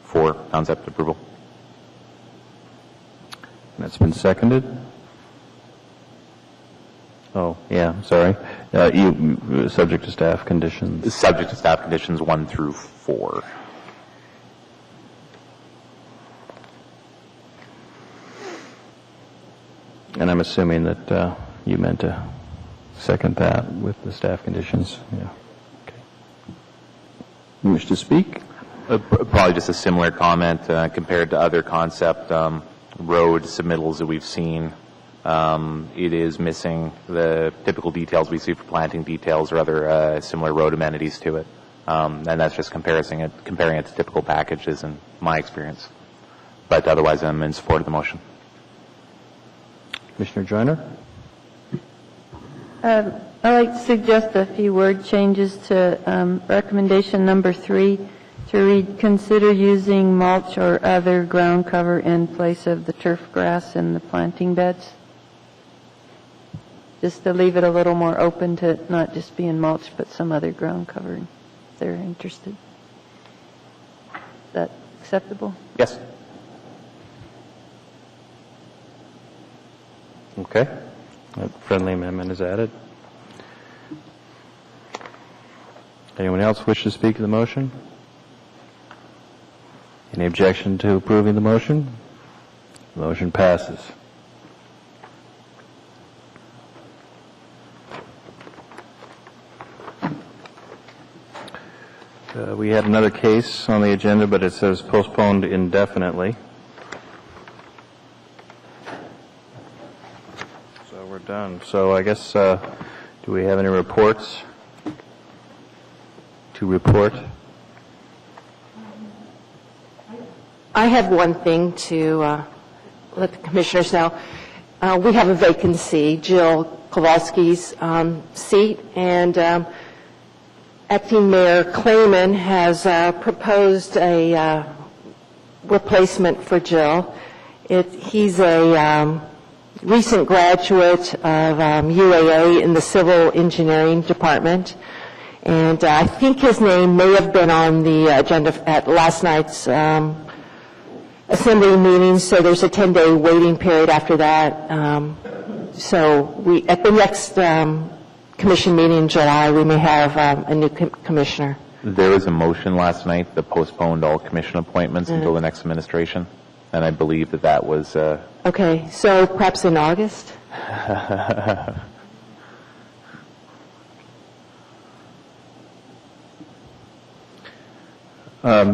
Speaker 4: for concept approval.
Speaker 10: That's been seconded. Oh, yeah, sorry. Subject to staff conditions.
Speaker 4: Subject to staff conditions 1 through 4.
Speaker 10: And I'm assuming that you meant to second that with the staff conditions. Yeah. Okay. You wish to speak?
Speaker 4: Probably just a similar comment compared to other concept road submittals that we've seen. It is missing the typical details we see for planting details or other similar road amenities to it. And that's just comparing it to typical packages in my experience. But otherwise, I'm in support of the motion.
Speaker 10: Commissioner Joyner?
Speaker 1: I'd like to suggest a few word changes to recommendation number 3 to read, consider using mulch or other ground cover in place of the turf grass in the planting beds. Just to leave it a little more open to not just being mulch, but some other ground cover if they're interested. Is that acceptable?
Speaker 4: Yes.
Speaker 10: Okay. A friendly amendment is added. Anyone else wish to speak to the motion? Any objection to approving the motion? The motion passes. We had another case on the agenda, but it says postponed indefinitely. So we're done. So I guess, do we have any reports to report?
Speaker 5: I have one thing to let the commissioners know. We have a vacancy, Jill Kowalski's seat, and Acting Mayor Clayman has proposed a replacement for Jill. He's a recent graduate of UAA in the civil engineering department. And I think his name may have been on the agenda at last night's assembly meeting, so there's a 10-day waiting period after that. So at the next commission meeting in July, we may have a new commissioner.
Speaker 4: There was a motion last night that postponed all commission appointments until the next administration, and I believe that was...
Speaker 5: Okay, so perhaps in August?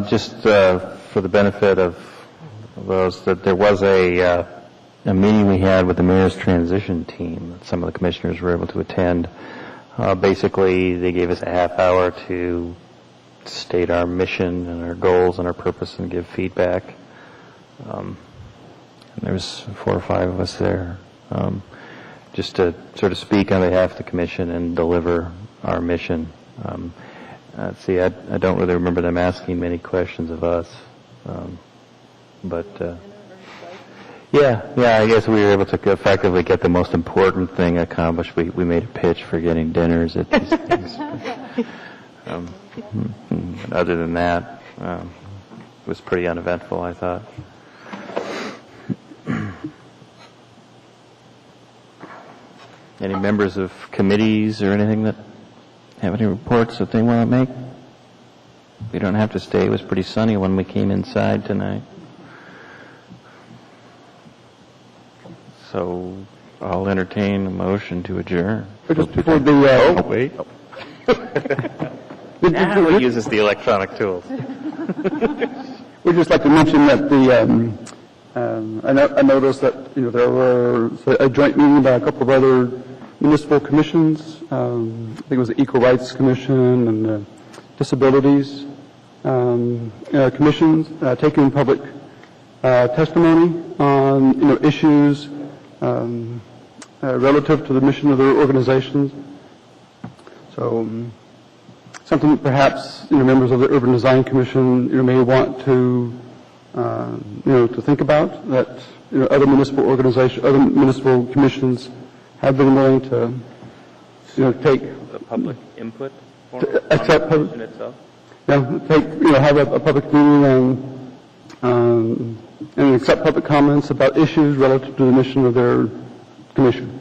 Speaker 2: Just for the benefit of those, that there was a meeting we had with the mayor's transition team that some of the commissioners were able to attend. Basically, they gave us a half hour to state our mission and our goals and our purpose and give feedback. And there was 4 or 5 of us there, just to sort of speak on behalf of the commission and deliver our mission. See, I don't really remember them asking many questions of us, but yeah, I guess we were able to effectively get the most important thing accomplished. We made a pitch for getting dinners at these things. Other than that, it was pretty uneventful, I thought. Any members of committees or anything that have any reports that they want to make? We don't have to stay. It was pretty sunny when we came inside tonight. So I'll entertain a motion to adjourn.
Speaker 13: Just before the...
Speaker 2: wait. Now he uses the electronic tools.
Speaker 13: We'd just like to mention that I noticed that there were a joint meeting by a couple of other municipal commissions. I think it was the Equal Rights Commission and the Disabilities commissions, taking public testimony on issues relative to the mission of their organizations. So something that perhaps members of the Urban Design Commission may want to to think about, that other municipal organizations, other municipal commissions have been willing to take
Speaker 2: The public input
Speaker 13: accept public,
Speaker 2: itself.
Speaker 13: have a public meeting and accept public comments about issues relative to the mission of their commission.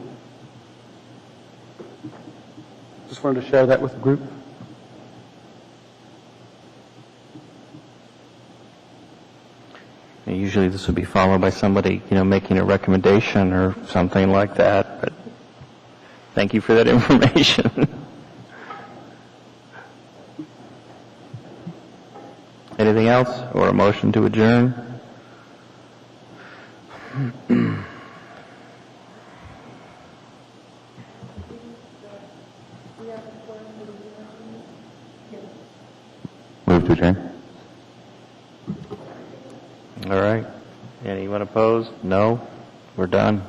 Speaker 13: Just wanted to share that with the group.
Speaker 2: Usually this would be followed by somebody, making a recommendation or something like that, but thank you for that information. Anything else, or a motion to adjourn?
Speaker 4: Move to adjourn.
Speaker 2: All right. Anyone opposed? No? We're done.